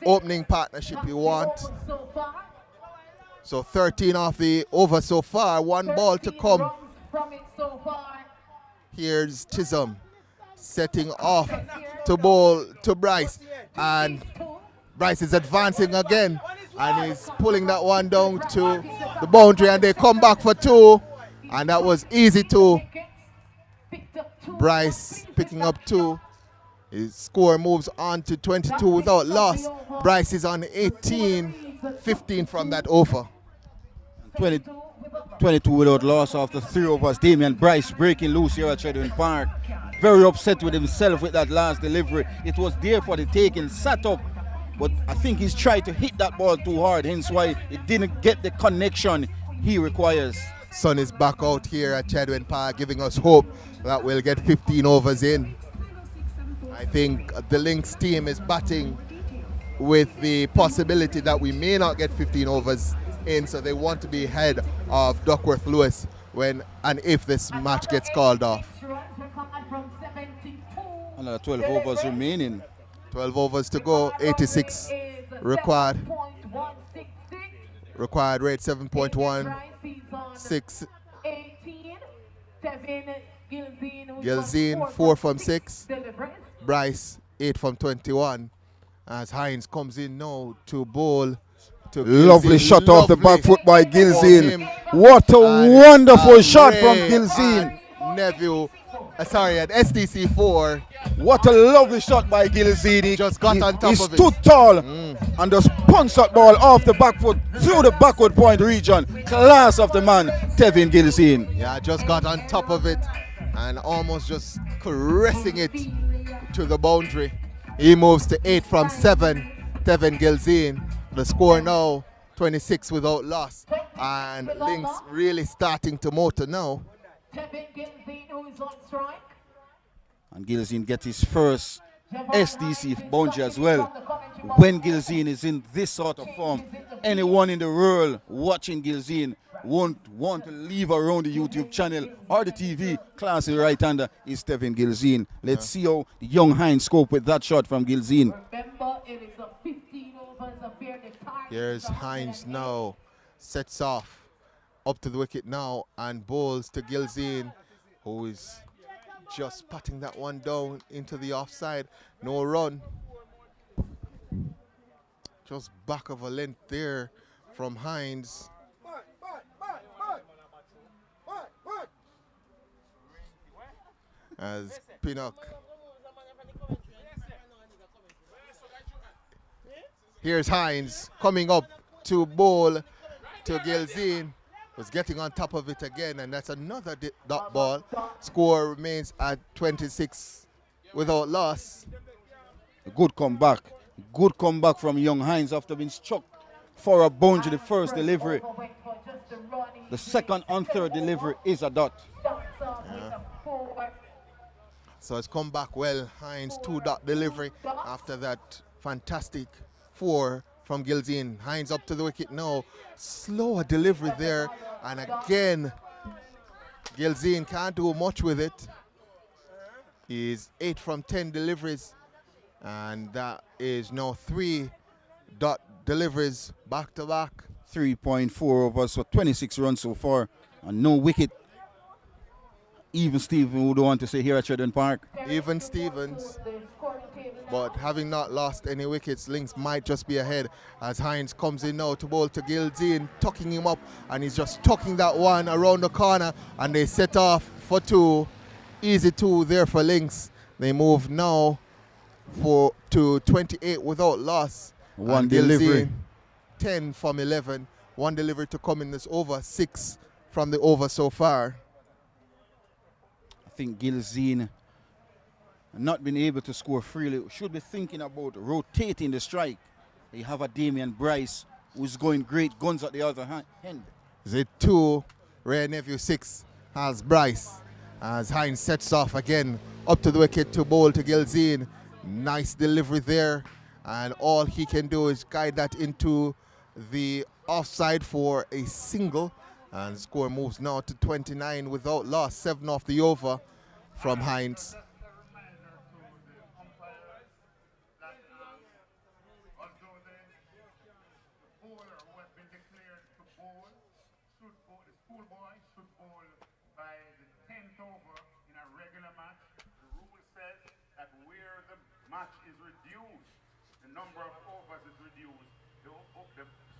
opening partnership you want. So 13 off the over so far, 1 ball to come. Here's Chisholm setting off to bowl to Bryce, and Bryce is advancing again, and he's pulling that one down to the boundary, and they come back for 2, and that was easy too. Bryce picking up 2. His score moves on to 22 without loss. Bryce is on 18, 15 from that over. 22 without loss after 3 overs. Damian Bryce breaking loose here at Chedwin Park. Very upset with himself with that last delivery. It was there for the taking, sat up, but I think he's tried to hit that ball too hard, hence why it didn't get the connection he requires. Sun is back out here at Chedwin Park, giving us hope that we'll get 15 overs in. I think the Lynx team is batting with the possibility that we may not get 15 overs in, so they want to be ahead of Duckworth Lewis when and if this match gets called off. Another 12 overs remaining. 12 overs to go, 86 required. Required rate 7.16. Gilzine 4 from 6. Bryce 8 from 21. As Hines comes in now to bowl to lovely Gilzine. shot off the back foot by Gilzine. What a wonderful shot from Gilzine. Nephew, sorry, at SDC 4. What a lovely shot by Gilzine. He just got on top of it. He stood tall and just punched that ball off the back foot through the backward point region. Class of the man, Tevin Gilzine. Yeah, just got on top of it and almost just caressing it to the boundary. He moves to 8 from 7, Tevin Gilzine. The score now 26 without loss, and Lynx really starting to motor now. And Gilzine gets his first SDC boundary as well. When Gilzine is in this sort of form, anyone in the world watching Gilzine won't want to leave around the YouTube channel or the TV. Classy right-hander is Tevin Gilzine. Let's see how the young Hines cope with that shot from Gilzine. Here's Hines now, sets off up to the wicket now and bowls to Gilzine, who is just patting that one down into the offside. No run. Just back of a length there from Hines. As Pinnock. Here's Hines coming up to bowl to Gilzine. Was getting on top of it again, and that's another dot ball. Score remains at 26 without loss. A good comeback. Good comeback from young Hines after being struck for a boundary the first delivery. The second and third delivery is a dot. Yeah. So it's come back well. Hines 2-dot delivery after that fantastic 4 from Gilzine. Hines up to the wicket now. Slower delivery there. And again, Gilzine can't do much with it. He's 8 from 10 deliveries. And that is now 3-dot deliveries back to back. 3.4 overs for 26 runs so far. And no wicket. Even Stephen would want to say here at Sheridan Park. Even Stevens. But having not lost any wickets, Lynx might just be ahead as Hines comes in now to bowl to Gilzine, tucking him up, and he's just tucking that one around the corner, and they set off for 2. Easy 2 there for Lynx. They move now to 28 without loss. One delivery. 10 from 11. One delivery to come in this over. 6 from the over so far. I think Gilzine not been able to score freely. Should be thinking about rotating the strike. They have a Damian Bryce who's going great guns at the other end. Is it 2? Rare Nephew 6 has Bryce as Hines sets off again up to the wicket to bowl to Gilzine. Nice delivery there, and all he can do is guide that into the offside for a single, and the score moves now to 29 without loss. 7 off the over from Hines. Match is reduced, the number of overs is reduced, the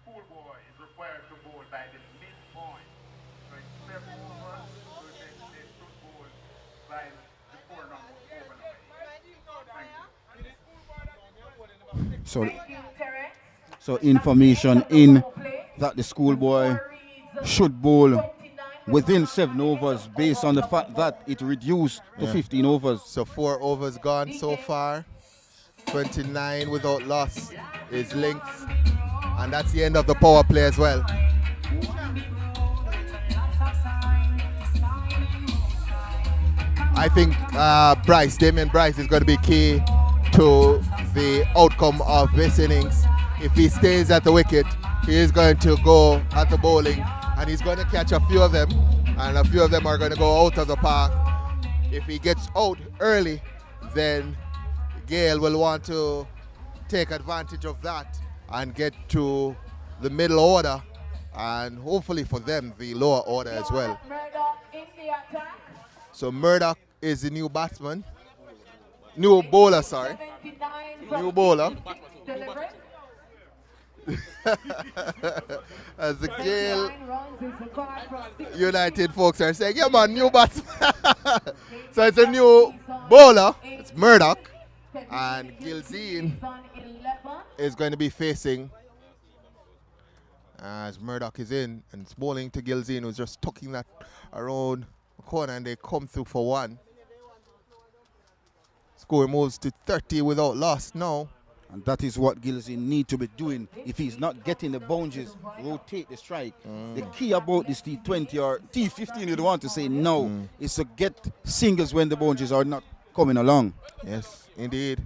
schoolboy is required to bowl by the midpoint. So it's 7 overs, so they should bowl by the 4 number over. So information in that the schoolboy should bowl within 7 overs based on the fact that it reduced to 15 overs. So 4 overs gone so far. 29 without loss is Lynx, and that's the end of the power play as well. I think Damian Bryce is going to be key to the outcome of this innings. If he stays at the wicket, he is going to go at the bowling, and he's going to catch a few of them, and a few of them are going to go out of the park. If he gets out early, then Gail will want to take advantage of that and get to the middle order, and hopefully for them the lower order as well. So Murdoch is the new batsman. New bowler, sorry. New bowler. As the Gayle United folks are saying, yeah man, new batsman. So it's a new bowler. It's Murdoch. And Gilzine is going to be facing as Murdoch is in, and it's bowling to Gilzine, who's just tucking that around the corner, and they come through for 1. Score moves to 30 without loss now. And that is what Gilzine need to be doing. If he's not getting the boundaries, rotate the strike. The key about this T20 or T15, you'd want to say no, is to get singles when the boundaries are not coming along. Yes, indeed.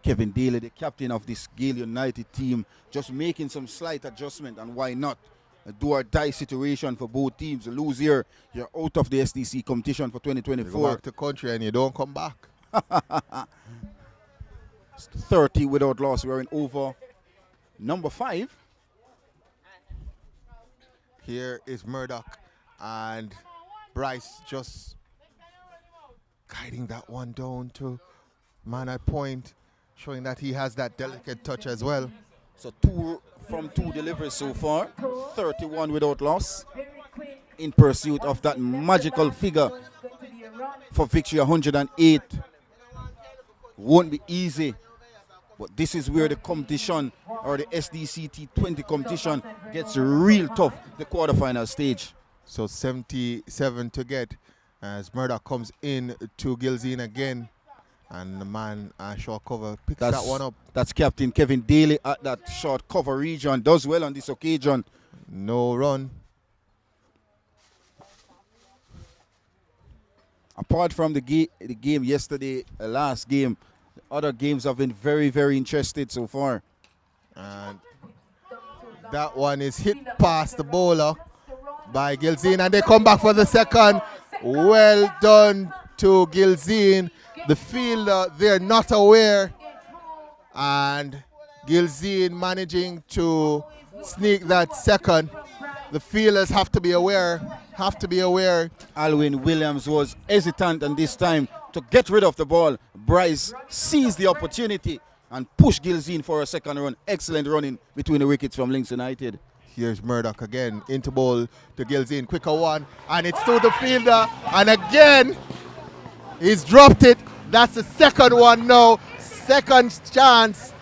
Kevin Daly, the captain of this Gayle United team, just making some slight adjustment, and why not? A do or die situation for both teams. You lose here, you're out of the SDC competition for 2024. You go back to country and you don't come back. 30 without loss. We're in over number 5. Here is Murdoch, and Bryce just guiding that one down to man at point, showing that he has that delicate touch as well. So 2 from 2 deliveries so far, 31 without loss, in pursuit of that magical figure for victory, 108. Won't be easy, but this is where the competition, or the SDC T20 competition, gets real tough, the quarterfinal stage. So 77 to get as Murdoch comes in to Gilzine again, and the man short cover picks that one up. That's Captain Kevin Daly at that short cover region, does well on this occasion. No run. Apart from the game yesterday, last game, the other games have been very, very interested so far. And that one is hit past the bowler by Gilzine, and they come back for the second. Well done to Gilzine. The fielder, they're not aware, and Gilzine managing to sneak that second. The fielders have to be aware. Alwyn Williams was hesitant, and this time to get rid of the ball, Bryce seized the opportunity and pushed Gilzine for a second run. Excellent running between the wickets from Lynx United. Here's Murdoch again, into ball to Gilzine, quicker one, and it's to the fielder, and again, he's dropped it. That's the second one now. Second chance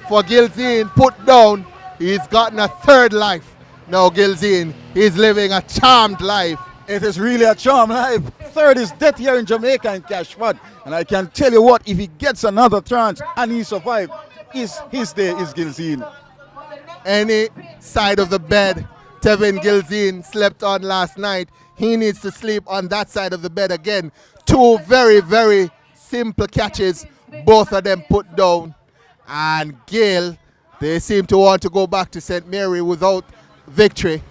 for Gilzine, put down. He's gotten a third life. Now Gilzine, he's living a charmed life. It is really a charmed life. Third is death here in Jamaica in Cashford. And I can tell you what, if he gets another chance and he survives, his day is Gilzine. Any side of the bed Tevin Gilzine slept on last night, he needs to sleep on that side of the bed again. 2 very, very simple catches, both of them put down. And Gail, they seem to want to go back to St. Mary without victory,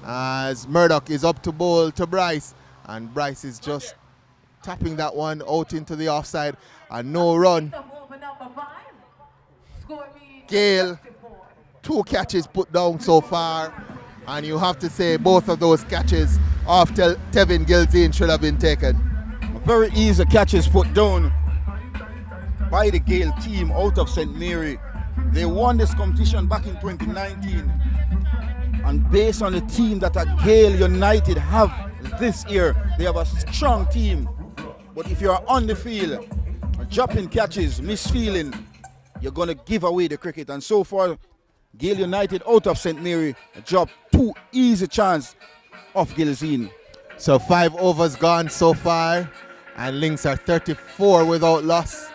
as Murdoch is up to bowl to Bryce, and Bryce is just tapping that one out into the offside, and no run. Gail, 2 catches put down so far, and you have to say both of those catches after Tevin Gilzine should have been taken. Very easy catches put down by the Gayle team out of St. Mary. They won this competition back in 2019, and based on the team that Gayle United have this year, they have a strong team. But if you are on the field, dropping catches, misfeeling, you're going to give away the cricket. And so far, Gayle United out of St. Mary dropped 2 easy chances off Gilzine. So 5 overs gone so far, and Lynx are 34 without loss.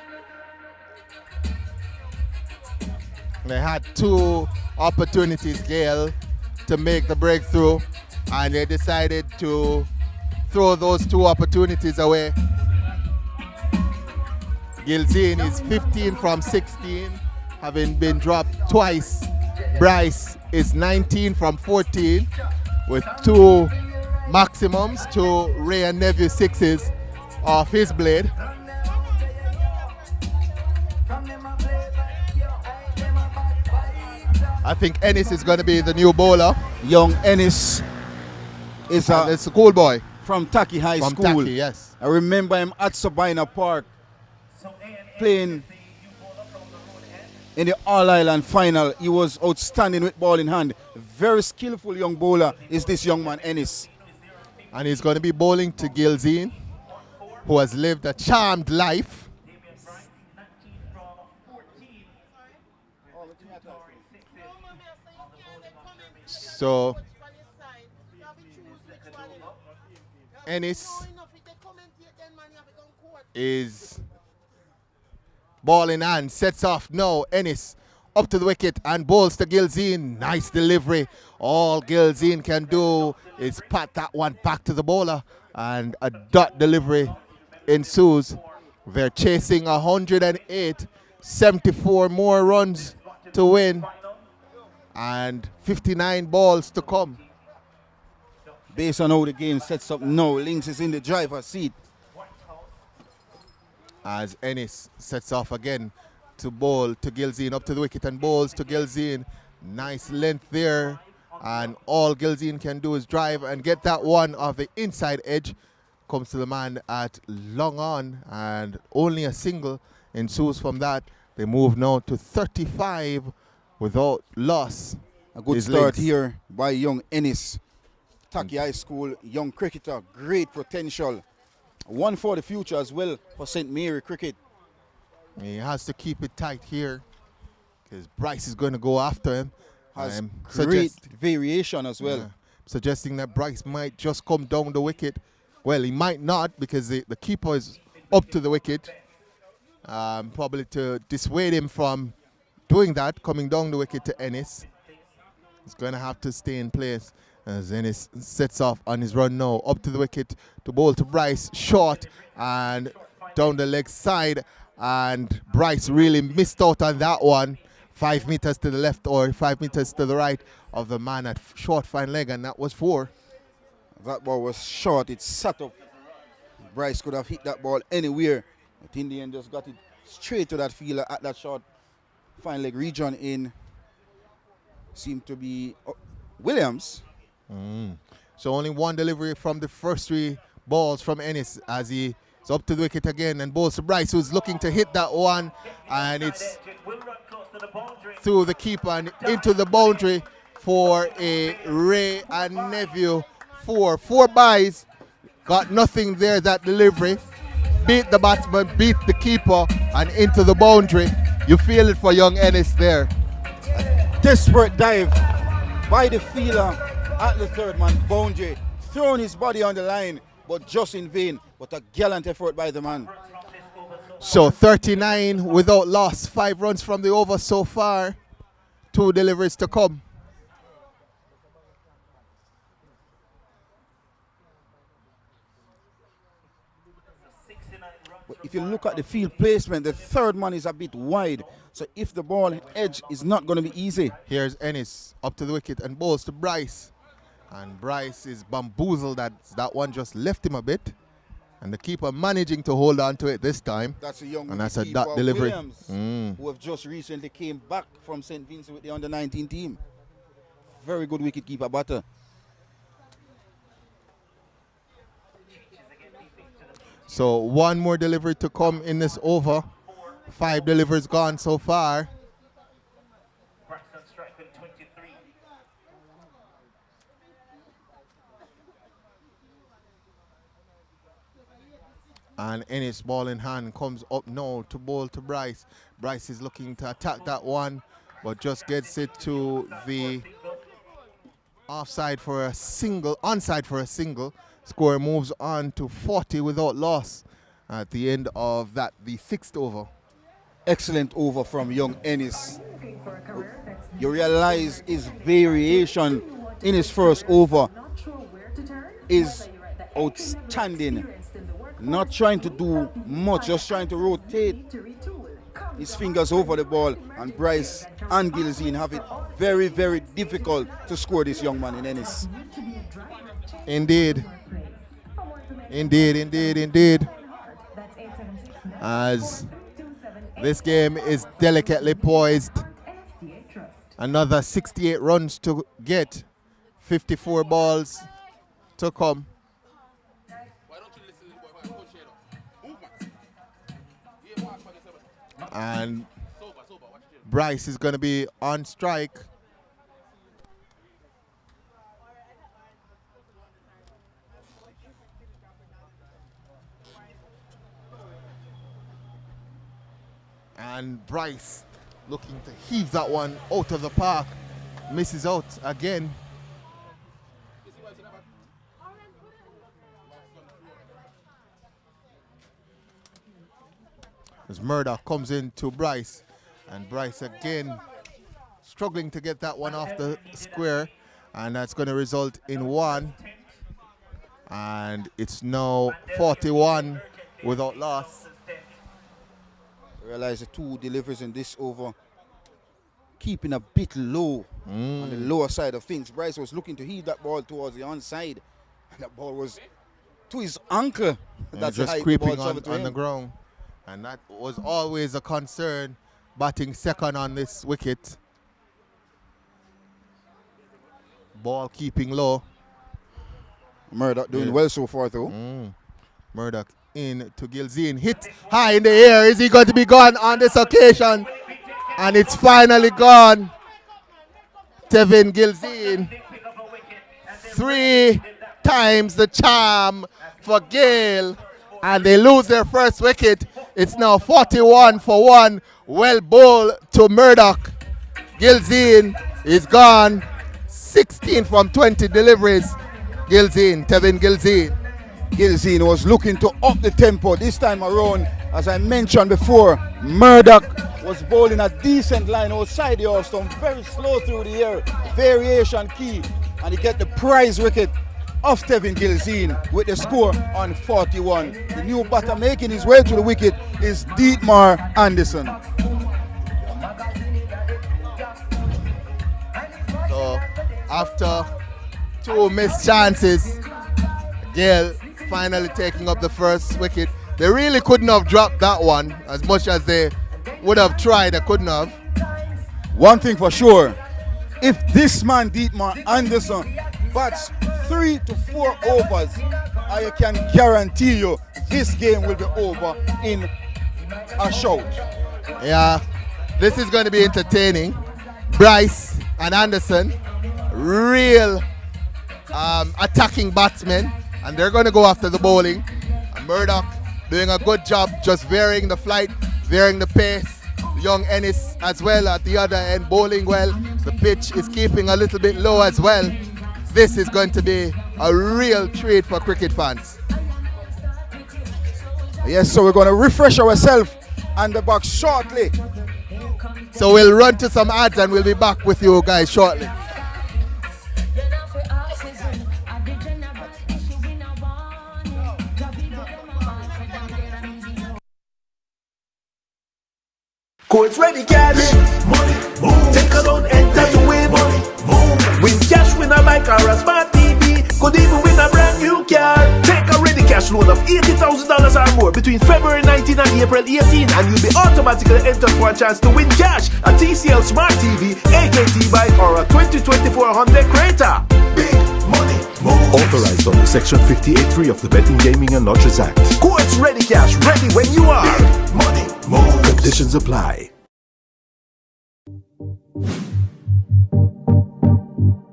They had 2 opportunities, Gayle, to make the breakthrough, and they decided to throw those 2 opportunities away. Gilzine is 15 from 16, having been dropped twice. Bryce is 19 from 14, with 2 maximums, 2 Ray and Nephew 6s off his blade. I think Ennis is going to be the new bowler. Young Ennis is a schoolboy from Taki High School. From Taki, yes. I remember him at Sabina Park playing in the All-Island final. He was outstanding with ball in hand. Very skillful young bowler is this young man, Ennis. And he's going to be bowling to Gilzine, who has lived a charmed life. So Ennis is ball in hand, sets off now. Ennis up to the wicket and bowls to Gilzine. Nice delivery. All Gilzine can do is pat that one back to the bowler, and a dot delivery ensues. They're chasing 108, 74 more runs to win, and 59 balls to come. Based on how the game sets up now, Lynx is in the driver's seat. As Ennis sets off again to bowl to Gilzine, up to the wicket and bowls to Gilzine. Nice length there And all Gilzine can do is drive and get that one off the inside edge. Comes to the man at long on, and only a single ensues from that. They move now to 35 without loss. A good start here by young Ennis. Taki High School, young cricketer, great potential. One for the future as well for St. Mary Cricket. He has to keep it tight here because Bryce is going to go after him. Has great variation as well. Suggesting that Bryce might just come down the wicket. Well, he might not because the keeper is up to the wicket. Probably to dissuade him from doing that, coming down the wicket to Ennis. He's going to have to stay in place as Ennis sets off on his run now. Up to the wicket to bowl to Bryce. Short and down the leg side. And Bryce really missed out on that one. 5 meters to the left or 5 meters to the right of the man at short fine leg, and that was 4. That ball was short. It sat up. Bryce could have hit that ball anywhere. But in the end, just got it straight to that fielder at that short fine leg region in. Seemed to be Williams. So only one delivery from the first 3 balls from Ennis as he is up to the wicket again and bowls to Bryce, who's looking to hit that one, and it's through the keeper and into the boundary for a Ray and Nephew 4 byes. Got nothing there, that delivery. Beat the batsman, beat the keeper, and into the boundary. You feel it for young Ennis there. A desperate dive by the fielder at the third man boundary. Throwing his body on the line, but just in vain. But a gallant effort by the man. So 39 without loss, 5 runs from the over so far, 2 deliveries to come. But if you look at the field placement, the third man is a bit wide. So if the ball edge is not going to be easy. Here's Ennis up to the wicket and bowls to Bryce. And Bryce is bamboozled that one just left him a bit. And the keeper managing to hold on to it this time. That's a young and that's a dot delivery. Williams, who have just recently came back from St. Vincent with the under-19 team. Very good wicket-keeper batter. So 1 more delivery to come in this over. 5 deliveries gone so far. And Ennis ball in hand comes up now to bowl to Bryce. Bryce is looking to attack that one, but just gets it to the offside for a single, onside for a single. Score moves on to 40 without loss at the end of that, the 6th over. Excellent over from young Ennis. You realize his variation in his first over is outstanding. Not trying to do much, just trying to rotate his fingers over the ball, and Bryce and Gilzine have it very, very difficult to score this young man in Ennis. Indeed. Indeed. As this game is delicately poised. Another 68 runs to get, 54 balls to come. And Bryce is going to be on strike. And Bryce looking to heave that one out of the park. Misses out again. As Murdoch comes in to Bryce, and Bryce again struggling to get that one off the square, and that's going to result in 1. And it's now 41 without loss. Realize the 2 deliveries in this over, keeping a bit low on the lower side of things. Bryce was looking to heave that ball towards the onside, and that ball was to his ankle. That's just creeping on the ground. And that was always a concern, batting second on this wicket. Ball keeping low. Murdoch doing well so far, though. Murdoch in to Gilzine. Hit high in the air. Is he going to be gone on this occasion? And it's finally gone. Tevin Gilzine. 3 times the charm for Gayle. And they lose their first wicket. It's now 41 for 1. Well bowled to Murdoch. Gilzine is gone. 16 from 20 deliveries. Gilzine, Tevin Gilzine. Gilzine was looking to up the tempo this time around. As I mentioned before, Murdoch was bowling a decent line outside the off stump, very slow through the air, variation key, and he get the prize wicket of Tevin Gilzine with the score on 41. The new batter making his way to the wicket is Dietmar Anderson. So after 2 missed chances, Gayle finally taking up the first wicket. They really couldn't have dropped that one as much as they would have tried. They couldn't have. One thing for sure, if this man Dietmar Anderson bats 3 to 4 overs, I can guarantee you this game will be over in a shout. Yeah, this is going to be entertaining. Bryce and Anderson, real attacking batsmen, and they're going to go after the bowling. And Murdoch doing a good job just varying the flight, varying the pace. Young Ennis as well at the other end bowling well. The pitch is keeping a little bit low as well. This is going to be a real treat for cricket fans. Yes, so we're going to refresh ourselves on the box shortly. So we'll run to some ads and we'll be back with you guys shortly. Courts ready, cash. Money, move. Take a loan, enter to win. Money, move. Win cash, win a bike or a smart TV. Could even win a brand new car. Take a ready cash loan of $80,000 or more between February 19 and April 18, and you'll be automatically entered for a chance to win cash, a TCL Smart TV, AKT bike, or a 2024 Honda Creta. Big money, move. Authorized under Section 58.3 of the Betting, Gaming and Lotteries Act. Courts ready, cash, ready when you are. Big money, move. Conditions apply.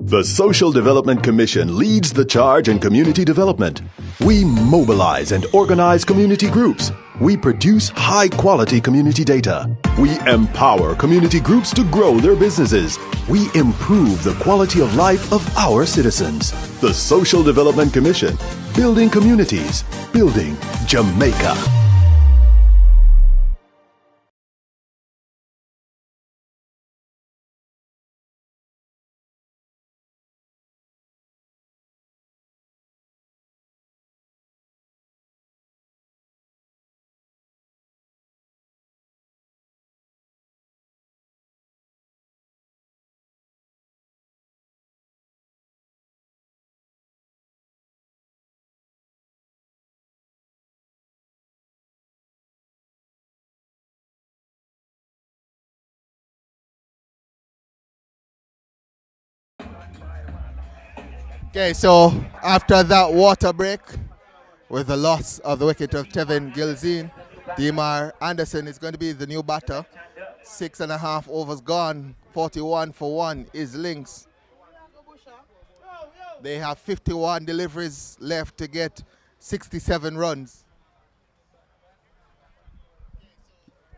The Social Development Commission leads the charge in community development. We mobilize and organize community groups. We produce high-quality community data. We empower community groups to grow their businesses. We improve the quality of life of our citizens. The Social Development Commission, building communities, building Jamaica. Okay, so after that water break, with the loss of the wicket of Tevin Gilzine, Dietmar Anderson is going to be the new batter. 6.5 overs gone, 41 for 1 is Lynx. They have 51 deliveries left to get 67 runs.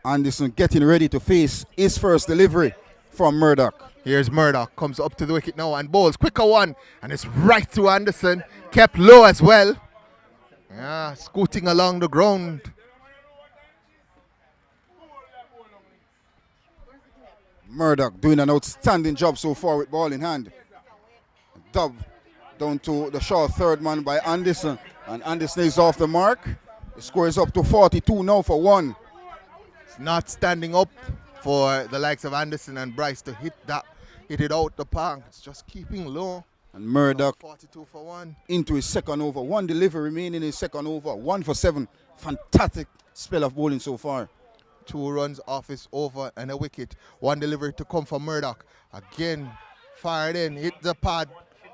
Anderson getting ready to face his first delivery from Murdoch. Here's Murdoch, comes up to the wicket now and bowls. Quicker one, and it's right to Anderson. Kept low as well. Yeah, scooting along the ground. Murdoch doing an outstanding job so far with ball in hand. Dub down to the short third man by Anderson. And Anderson is off the mark. The score is up to 42 now for 1. It's not standing up for the likes of Anderson and Bryce to hit it out the park. It's just keeping low. And Murdoch 42 for 1. into his second over. 1 delivery remaining in his second over. 1 for 7. Fantastic spell of bowling so far. 2 runs off his over and a wicket. 1 delivery to come from Murdoch. Again, fired in, hit the pad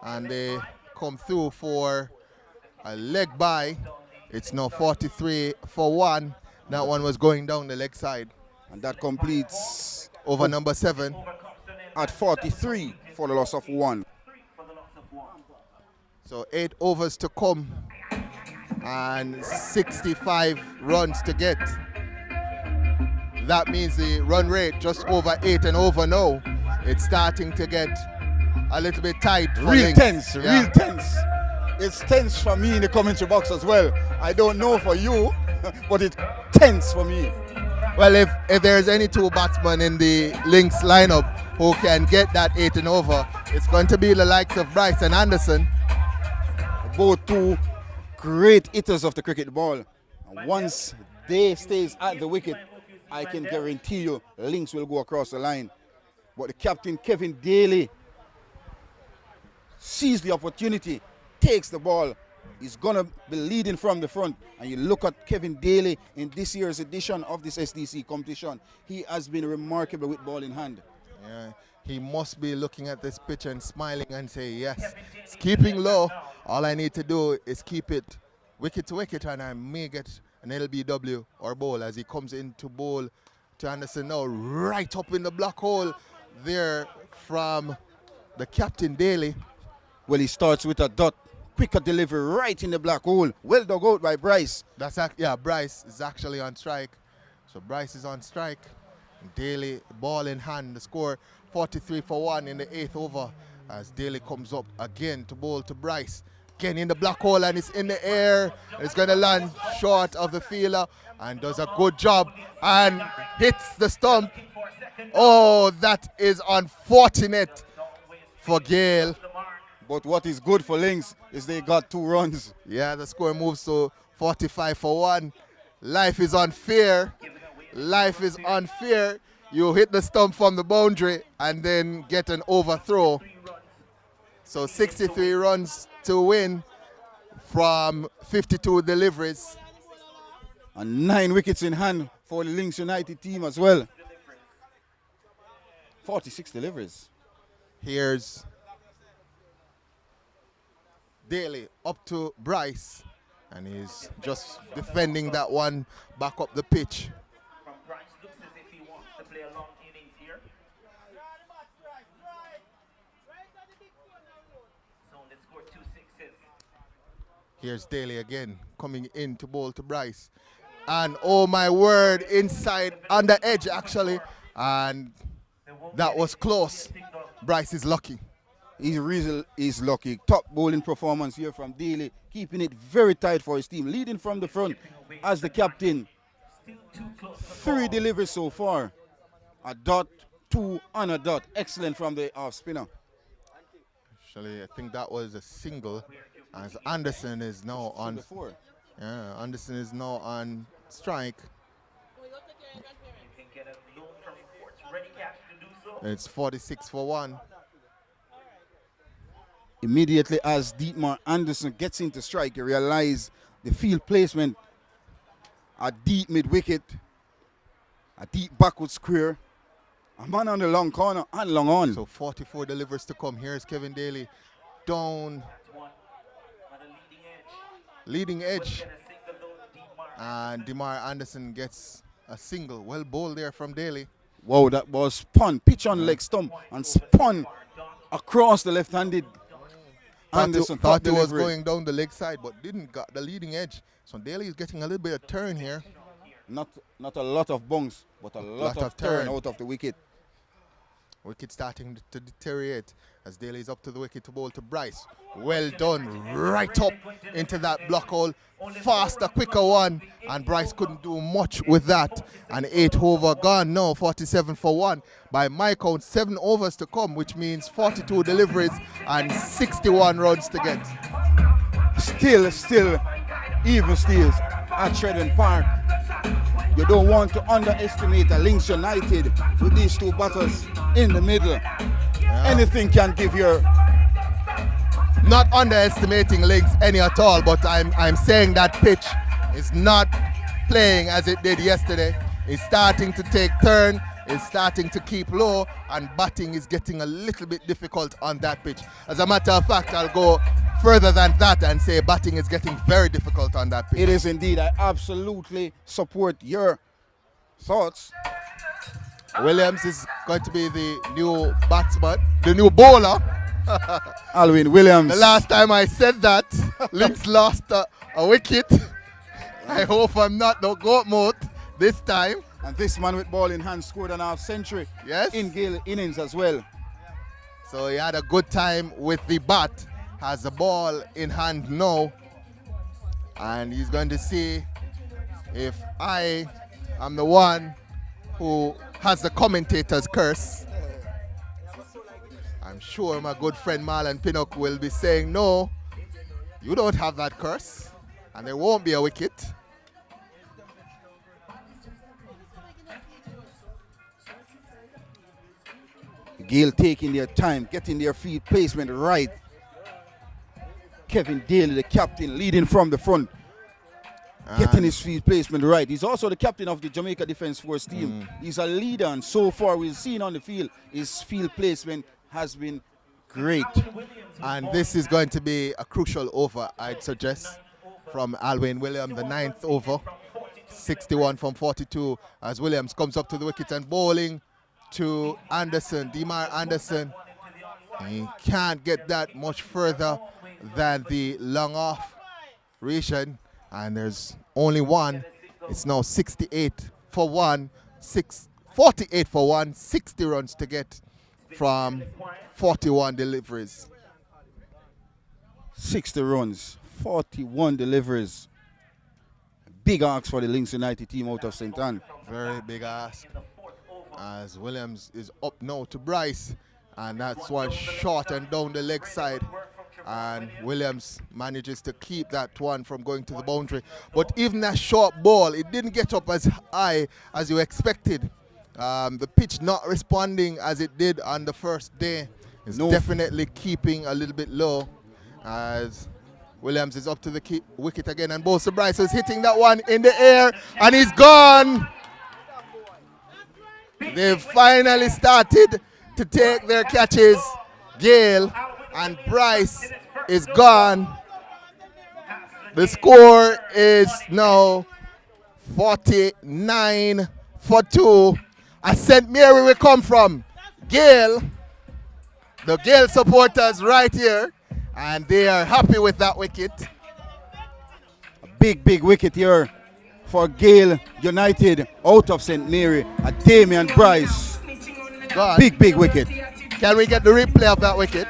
and they come through for a leg by. It's now 43 for 1. That one was going down the leg side. And that completes Over number 7. at 43 for the loss of 1. So 8 overs to come and 65 runs to get. That means the run rate just over 8 and over now. It's starting to get a little bit tight. Real tense, real tense. It's tense for me in the commentary box as well. I don't know for you, but it's tense for me. Well, if there's any 2 batsmen in the Lynx lineup who can get that 8 and over, it's going to be the likes of Bryce and Anderson. Both 2 great hitters of the cricket ball. And once they stays at the wicket, I can guarantee you Lynx will go across the line. But the captain, Kevin Gayle, sees the opportunity, takes the ball. He's going to be leading from the front. And you look at Kevin Gayle in this year's edition of this SDC competition. He has been remarkable with ball in hand. Yeah, he must be looking at this pitch and smiling and say, yes, it's keeping low. All I need to do is keep it wicket to wicket, and I may get an LBW or bowl as he comes in to bowl to Anderson now, right up in the black hole there from the captain Daly. Well, he starts with a dot. Quicker delivery right in the black hole. Well dug out by Bryce. Bryce is actually on strike. So Bryce is on strike. Daly, ball in hand. The score 43 for 1 in the 8th over as Daly comes up again to bowl to Bryce. Again in the black hole, and it's in the air. It's going to land short of the fielder and does a good job and hits the stump. Oh, that is unfortunate for Gail. But what is good for Lynx is they got 2 runs. Yeah, the score moves to 45 for 1. Life is unfair. Life is unfair. You hit the stump from the boundary and then get an overthrow. So 63 runs to win from 52 deliveries. And 9 wickets in hand for the Lynx United team as well. 46 deliveries. Here's Daly up to Bryce, and he's just defending that one back up the pitch. From Bryce, looks as if he wants to play a long innings here. So let's score 2 sixes. Here's Daly again coming in to bowl to Bryce, and oh my word, inside on the edge actually, and that was close. Bryce is lucky. He's lucky. Top bowling performance here from Daly, keeping it very tight for his team, leading from the front as the captain. 3 deliveries so far. A dot, 2 and a dot. Excellent from the off spinner. Actually, I think that was a single, as Anderson is now on. Yeah, Anderson is now on strike. It's 46 for 1. Immediately as Dietmar Anderson gets into strike, you realize the field placement, a deep mid-wicket, a deep backward square, a man on the long corner and long on. So 44 deliveries to come. Here's Kevin Daly down leading edge, and Demar Anderson gets a single. Well bowled there from Daly. Wow, that was spun, pitch on leg stump and spun across the left-handed Anderson. Thought he was going down the leg side, but didn't got the leading edge. So Daly is getting a little bit of turn here. Not a lot of bungs, but a lot of turn out of the wicket. Wicket starting to deteriorate as Daly is up to the wicket to bowl to Bryce. Well done, right up into that block hole. Faster, quicker one, and Bryce couldn't do much with that. And 8 over gone now, 47 for 1. By my count, 7 overs to come, which means 42 deliveries and 61 runs to get. Still, even steals at Shredden Park. You don't want to underestimate a Lynx United with these 2 batters in the middle. Yeah. Anything can give you. Not underestimating Lynx any at all, but I'm saying that pitch is not playing as it did yesterday. It's starting to take turn. is starting to keep low, and batting is getting a little bit difficult on that pitch. As a matter of fact, I'll go further than that and say batting is getting very difficult on that pitch. It is indeed. I absolutely support your thoughts. Williams is going to be the new batsman, the new bowler. Alwyn Williams. The last time I said that, Lynx lost a wicket. I hope I'm not the goat mode this time. And this man with ball in hand scored an half century. Yes. In Gayle innings as well. So he had a good time with the bat. Has the ball in hand now. And he's going to see if I am the one who has the commentator's curse. I'm sure my good friend Marlon Pinnock will be saying, no, you don't have that curse, and there won't be a wicket. Gayle taking their time, getting their field placement right. Kevin Daly, the captain, leading from the front. Getting his field placement right. He's also the captain of the Jamaica Defence Force team. He's a leader, and so far we've seen on the field, his field placement has been great. And this is going to be a crucial over, I'd suggest, from Alwyn Williams, the 9th over. 61 from 42 as Williams comes up to the wicket and bowling to Anderson, Demar Anderson. He can't get that much further than the long off region. And there's only one. It's now 68 for 1, 48 for 1, 60 runs to get from 41 deliveries. 60 runs, 41 deliveries. Big ask for the Lynx United team out of St. Ann. Very big ask. As Williams is up now to Bryce. And that's one short and down the leg side. And Williams manages to keep that one from going to the boundary. But even that short ball, it didn't get up as high as you expected. The pitch not responding as it did on the first day. It's definitely keeping a little bit low as Williams is up to the wicket again. And Bosa Bryce is hitting that one in the air and he's gone. They've finally started to take their catches. Gayle and Bryce is gone. The score is now 49 for 2. As St. Mary we come from. Gayle, the Gayle supporters right here, and they are happy with that wicket. A big wicket here for Gayle United out of St. Mary at Damian Bryce. God. Big wicket. Can we get the replay of that wicket?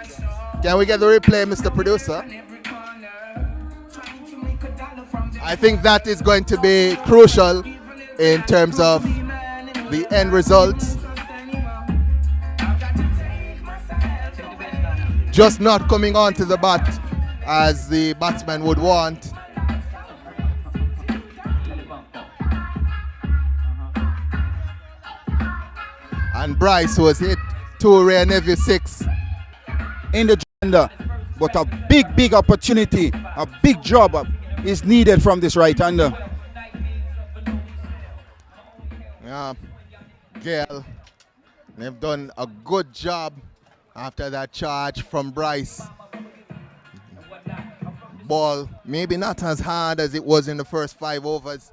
Can we get the replay, Mr. Producer? I think that is going to be crucial in terms of the end result. Just not coming on to the bat as the batsman would want. And Bryce was hit 2 Ray Neville 6. In the gender, but a big opportunity, a big job is needed from this right-hander. Yeah, Gayle, they've done a good job after that charge from Bryce. Ball maybe not as hard as it was in the first 5 overs.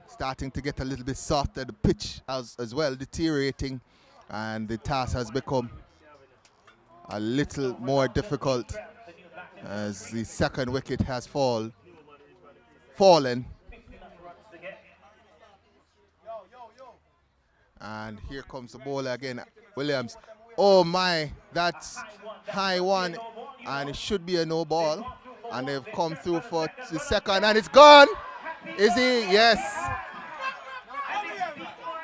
Starting to get a little bit softer. The pitch as well deteriorating, and the task has become a little more difficult as the second wicket has fallen. And here comes the bowler again, Williams. Oh my, that's high one, and it should be a no ball. And they've come through for the second, and it's gone. Is he? Yes.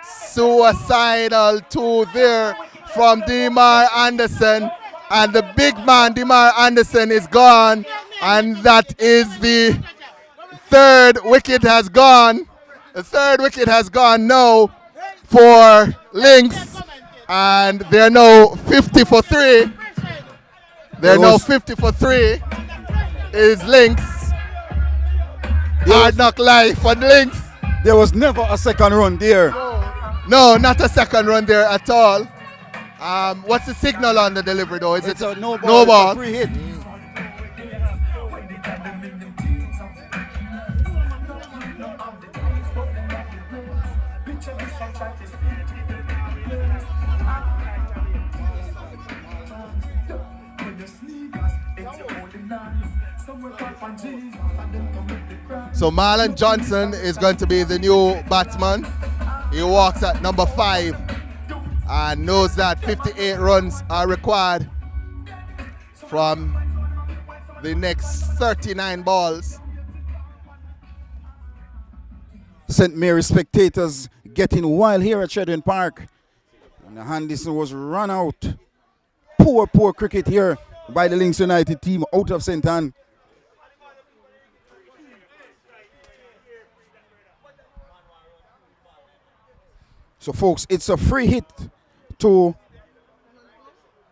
Suicidal 2 there from Demar Anderson. And the big man, Demar Anderson, is gone. And that is the 3rd wicket has gone. The 3rd wicket has gone now for Lynx. And they're now 50 for 3. They're now 50 for 3. Is Lynx. Hard knock life for Lynx. There was never a second run there. No, not a second run there at all. What's the signal on the delivery though? Is It's it a no ball, no it's ball? a free hit. So Marlon Johnson is going to be the new batsman. He walks at number 5 and knows that 58 runs are required from the next 39 balls. St. Mary's spectators getting wild here at Shedden Park. And the Henderson was run out. Poor cricket here by the Lynx United team out of St. Anne. So folks, it's a free hit to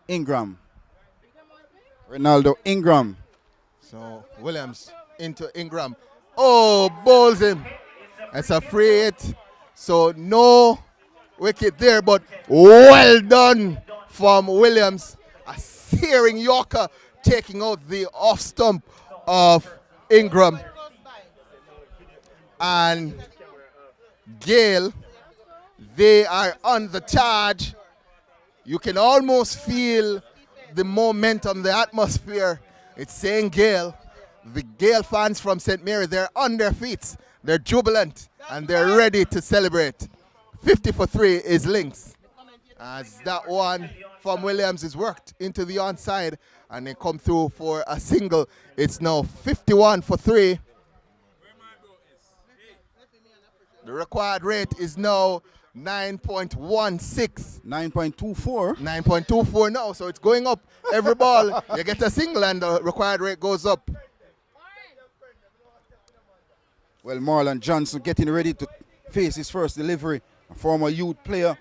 Ingram. Ronaldo Ingram. So Williams into Ingram. Oh, bowls him. It's a free hit. So no wicket there, but well done from Williams. A searing Yorker taking out the off stump of Ingram. And Gail, they are on the charge. You can almost feel the momentum, the atmosphere. It's saying Gail. The Gail fans from St. Mary, they're on their feet. They're jubilant and they're ready to celebrate. 50 for 3 is Lynx. As that one from Williams is worked into the onside and they come through for a single. It's now 51 for 3. The required rate is now 9.16. 9.24. 9.24 now, so it's going up. Every ball, you get a single and the required rate goes up. Well, Marlon Johnson getting ready to face his first delivery. A former youth player,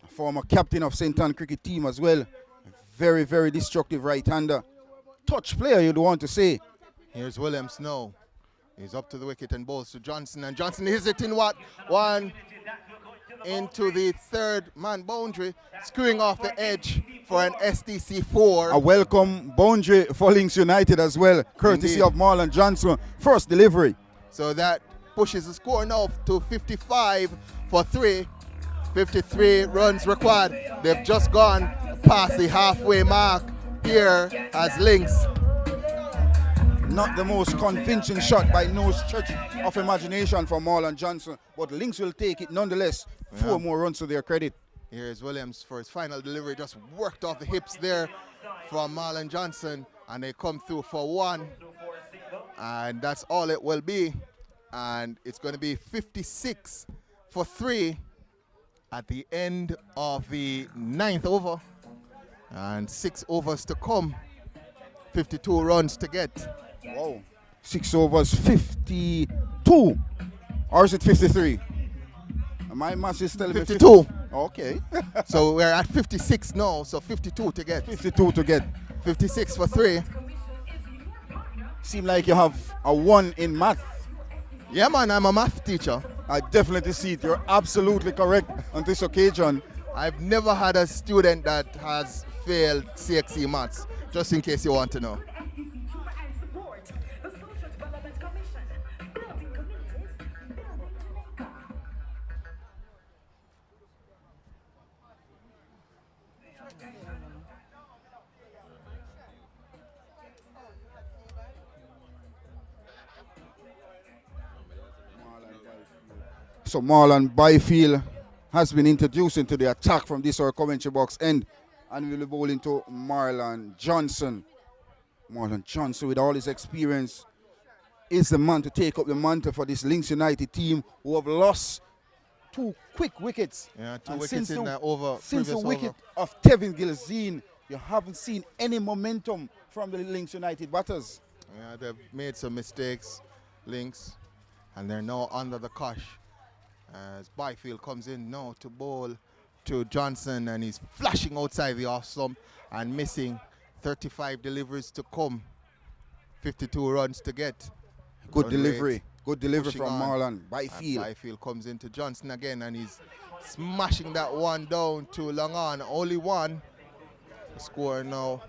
a former captain of St. Anne cricket team as well. A very, very destructive right-hander. Touch player, you'd want to say. Here's Williams now. He's up to the wicket and bowls to Johnson. And Johnson is hitting what? One into the third man boundary, screwing off the edge for an SDC 4. A welcome boundary for Lynx United as well, courtesy Indeed. of Marlon Johnson. First delivery. So that pushes the score now to 55 for 3. 53 runs required. They've just gone past the halfway mark here as Lynx. Not the most convincing shot by no stretch of imagination from Marlon Johnson, but Lynx will take it nonetheless. 4 more runs to their credit. Here's Williams for his final delivery. Just worked off the hips there from Marlon Johnson, and they come through for 1. And that's all it will be. And it's going to be 56 for 3 at the end of the 9th over. And 6 overs to come. 52 runs to get. Wow. 6 overs, 52. Or is it 53? My math is telling me 52. Okay. So we're at 56 now, so 52 to get. 52 to get. 56 for 3. Seem like you have a 1 in math. Yeah, man, I'm a math teacher. I definitely see it. You're absolutely correct on this occasion. I've never had a student that has failed CXC maths, just in case you want to know. So Marlon Byfield has been introduced into the attack from this our commentary box end, and will be bowling to Marlon Johnson. Marlon Johnson, with all his experience, is the man to take up the mantle for this Lynx United team, who have lost 2 quick wickets. Yeah, 2 And wickets in the over. Since the previous wicket over. of Tevin Gilzine, you haven't seen any momentum from the Lynx United batters. Yeah, they've made some mistakes, Lynx, and they're now under the cosh. As Byfield comes in now to bowl to Johnson, and he's flashing outside the off stump and missing. 35 deliveries to come, 52 runs to get. Good Run delivery. rate Good delivery pushing from on. Marlon And Byfield. Byfield comes into Johnson again, and he's smashing that one down to long on. Only one. The score now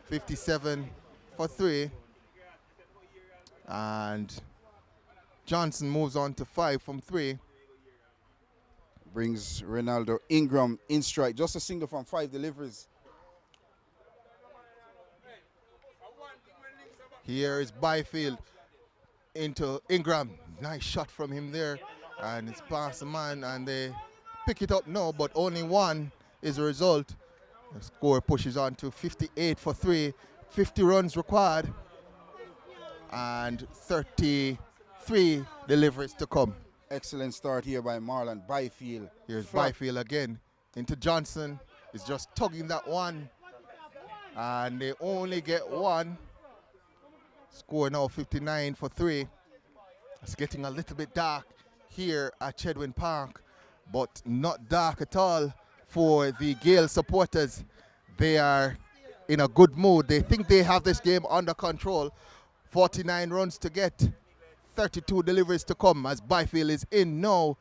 57 for 3. And Johnson moves on to 5 from 3. Brings Ronaldo Ingram in strike. Just a single from 5 deliveries. Here is Byfield into Ingram. Nice shot from him there. And it's past the man and they pick it up now, but only one is the result. The score pushes on to 58 for 3. 50 runs required. And 33 deliveries to come. Excellent start here by Marlon Byfield. Here's Byfield again into Johnson. He's just tugging that one. And they only get one. Score now 59 for 3. It's getting a little bit dark here at Chedwin Park, but not dark at all for the Gayle supporters. They are in a good mood. They think they have this game under control. 49 runs to get, 32 deliveries to come as Byfield is in now.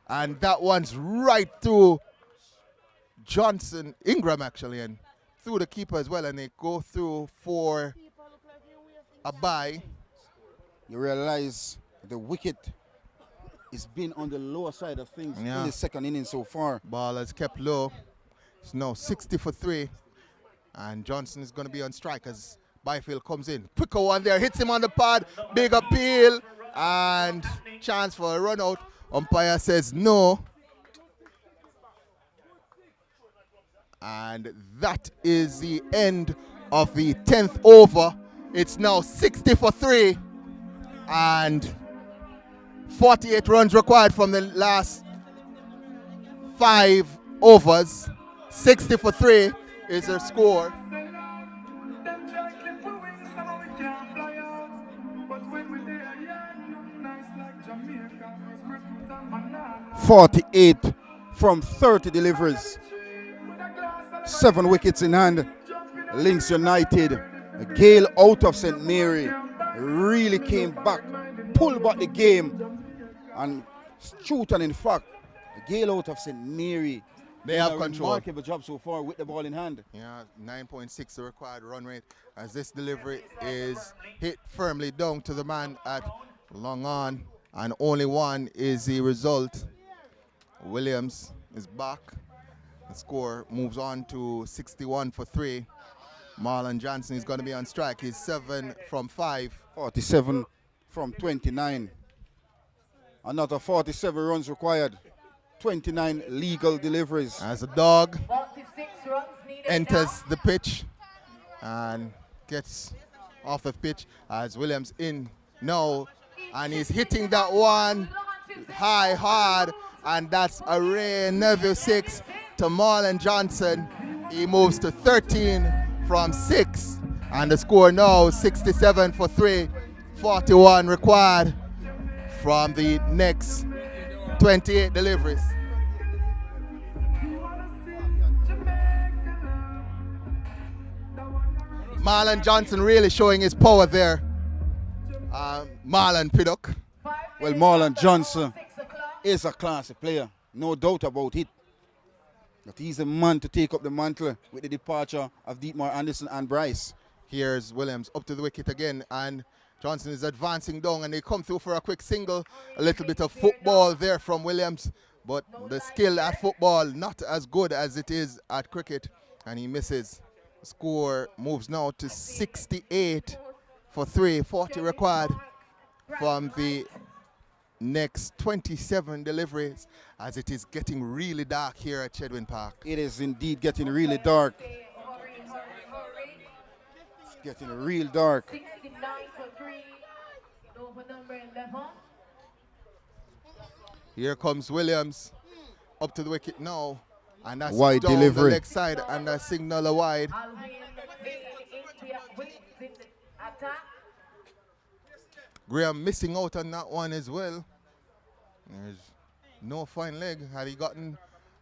And that one's right through Ingram actually, and through the keeper as well. And they go through for a bye. You realize the wicket is been on the lower side of things in the second inning so far. Ball has kept low. It's now 60 for 3. And Johnson is going to be on strike as Byfield comes in. Quicker one there, hits him on the pad. Big appeal and chance for a run out. Umpire says no. And that is the end of the 10th over. It's now 60 for 3. And 48 runs required from the last 5 overs. 60 for 3 is their score. 48 from 30 deliveries. 7 wickets in hand. Lynx United. Gayle out of St. Mary really came back, pulled back the game, and shooting in fact, Gayle out of St. Mary. They have control. Remarkable job so far with the ball in hand. Yeah, 9.6 the required run rate as this delivery is hit firmly down to the man at long on, and only one is the result. Williams is back. The score moves on to 61 for 3. Marlon Johnson is going to be on strike. He's 7 from 5. 47 from 29. Another 47 runs required. 29 legal deliveries. As a dog enters the pitch and gets off the pitch as Williams in now, and he's hitting that one high, hard, and that's a rare Neville 6 to Marlon Johnson. He moves to 13 from 6, and the score now 67 for 3, 41 required from the next 28 deliveries. Marlon Johnson really showing his power there. Marlon Piddock. Well, Marlon Johnson is a classy player, no doubt about it. But he's the man to take up the mantle with the departure of Dietmar Anderson and Bryce. Here's Williams up to the wicket again, and Johnson is advancing down, and they come through for a quick single. A little bit of football there from Williams, but the skill at football not as good as it is at cricket, and he misses. Score moves now to 68 for 3, 40 required from the next 27 deliveries, as it is getting really dark here at Chedwin Park. It is indeed getting really dark. It's getting real dark. 69 for 3, over number 11. Here comes Williams up to the wicket now, and that's wide down delivery. the leg side, and a signal a wide. Graham missing out on that one as well. There's no fine leg. Had he gotten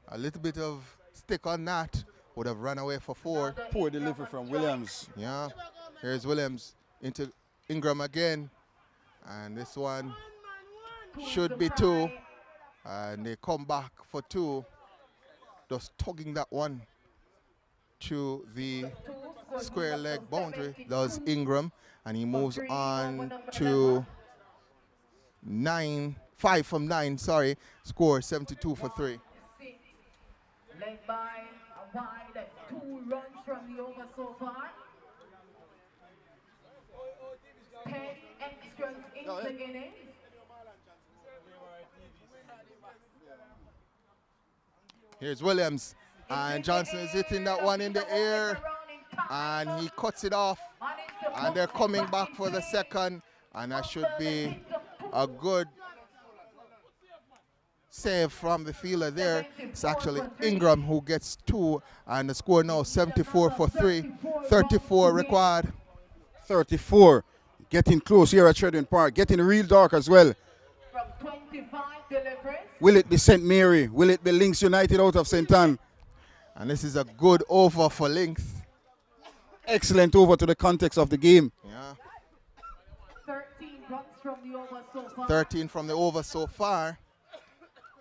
a little bit of stick on that, would have run away for 4. Poor delivery from Williams. Yeah. Here's Williams into Ingram again. And this one should be 2. And they come back for two. Just tugging that one to the square leg boundary. Does Ingram. And he moves on to 5 from 9, sorry. Score 72 for 3. Led by a wide 2 runs from the over so far. 10 extras in the innings. Here's Williams. And Johnson is hitting that one in the air. And he cuts it off. And they're coming back for the second. And that should be a good save from the fielder there. It's actually Ingram who gets 2. And the score now 74 for 3. 34 required. 34. Getting close here at Sheridan Park. Getting real dark as well. From 25 deliveries. Will it be St. Mary? Will it be Lynx United out of St. Anne? And this is a good over for Lynx. Excellent over to the context of the game. Yeah. 13 runs from the over so far. 13 from the over so far.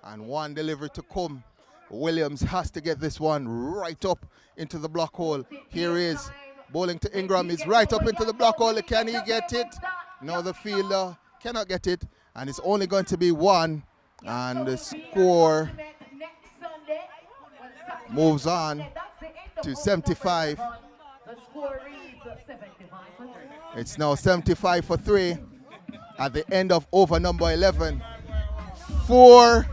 And 1 delivery to come. Williams has to get this one right up into the block hole. Here is bowling to Ingram. Is right up into the block hole. Can he get it? No, the fielder cannot get it. And it's only going to be 1. And the score moves on to 75. It's now 75 for 3 at the end of over number 11. 4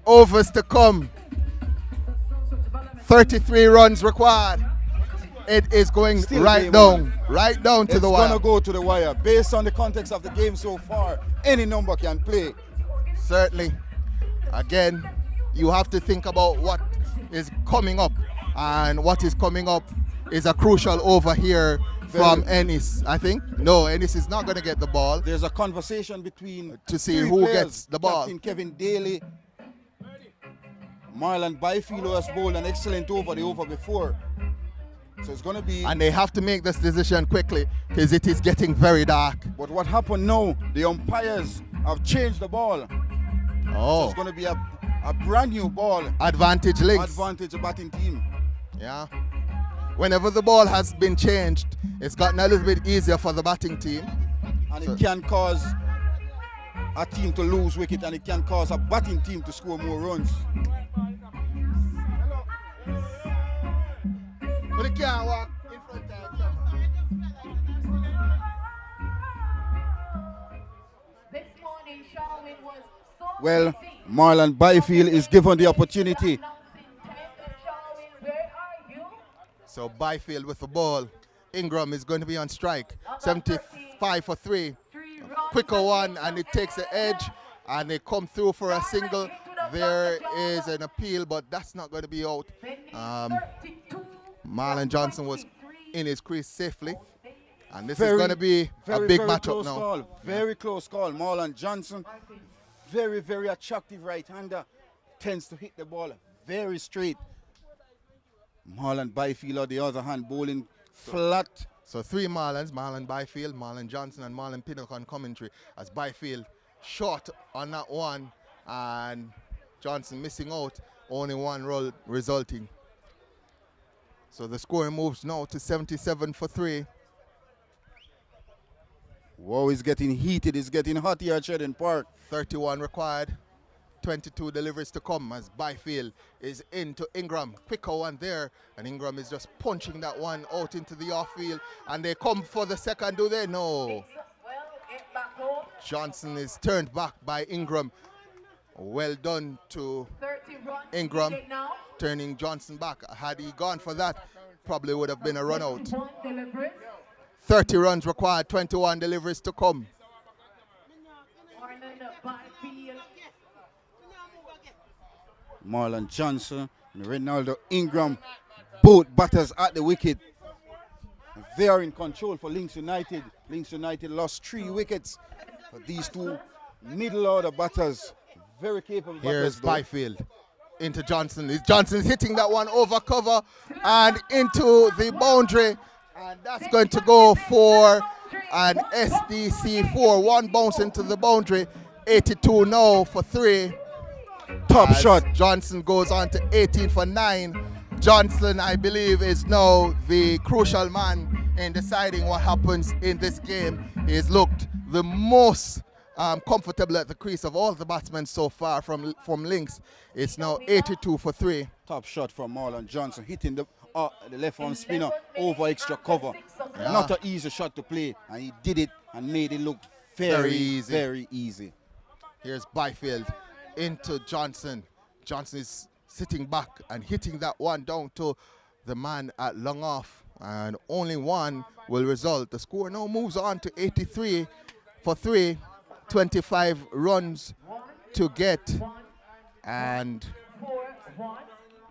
overs to come. 33 runs required. It is going Still right down to the wire. It's going to go to the wire. Based on the context of the game so far, any number can play. Certainly. Again, you have to think about what is coming up. And what is coming up is a crucial over here from Ennis, I think. No, Ennis is not going to get the ball. There's a conversation between to see 3 who players. gets the ball. Captain Kevin Daly, Marlon Byfield, who has bowled an excellent over the over before. So it's going to be... And they have to make this decision quickly because it is getting very dark. But what happened now, the umpires have changed the ball. Oh. So it's going to be a brand new ball. Advantage Lynx. Advantage the batting team. Yeah. Whenever the ball has been changed, it's gotten a little bit easier for the batting team. And it can cause a team to lose wicket, and it can cause a batting team to score more runs. But it can't walk in front of them. This morning, Sherwin was so Well, busy. Marlon Byfield is given the opportunity. Where are you? So Byfield with the ball. Ingram is going to be on strike. 75 for 3. Quicker one, and it takes the edge, and they come through for a single. There is an appeal, but that's not going to be out. Marlon Johnson was in his crease safely. And this is going to be a big matchup now. Call. Very close call. Marlon Johnson, very, very attractive right-hander. Tends to hit the ball very straight. Marlon Byfield, on the other hand, bowling flat. So 3 Marlons, Marlon Byfield, Marlon Johnson, and Marlon Pinnock on commentary. As Byfield short on that one, and Johnson missing out, only 1 roll resulting. So the score moves now to 77 for 3. Whoa, it's getting heated. It's getting hot here at Sheridan Park. 31 required. 22 deliveries to come as Byfield is into Ingram. Quicker one there, and Ingram is just punching that one out into the off field, and they come for the second, do they? No. Johnson is turned back by Ingram. Well done to Ingram, turning Johnson back. Had he gone for that, probably would have been a run out. 30 runs required, 21 deliveries to come. Marlon Johnson and Ronaldo Ingram, both batters at the wicket. They are in control for Lynx United. Lynx United lost 3 wickets. But these 2 middle order batters, very capable Here's batters. Byfield into Johnson. Johnson's hitting that one over cover and into the boundary. And that's going to go for an SDC 4. One bounce into the boundary. 82 now for 3. Top shot. Johnson goes on to 18 for 9. Johnson, I believe, is now the crucial man in deciding what happens in this game. He's looked the most comfortable at the crease of all the batsmen so far from Lynx. It's now 82 for 3. Top shot from Marlon Johnson, hitting the left arm spinner over extra cover. Yeah. Not an easy shot to play, and he did it and made it look very easy. Very easy. Here's Byfield into Johnson. Johnson is sitting back and hitting that one down to the man at long off, and only one will result. The score now moves on to 83 for 3. 25 runs to get, and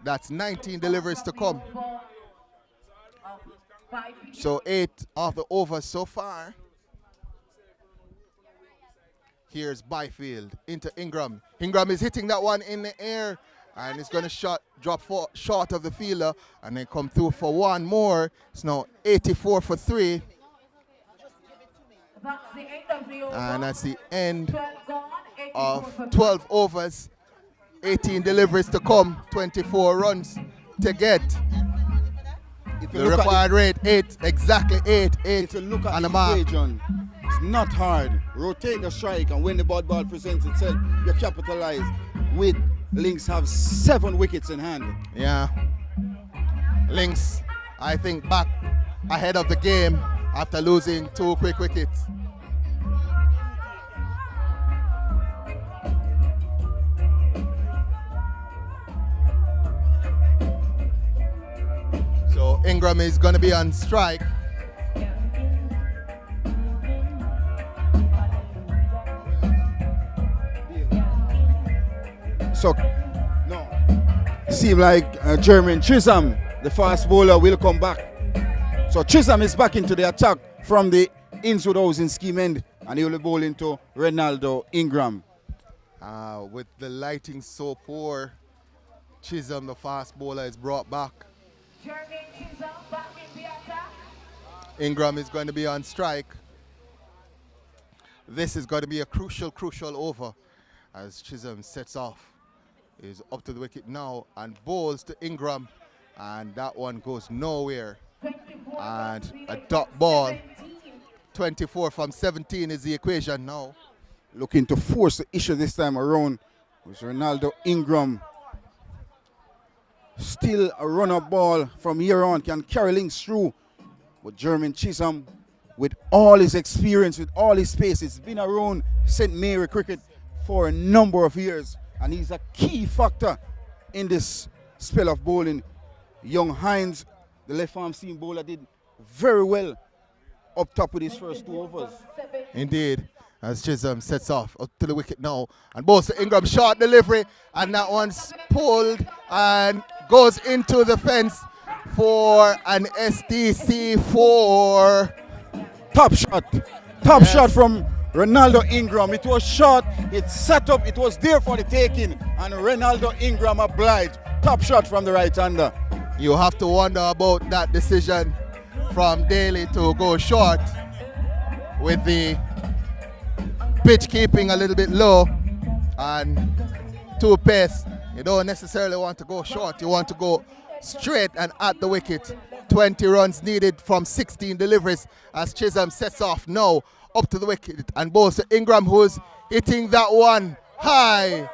that's 19 deliveries to come. So 8 of the overs so far. Here's Byfield into Ingram. Ingram is hitting that one in the air, and it's going to drop short of the fielder and then come through for one more. It's now 84 for 3. And that's the end of 12 overs. 18 deliveries to come, 24 runs to get. The required rate, 8, exactly 8 If you look at on the the mark. equation, it's not hard. Rotate the strike, and when the ball presents itself, you capitalize. With Lynx have 7 wickets in hand. Yeah. Lynx, I think, back ahead of the game after losing 2 quick wickets. So Ingram is going to be on strike. So, no. Seem like Jermaine Chisholm, the fast bowler, will come back. So Chisholm is back into the attack from the Innswood Housing scheme end, and he will bowl into Ronaldo Ingram. With the lighting so poor, Chisholm, the fast bowler, is brought back. Ingram is going to be on strike. This is going to be a crucial over as Chisholm sets off. He's up to the wicket now and bowls to Ingram, and that one goes nowhere. And a dot ball. 24 from 17 is the equation now. Looking to force the issue this time around with Ronaldo Ingram. Still a run-up ball from here on, can carry Lynx through. But Jermaine Chisholm, with all his experience, with all his pace, he's been around St. Mary cricket for a number of years, and he's a key factor in this spell of bowling. Young Hines, the left-arm seam bowler, did very well up top with his first 2 overs. Indeed, as Chisholm sets off up to the wicket now, and bowls to Ingram, short delivery, and that one's pulled and goes into the fence for an SDC 4. Top shot from Ronaldo Ingram. It was short, it set up, it was there for the taking, and Ronaldo Ingram obliged. Top shot from the right-hander. You have to wonder about that decision from Daly to go short with the pitch keeping a little bit low and 2 pace. You don't necessarily want to go short, you want to go straight and at the wicket. 20 runs needed from 16 deliveries as Chisholm sets off now up to the wicket and bowls to Ingram, who's hitting that one high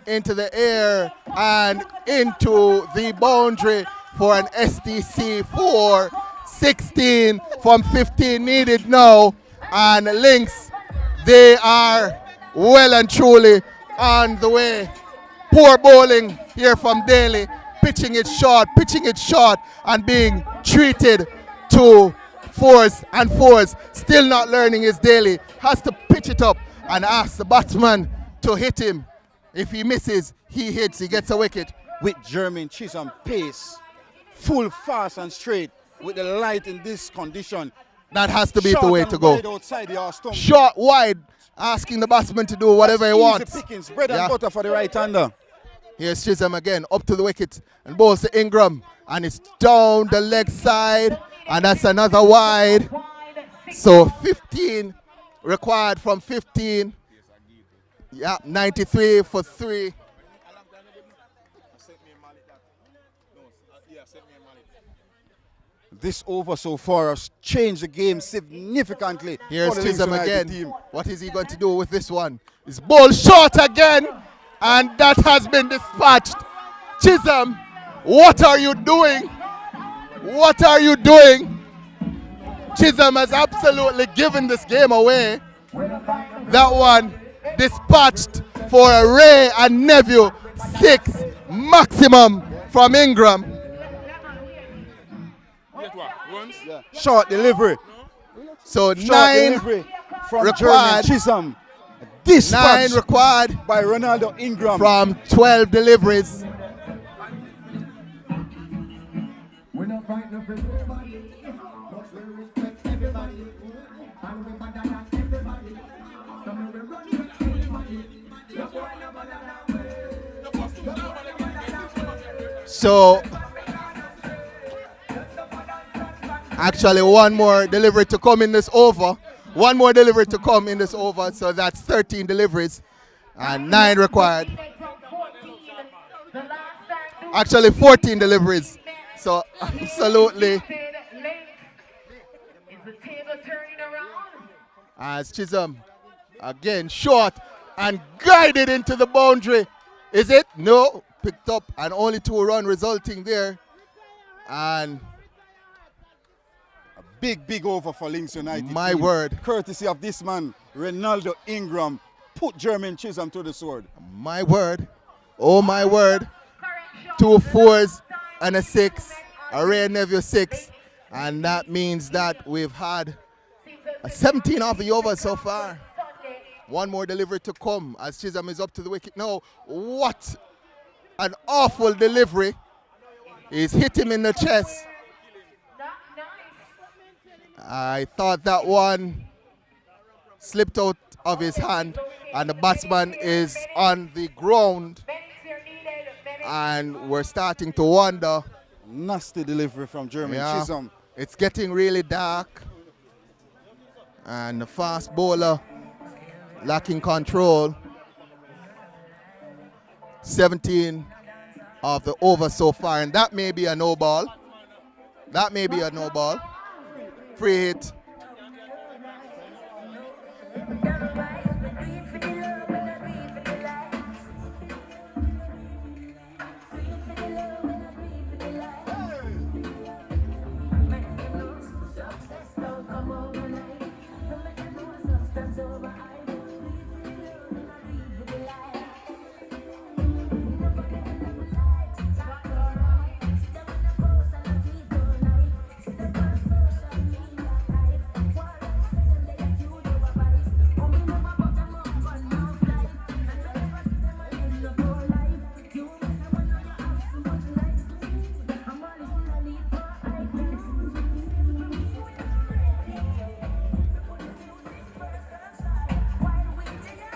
into the air and into the boundary for an SDC 4. 16 from 15 needed now, and Lynx, they are well and truly on the way. Poor bowling here from Daly, pitching it short, and being treated to 4s and 4s. Still not learning his Daly. Has to pitch it up and ask the batsman to hit him. If he misses, he hits, he gets a wicket. With Jermaine Chisholm pace, full, fast and straight, with the light in this condition. That has to be the way to go. Outside the stump. Short, wide, asking the batsman to do whatever he wants. Pickings, bread and butter for the right-hander. Here's Chisholm again, up to the wicket, and bowls to Ingram, and it's down the leg side, and that's another wide. So 15 required from 15. Yeah, 93 for 3. This over so far has changed the game significantly Here's for the Lynx Chisholm United again. team. What is he going to do with this one? His ball short again, and that has been dispatched. Chisholm, what are you doing? What are you doing? Chisholm has absolutely given this game away. That one dispatched for a Ray and Nephew 6 maximum from Ingram. Short delivery. So Short 9 delivery from required. Jermaine Chisholm. Dispatch 9 required by Ronaldo Ingram. from 12 deliveries. So actually one more delivery to come in this over. One more delivery to come in this over. So that's 13 deliveries and 9 required. Actually 14 deliveries. So absolutely. As Chisholm again short and guided into the boundary. Is it? No. Picked up and only 2 run resulting there. And a big over for Lynx United. My team. word. Courtesy of this man, Ronaldo Ingram, put Jermaine Chisholm to the sword. My word. Oh my word. 2 4s and a 6. A Ray Neville 6. And that means that we've had 17 off the over so far. One more delivery to come as Chisholm is up to the wicket. No, what an awful delivery. He's hit him in the chest. I thought that one slipped out of his hand and the batsman is on the ground and we're starting to wonder. Nasty delivery from Jermaine Chisholm. It's getting really dark and the fast bowler lacking control. 17 of the over so far, and that may be a no ball. That may be a no ball. Free hit.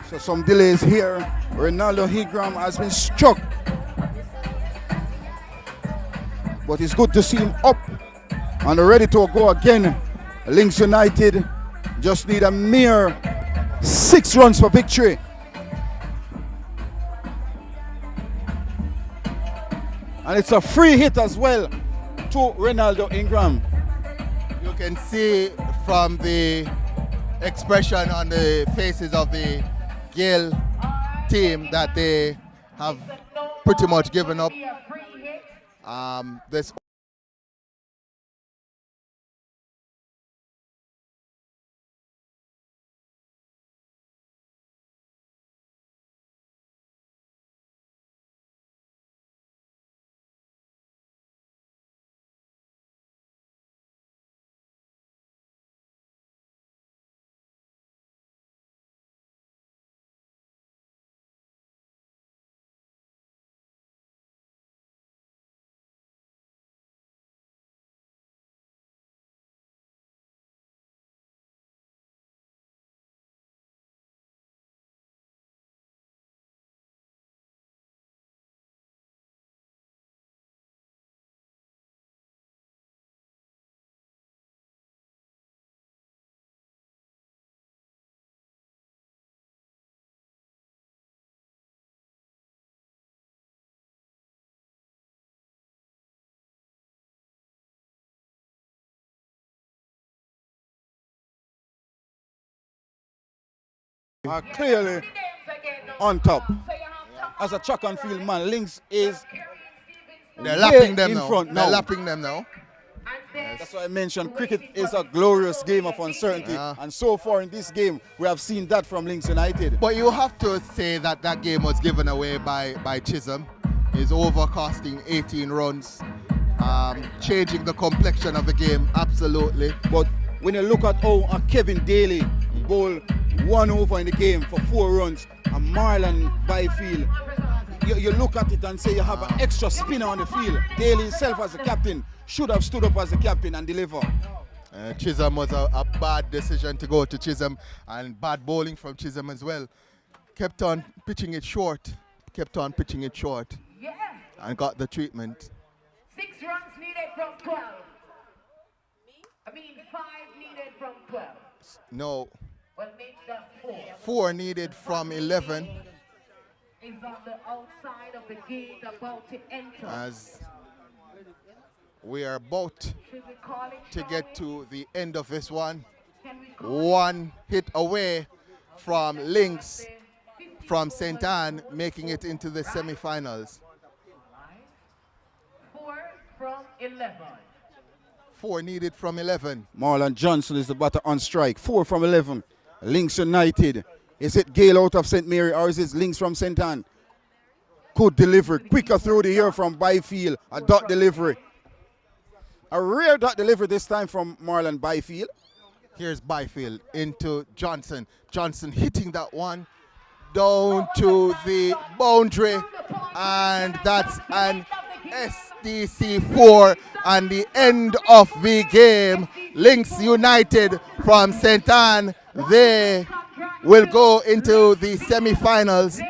So some delays here. Ronaldo Ingram has been struck. But it's good to see him up and ready to go again. Lynx United just need a mere 6 runs for victory. And it's a free hit as well to Ronaldo Ingram. You can see from the expression on the faces of the Gail team that they have pretty much given up. This are clearly on top. As a track and field man, Lynx is They're lapping them in now. front They're now. lapping them now. That's why I mentioned cricket is a glorious game of uncertainty. Yeah. And so far in this game, we have seen that from Lynx United. But you have to say that that game was given away by Chisholm. He's overcosting 18 runs, changing the complexion of the game, absolutely. But when you look at how Kevin Daly bowled 1 over in the game for 4 runs, and Marlon Byfield, you look at it and say you have an extra spinner on the field. Daly himself as the captain should have stood up as the captain and deliver. Chisholm was a bad decision to go to Chisholm, and bad bowling from Chisholm as well. Kept on pitching it short, Yeah. and got the treatment. 6 runs needed from 12. 5 needed from 12. No, What makes that 4? 4 needed from 11 Is on the outside of the gate about to enter. as we are about Should we call it to shall get we? to the end of this one. Can we call 1 hit away from Lynx it 50 from St. Anne, making it into the semi-finals. 4 from 11. 4 needed from 11. Marlon Johnson is the batter on strike. 4 from 11. Lynx United. Is it Gayle out of St. Mary or is it Lynx from St. Anne? Good delivery. Quicker through the air from Byfield. A dot delivery. A rare dot delivery this time from Marlon Byfield. Here's Byfield into Johnson. Johnson hitting that one down to the boundary, and that's an SDC 4 and the end of the game. Lynx United from St. Anne, they will go into the semi-finals.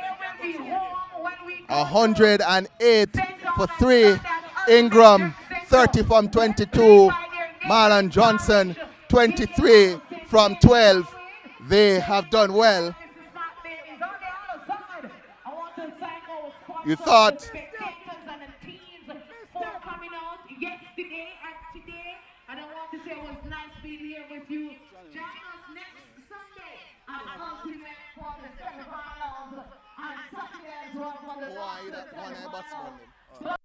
108 for 3. Ingram 30 from 22. Marlon Johnson 23 from 12. They have done well. You thought for coming out yesterday and today, and I want to say it was nice being here with you. Join us next Sunday at Ultimate for the semifinals, and Saturday as well for the last semifinals.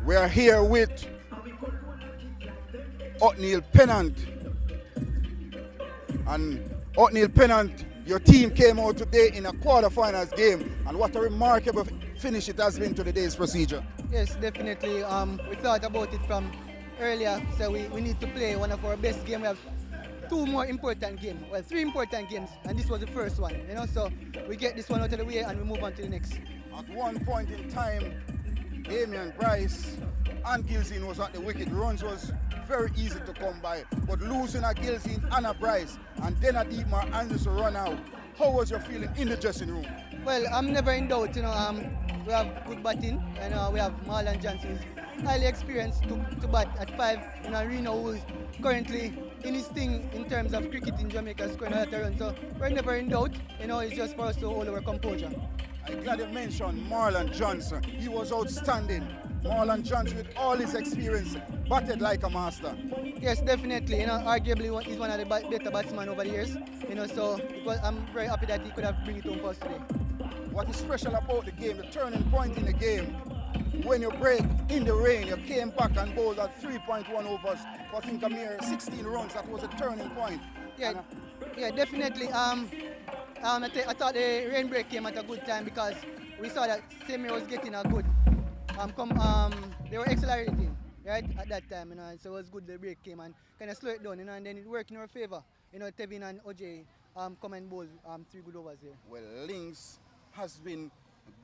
We are here with Othniel Pennant. And Othniel Pennant Your team came out today in a quarterfinals game, and what a remarkable finish it has been to the day's procedure. Yes, definitely. We thought about it from earlier, so we need to play one of our best games. We have two more important games, well, three important games, and this was the first one, you know, so we get this one out of the way and we move on to the next. At one point in time, Damian Bryce and Gilzine was at the wicket. Runs was very easy to come by, but losing a Gilzine and a Bryce, and then a Dietmar Anderson run out. How was your feeling in the dressing room? Well, I'm never in doubt, you know, we have good batting, and we have Marlon Johnson, who's highly experienced to bat at 5, you know, Reno, who's currently in his thing in terms of cricket in Jamaica, scoring a lot of runs, so we're never in doubt, you know, it's just for us to hold our composure. I'm glad you mentioned Marlon Johnson. He was outstanding. Marlon Johnson, with all his experience, batted like a master. Yes, definitely. You know, arguably he's one of the better batsmen over the years. You know, so I'm very happy that he could have bring it home for us today. What is special about the game, the turning point in the game, when you break in the rain, you came back and bowled at 3.1 overs for I think a mere 16 runs. That was a turning point. Yeah, yeah, definitely. I thought the rain break came at a good time because we saw that Semi was getting a good. They were accelerating right at that time, you know, so it was good the break came and kind of slow it down, you know, and then it worked in our favor. You know, Tevin and OJ come and bowl 3 good overs here. Well, Lynx has been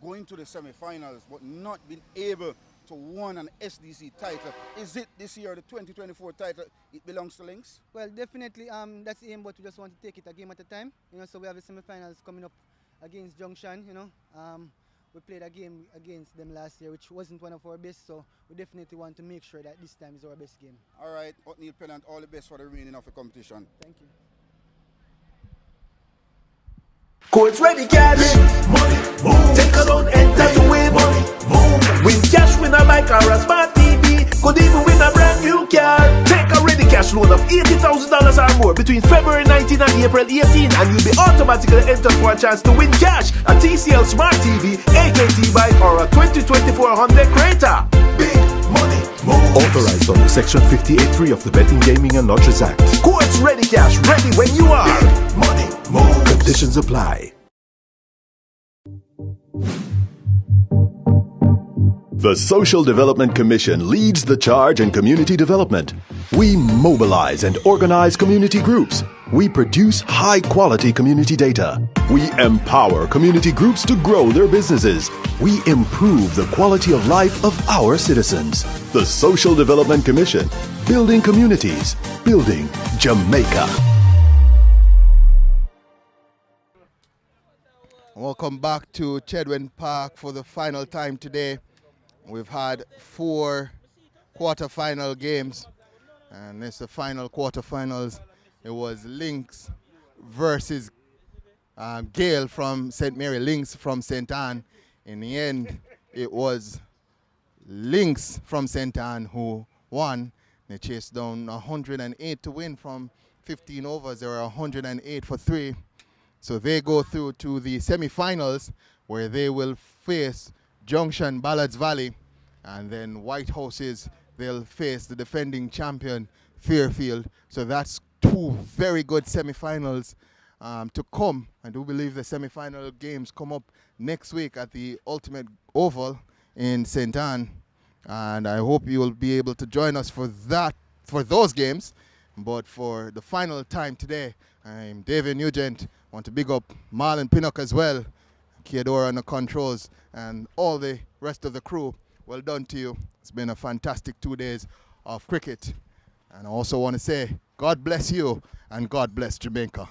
going to the semi-finals but not been able to win an SDC title. Is it this year the 2024 title? It belongs to Lynx? Well, definitely that's the aim, but we just want to take it a game at a time. You know, so we have the semi-finals coming up against Junction. You know, we played a game against them last year, which wasn't one of our best. So we definitely want to make sure that this time is our best game. All right, O'Neil Pennant, all the best for the remaining of the competition. Thank you. Coach ready, cash. Money, move. Take a loan, enter to win. Money, move. Win cash, win a bike or a smart TV. Could even win a brand new car. Take a ready cash loan of $80,000 or more between February 19 and April 18, and you'll be automatically entered for a chance to win cash, a TCL Smart TV, AKT bike, or a 2024 Honda Creta. Big money, move. Authorized under Section 58.3 of the Betting, Gaming and Lotteries Act. Coach ready, cash ready when you are. Big money, move. Conditions apply. The Social Development Commission leads the charge in community development. We mobilize and organize community groups. We produce high-quality community data. We empower community groups to grow their businesses. We improve the quality of life of our citizens. The Social Development Commission, building communities, building Jamaica. Welcome back to Chedwin Park for the final time today. We've had 4 quarter-final games, and it's the final quarter-finals. It was Lynx versus Gail from St. Mary, Lynx from St. Anne. In the end, it was Lynx from St. Anne who won. They chased down 108 to win from 15 overs. They were 108 for 3. So they go through to the semi-finals where they will face Junction Ballards Valley, and then White Houses, they'll face the defending champion Fairfield. So that's 2 very good semi-finals to come. I do believe the semi-final games come up next week at the Ultimate Oval in St. Anne, and I hope you will be able to join us for those games. But for the final time today, I'm David Nugent. I want to big up Marlon Pinnock as well, Kiadora on the controls, and all the rest of the crew. Well done to you. It's been a fantastic 2 days of cricket. And I also want to say, God bless you and God bless Jamaica.